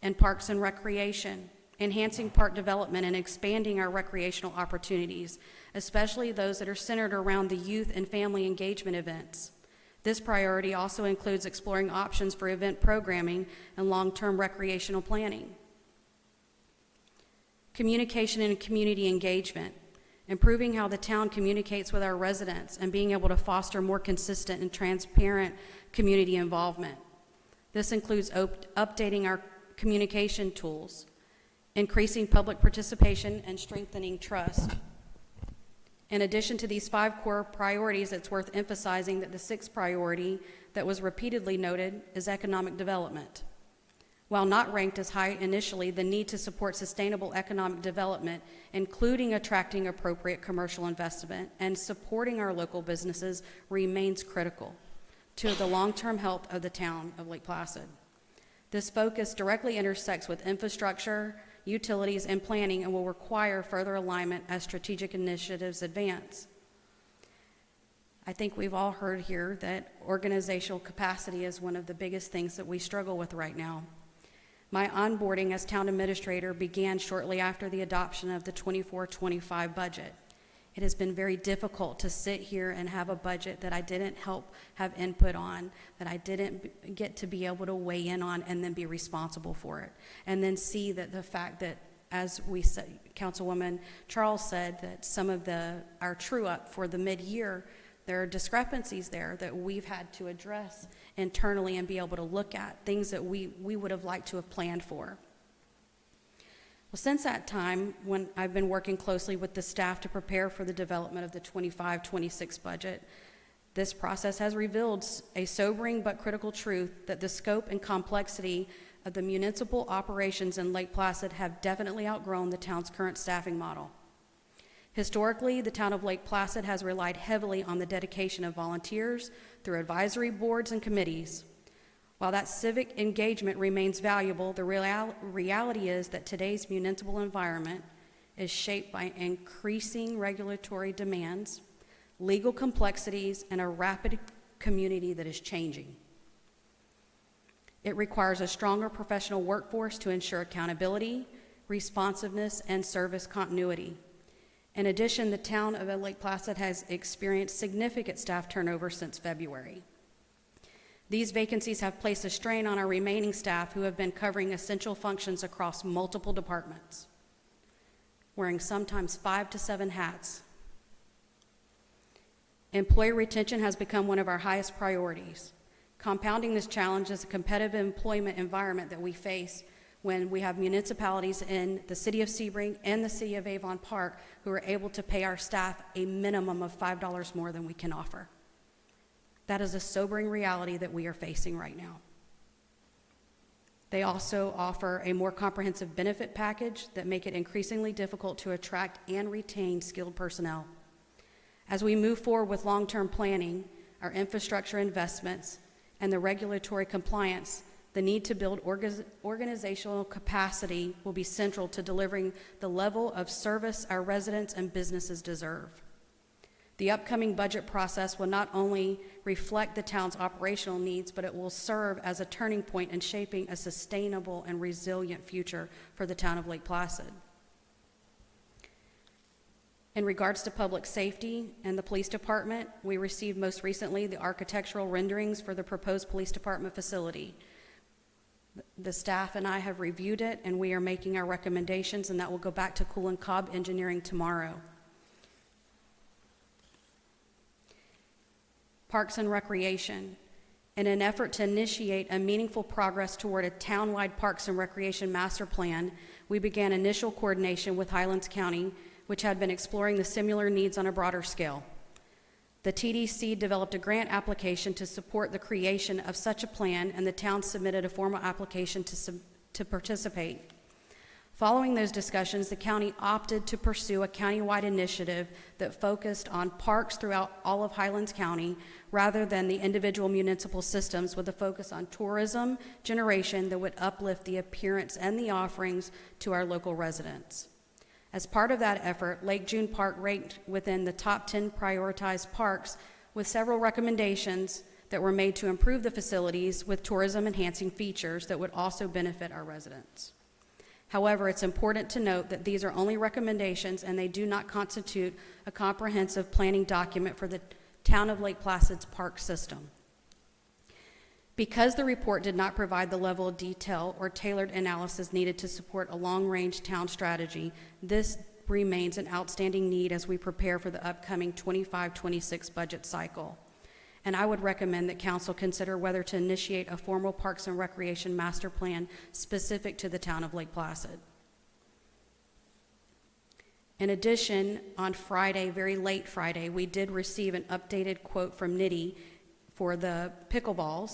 And parks and recreation, enhancing park development and expanding our recreational opportunities, especially those that are centered around the youth and family engagement events. This priority also includes exploring options for event programming and long-term recreational planning. Communication and community engagement, improving how the town communicates with our residents and being able to foster more consistent and transparent community involvement. This includes updating our communication tools, increasing public participation, and strengthening trust. In addition to these 5 core priorities, it's worth emphasizing that the 6th priority that was repeatedly noted is economic development. While not ranked as high initially, the need to support sustainable economic development, including attracting appropriate commercial investment and supporting our local businesses, remains critical to the long-term health of the town of Lake Placid. This focus directly intersects with infrastructure, utilities, and planning, and will require further alignment as strategic initiatives advance. I think we've all heard here that organizational capacity is one of the biggest things that we struggle with right now. My onboarding as town administrator began shortly after the adoption of the 24-25 budget. It has been very difficult to sit here and have a budget that I didn't have input on, that I didn't get to be able to weigh in on and then be responsible for it. And then see that the fact that, as we said, Councilwoman Charles said, that some of our true up for the mid-year, there are discrepancies there that we've had to address internally and be able to look at, things that we would have liked to have planned for. Well, since that time, when I've been working closely with the staff to prepare for the development of the 25-26 budget, this process has revealed a sobering but critical truth that the scope and complexity of the municipal operations in Lake Placid have definitely outgrown the town's current staffing model. Historically, the town of Lake Placid has relied heavily on the dedication of volunteers through advisory boards and committees. While that civic engagement remains valuable, the reality is that today's municipal environment is shaped by increasing regulatory demands, legal complexities, and a rapid community that is changing. It requires a stronger professional workforce to ensure accountability, responsiveness, and service continuity. In addition, the town of Lake Placid has experienced significant staff turnover since February. These vacancies have placed a strain on our remaining staff who have been covering essential functions across multiple departments, wearing sometimes 5 to 7 hats. Employee retention has become one of our highest priorities. Compounding this challenge is a competitive employment environment that we face when we have municipalities in the city of Sebring and the city of Avon Park who are able to pay our staff a minimum of $5 more than we can offer. That is a sobering reality that we are facing right now. They also offer a more comprehensive benefit package that make it increasingly difficult to attract and retain skilled personnel. As we move forward with long-term planning, our infrastructure investments, and the regulatory compliance, the need to build organizational capacity will be central to delivering the level of service our residents and businesses deserve. The upcoming budget process will not only reflect the town's operational needs, but it will serve as a turning point in shaping a sustainable and resilient future for the town of Lake Placid. In regards to public safety and the police department, we received most recently the architectural renderings for the proposed police department facility. The staff and I have reviewed it, and we are making our recommendations, and that will go back to Cool and Cobb Engineering tomorrow. Parks and Recreation. In an effort to initiate a meaningful progress toward a town-wide Parks and Recreation master plan, we began initial coordination with Highlands County, which had been exploring the similar needs on a broader scale. The TDC developed a grant application to support the creation of such a plan, and the town submitted a formal application to participate. Following those discussions, the county opted to pursue a countywide initiative that focused on parks throughout all of Highlands County rather than the individual municipal systems, with a focus on tourism generation that would uplift the appearance and the offerings to our local residents. As part of that effort, Lake June Park ranked within the top 10 prioritized parks, with several recommendations that were made to improve the facilities with tourism-enhancing features that would also benefit our residents. However, it's important to note that these are only recommendations, and they do not constitute a comprehensive planning document for the town of Lake Placid's park system. Because the report did not provide the level of detail or tailored analysis needed to support a long-range town strategy, this remains an outstanding need as we prepare for the upcoming 25-26 budget cycle. And I would recommend that council consider whether to initiate a formal Parks and Recreation master plan specific to the town of Lake Placid. In addition, on Friday, very late Friday, we did receive an updated quote from Nitty for the pickleball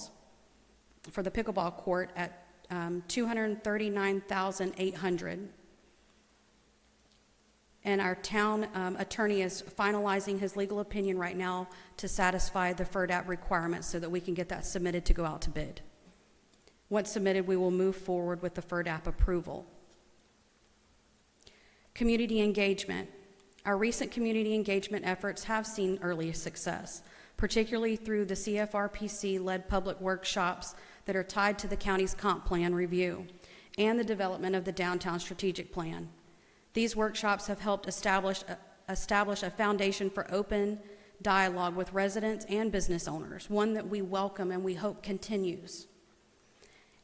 court at $239,800. And our town attorney is finalizing his legal opinion right now to satisfy the FERDAP requirements so that we can get that submitted to go out to bid. Once submitted, we will move forward with the FERDAP approval. Community engagement. Our recent community engagement efforts have seen early success, particularly through the CFRPC-led public workshops that are tied to the county's comp plan review and the development of the downtown strategic plan. These workshops have helped establish a foundation for open dialogue with residents and business owners, one that we welcome and we hope continues.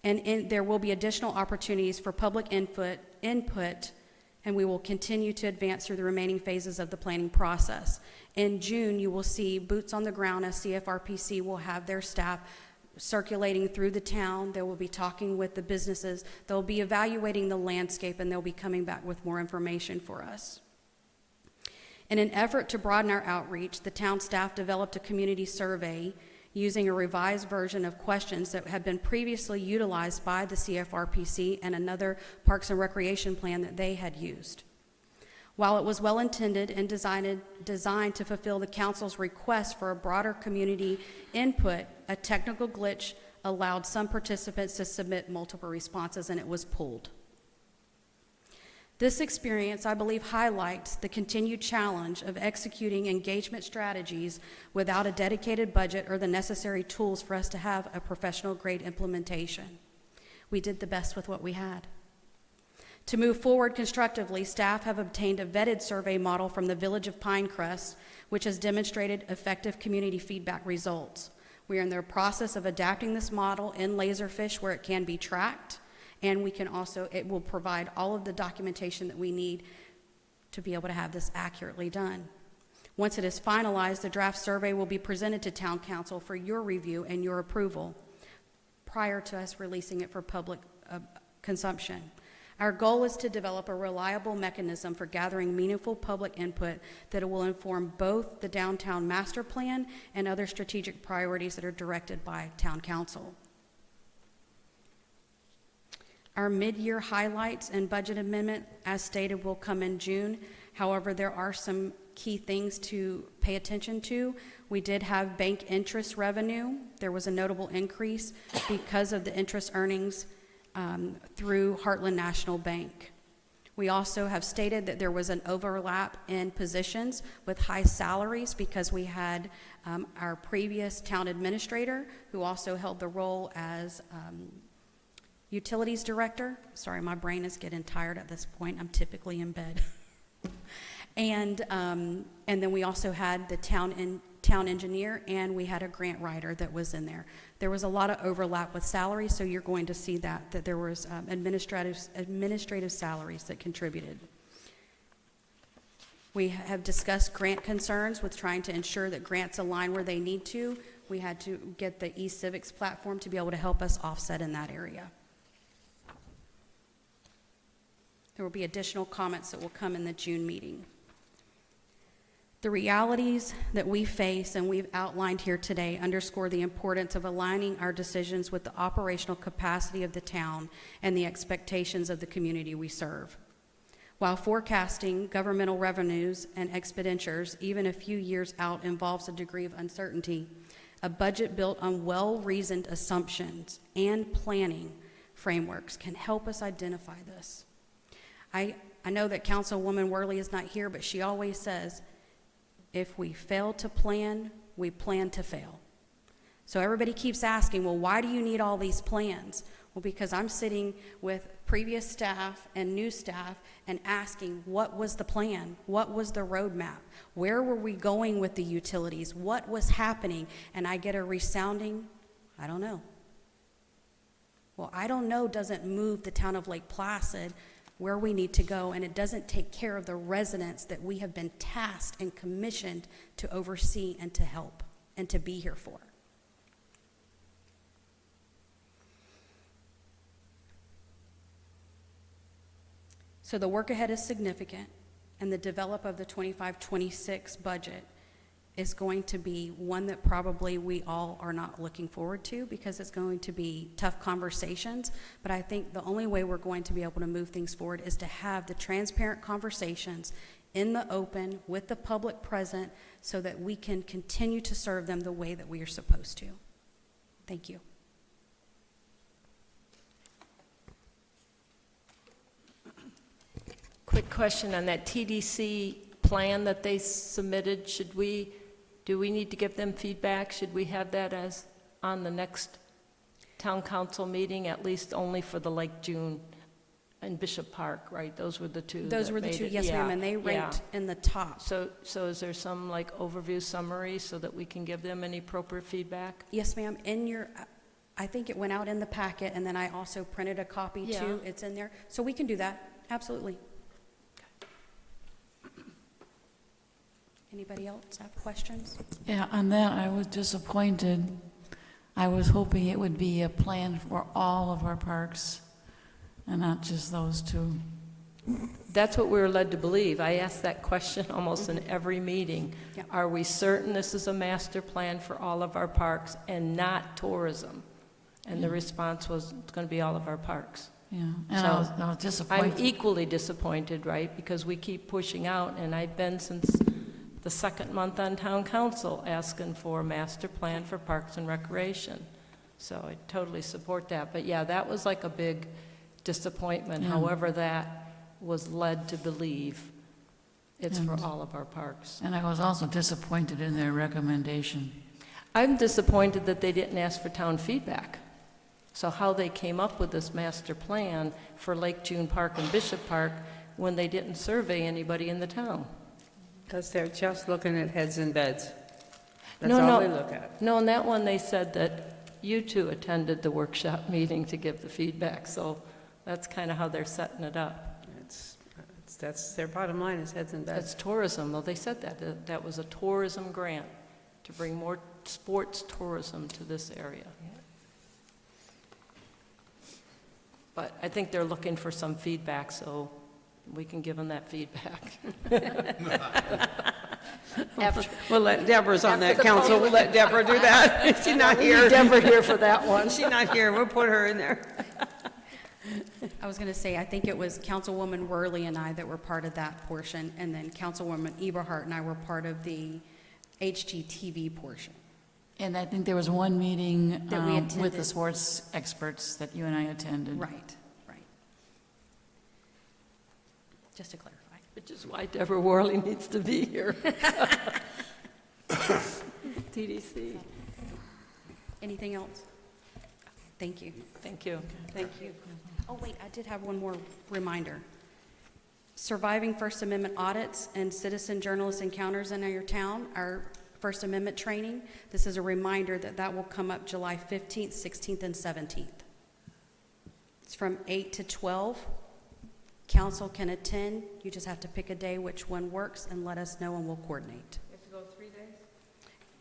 And there will be additional opportunities for public input, and we will continue to advance through the remaining phases of the planning process. In June, you will see boots on the ground as CFRPC will have their staff circulating through the town. They will be talking with the businesses. They'll be evaluating the landscape, and they'll be coming back with more information for us. In an effort to broaden our outreach, the town staff developed a community survey using a revised version of questions that had been previously utilized by the CFRPC and another Parks and Recreation plan that they had used. While it was well-intended and designed to fulfill the council's request for a broader community input, a technical glitch allowed some participants to submit multiple responses, and it was pulled. This experience, I believe, highlights the continued challenge of executing engagement strategies without a dedicated budget or the necessary tools for us to have a professional-grade implementation. We did the best with what we had. To move forward constructively, staff have obtained a vetted survey model from the Village of Pinecrest, which has demonstrated effective community feedback results. We are in the process of adapting this model in Laserfish where it can be tracked, and we can also, it will provide all of the documentation that we need to be able to have this accurately done. Once it is finalized, the draft survey will be presented to Town Council for your review and your approval prior to us releasing it for public consumption. Our goal is to develop a reliable mechanism for gathering meaningful public input that will inform both the downtown master plan and other strategic priorities that are directed by Town Council. Our mid-year highlights and budget amendment, as stated, will come in June. However, there are some key things to pay attention to. We did have bank interest revenue. There was a notable increase because of the interest earnings through Heartland National Bank. We also have stated that there was an overlap in positions with high salaries because we had our previous town administrator who also held the role as utilities director. Sorry, my brain is getting tired at this point. I'm typically in bed. And then we also had the town engineer, and we had a grant writer that was in there. There was a lot of overlap with salaries, so you're going to see that there was administrative salaries that contributed. We have discussed grant concerns with trying to ensure that grants align where they need to. We had to get the e-civics platform to be able to help us offset in that area. There will be additional comments that will come in the June meeting. The realities that we face and we've outlined here today underscore the importance of aligning our decisions with the operational capacity of the town and the expectations of the community we serve. While forecasting governmental revenues and expenditures, even a few years out, involves a degree of uncertainty, a budget built on well-reasoned assumptions and planning frameworks can help us identify this. I know that Councilwoman Worley is not here, but she always says, if we fail to plan, we plan to fail. So everybody keeps asking, well, why do you need all these plans? Well, because I'm sitting with previous staff and new staff and asking, what was the plan? What was the roadmap? Where were we going with the utilities? What was happening? And I get a resounding, I don't know. Well, I don't know doesn't move the town of Lake Placid where we need to go, and it doesn't take care of the residents that we have been tasked and commissioned to oversee and to help and to be here for. So the work ahead is significant, and the develop of the 25-26 budget is going to be one that probably we all are not looking forward to because it's going to be tough conversations. But I think the only way we're going to be able to move things forward is to have the transparent conversations in the open with the public present so that we can continue to serve them the way that we are supposed to. Thank you. Quick question on that TDC plan that they submitted. Do we need to give them feedback? Should we have that as on the next town council meeting, at least only for the Lake June and Bishop Park, right? Those were the two. Those were the two, yes, ma'am, and they ranked in the top. So is there some like overview summary so that we can give them any appropriate feedback? Yes, ma'am. In your, I think it went out in the packet, and then I also printed a copy too. It's in there. So we can do that, absolutely. Anybody else have questions? Yeah, on that, I was disappointed I was hoping it would be a plan for all of our parks and not just those two. That's what we were led to believe. I asked that question almost in every meeting. Yep. Are we certain this is a master plan for all of our parks and not tourism? And the response was, it's going to be all of our parks. Yeah, and So, I was I'm disappointed. equally disappointed, right? Because we keep pushing out, and I've been since the second month on town council asking for a master plan for parks and recreation. So I totally support that. But yeah, that was like a big disappointment. Yeah. However, that was led to believe it's for And- all of our parks. And I was also disappointed in their recommendation. I'm disappointed that they didn't ask for town feedback. So how they came up with this master plan for Lake June Park and Bishop Park when they didn't survey anybody in the town. Because they're just looking at heads and beds. That's No, all no. they look at. No, in that one, they said that you two attended the workshop meeting to give the feedback, so that's kind of how they're setting it up. That's their bottom line, is heads and That's beds. tourism, though, they said that was a tourism grant to bring more sports tourism to this area. But I think they're looking for some feedback, so we can give them that feedback. After- We'll let, Deborah's on After that the council, we'll let Deborah do that. She's not We need here. Denver here for that one. She's not here, we'll put her in there. I was going to say, I think it was Councilwoman Worley and I that were part of that portion, and then Councilwoman Eberhardt and I were part of the HGTV portion. And I think there was one meeting That we with the attended. sports experts that you and I attended. Right, right. Just to clarify. Which is why Deborah Worley needs to be here. TDC. Anything else? Thank you. Thank you. Thank you. Oh, wait, I did have one more reminder. Surviving First Amendment audits and citizen journalist encounters in your town, our First Amendment training. This is a reminder that that will come up July 15th, 16th, and 17th. It's from 8 to 12. Council can attend. You just have to pick a day which one works and let us know, and we'll coordinate. You have to go 3 days?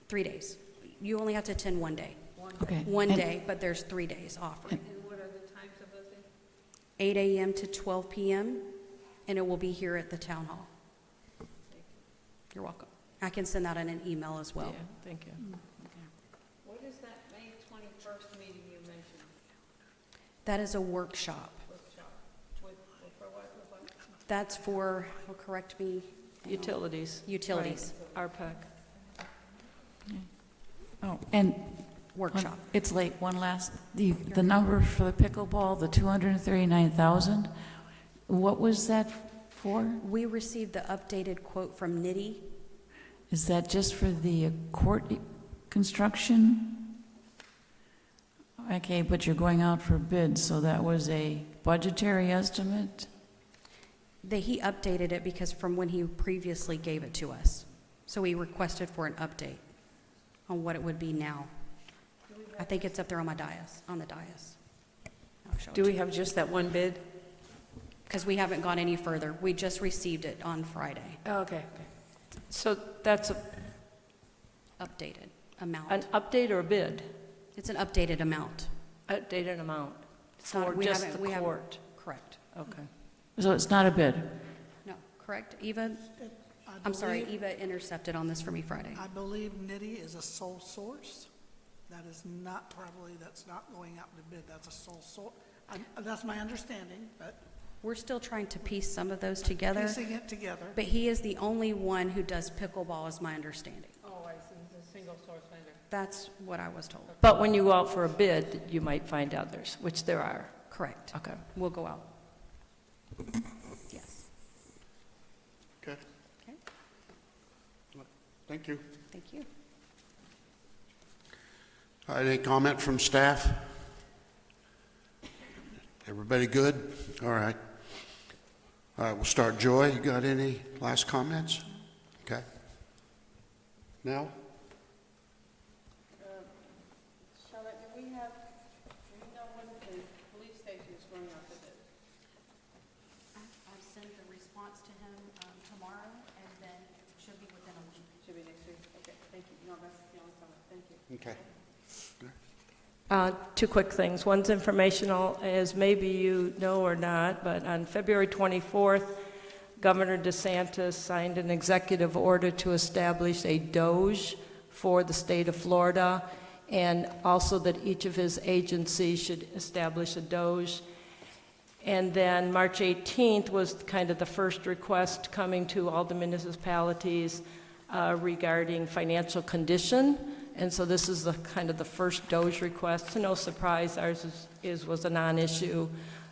3 days. You only have to attend one day. Okay. One And- day, but there's 3 days offered. And what are the times of those days? 8 a.m. to 12 p.m., and it will be here at the town hall. You're welcome. I can send that in an email as well. Yeah, thank you. What is that May 21st meeting you mentioned? That is a workshop. Workshop. For what? That's for, correct me, Utilities. utilities RPEC. Oh, and workshop. it's late, one last, the number for the pickleball, the 239,000, what was that for? We received the updated quote from Nitty. Is that just for the court construction? Okay, but you're going out for bids, so that was a budgetary estimate? He updated it because from when he previously gave it to us. So he requested for an update on what it would be now. I think it's up there on my dais, on the dais. I'll show it Do to we have just that one bid? because we haven't gone any further. We just received it on Friday, Oh, okay. So that's updated an amount. update or a bid? It's an updated amount. Updated amount It's not- for we just haven't- the we haven't- court? Correct. Okay. So it's not a bid? No, correct, Eva? I I'm sorry, believe- Eva intercepted on this for me Friday. I believe Nitty is a sole source. That is not probably, that's not going out to bid, that's a sole source. That's my understanding, but We're still trying to piece some of those together, piecing it together. but he is the only one who does pickleball, is my understanding. Oh, I see, it's a single source vendor. That's what I was told. But when you go out for a bid, you might find others, which there are. Correct. Okay. We'll go out. Yes. Okay, Okay, thank you. thank you. All right, any comment from staff? Everybody good? All right. All right, we'll start. Joy, you got any last comments? Okay. Nell? Charlotte, do we know when the police station is going out to bid? I've sent the response to him tomorrow, and then it should be within a week. Should be next week. Okay, thank you. No, that's the only comment. Thank you. Okay. Two quick things. One's informational, as maybe you know or not, but on February 24th, Governor DeSantis signed an executive order to establish a DOGE for the state of Florida, and also that each of his agencies should establish a DOGE. And then March 18th was kind of the first request coming to all the municipalities regarding financial condition. And so this is the kind of the first DOGE request. To no surprise, ours was a non-issue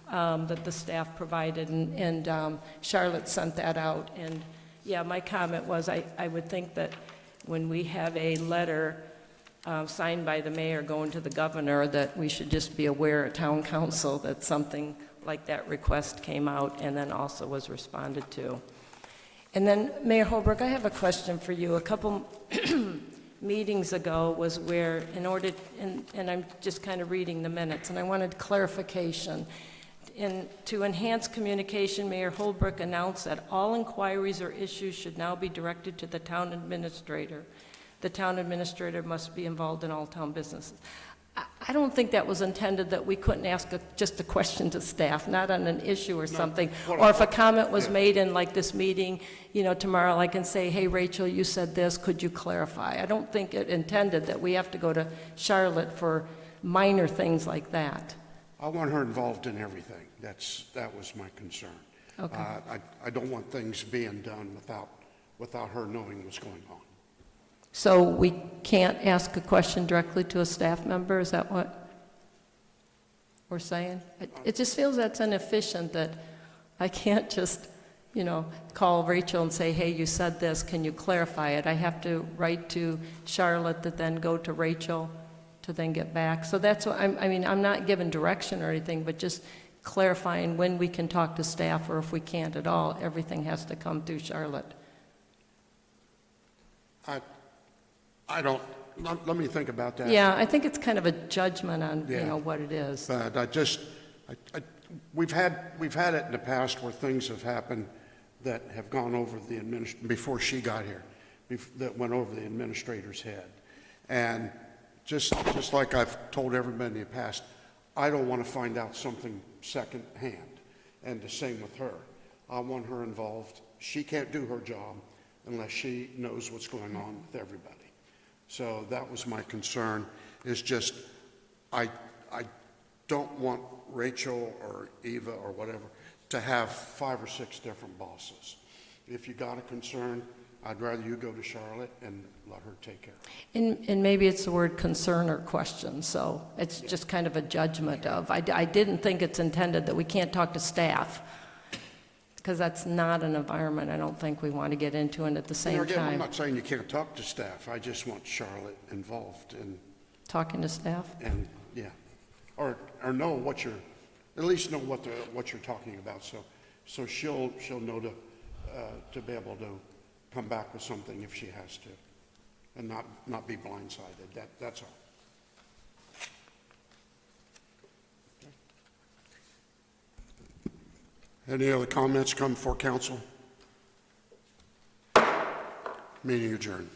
that the staff provided, and Charlotte sent that out. And yeah, my comment was I would think that when we have a letter signed by the mayor going to the governor, that we should just be aware at town council that something like that request came out and then also was responded to. And then, Mayor Holbrook, I have a question for you. A couple meetings ago was where, in order, and I'm just kind of reading the minutes, and I wanted clarification. To enhance communication, Mayor Holbrook announced that all inquiries or issues should now be directed to the town administrator. The town administrator must be involved in all town businesses. I don't think that was intended that we couldn't ask just a question to staff, not on an issue or something. Or if a comment was made in like this meeting, you know, tomorrow I can say, hey, Rachel, you said this, could you clarify? I don't think it intended that we have to go to Charlotte for minor things like that. I want her involved in everything. That was my concern. Okay. I don't want things being done without her knowing what's going on. So we can't ask a question directly to a staff member? Is that what we're saying? It just feels that's inefficient, that I can't just, you know, call Rachel and say, hey, you said this, can you clarify it? I have to write to Charlotte that then go to Rachel to then get back. So that's what I'm not giving direction or anything, but just clarifying when we can talk to staff, or if we can't at all, everything has to come through Charlotte. I don't, let me think about that. Yeah, I think it's kind of a judgment on, you Yeah. know, what it is. But we've had it in the past where things have happened that have gone over the before she got here, that went over the administrator's head. And just like I've told everybody in the past, I don't want to find out something secondhand. And the same with her. I want her involved. She can't do her job unless she knows what's going on with everybody. So that was my concern, is just I don't want Rachel or Eva or whatever to have 5 or 6 different bosses. If you got a concern, I'd rather you go to Charlotte and let her take care of it. And maybe it's the word concern or question, so it's just kind of a judgment of, I didn't think it's intended that we can't talk to staff, because that's not an environment I don't think we want to get into, and at the same Again, I'm time, not saying you can't talk to staff. I just want Charlotte involved in, talking to staff. and yeah, or know what you're, at least know what you're talking about. So she'll know to be able to come back with something if she has to, and not be blindsided. That's all. Any other comments come before council? Meeting adjourned.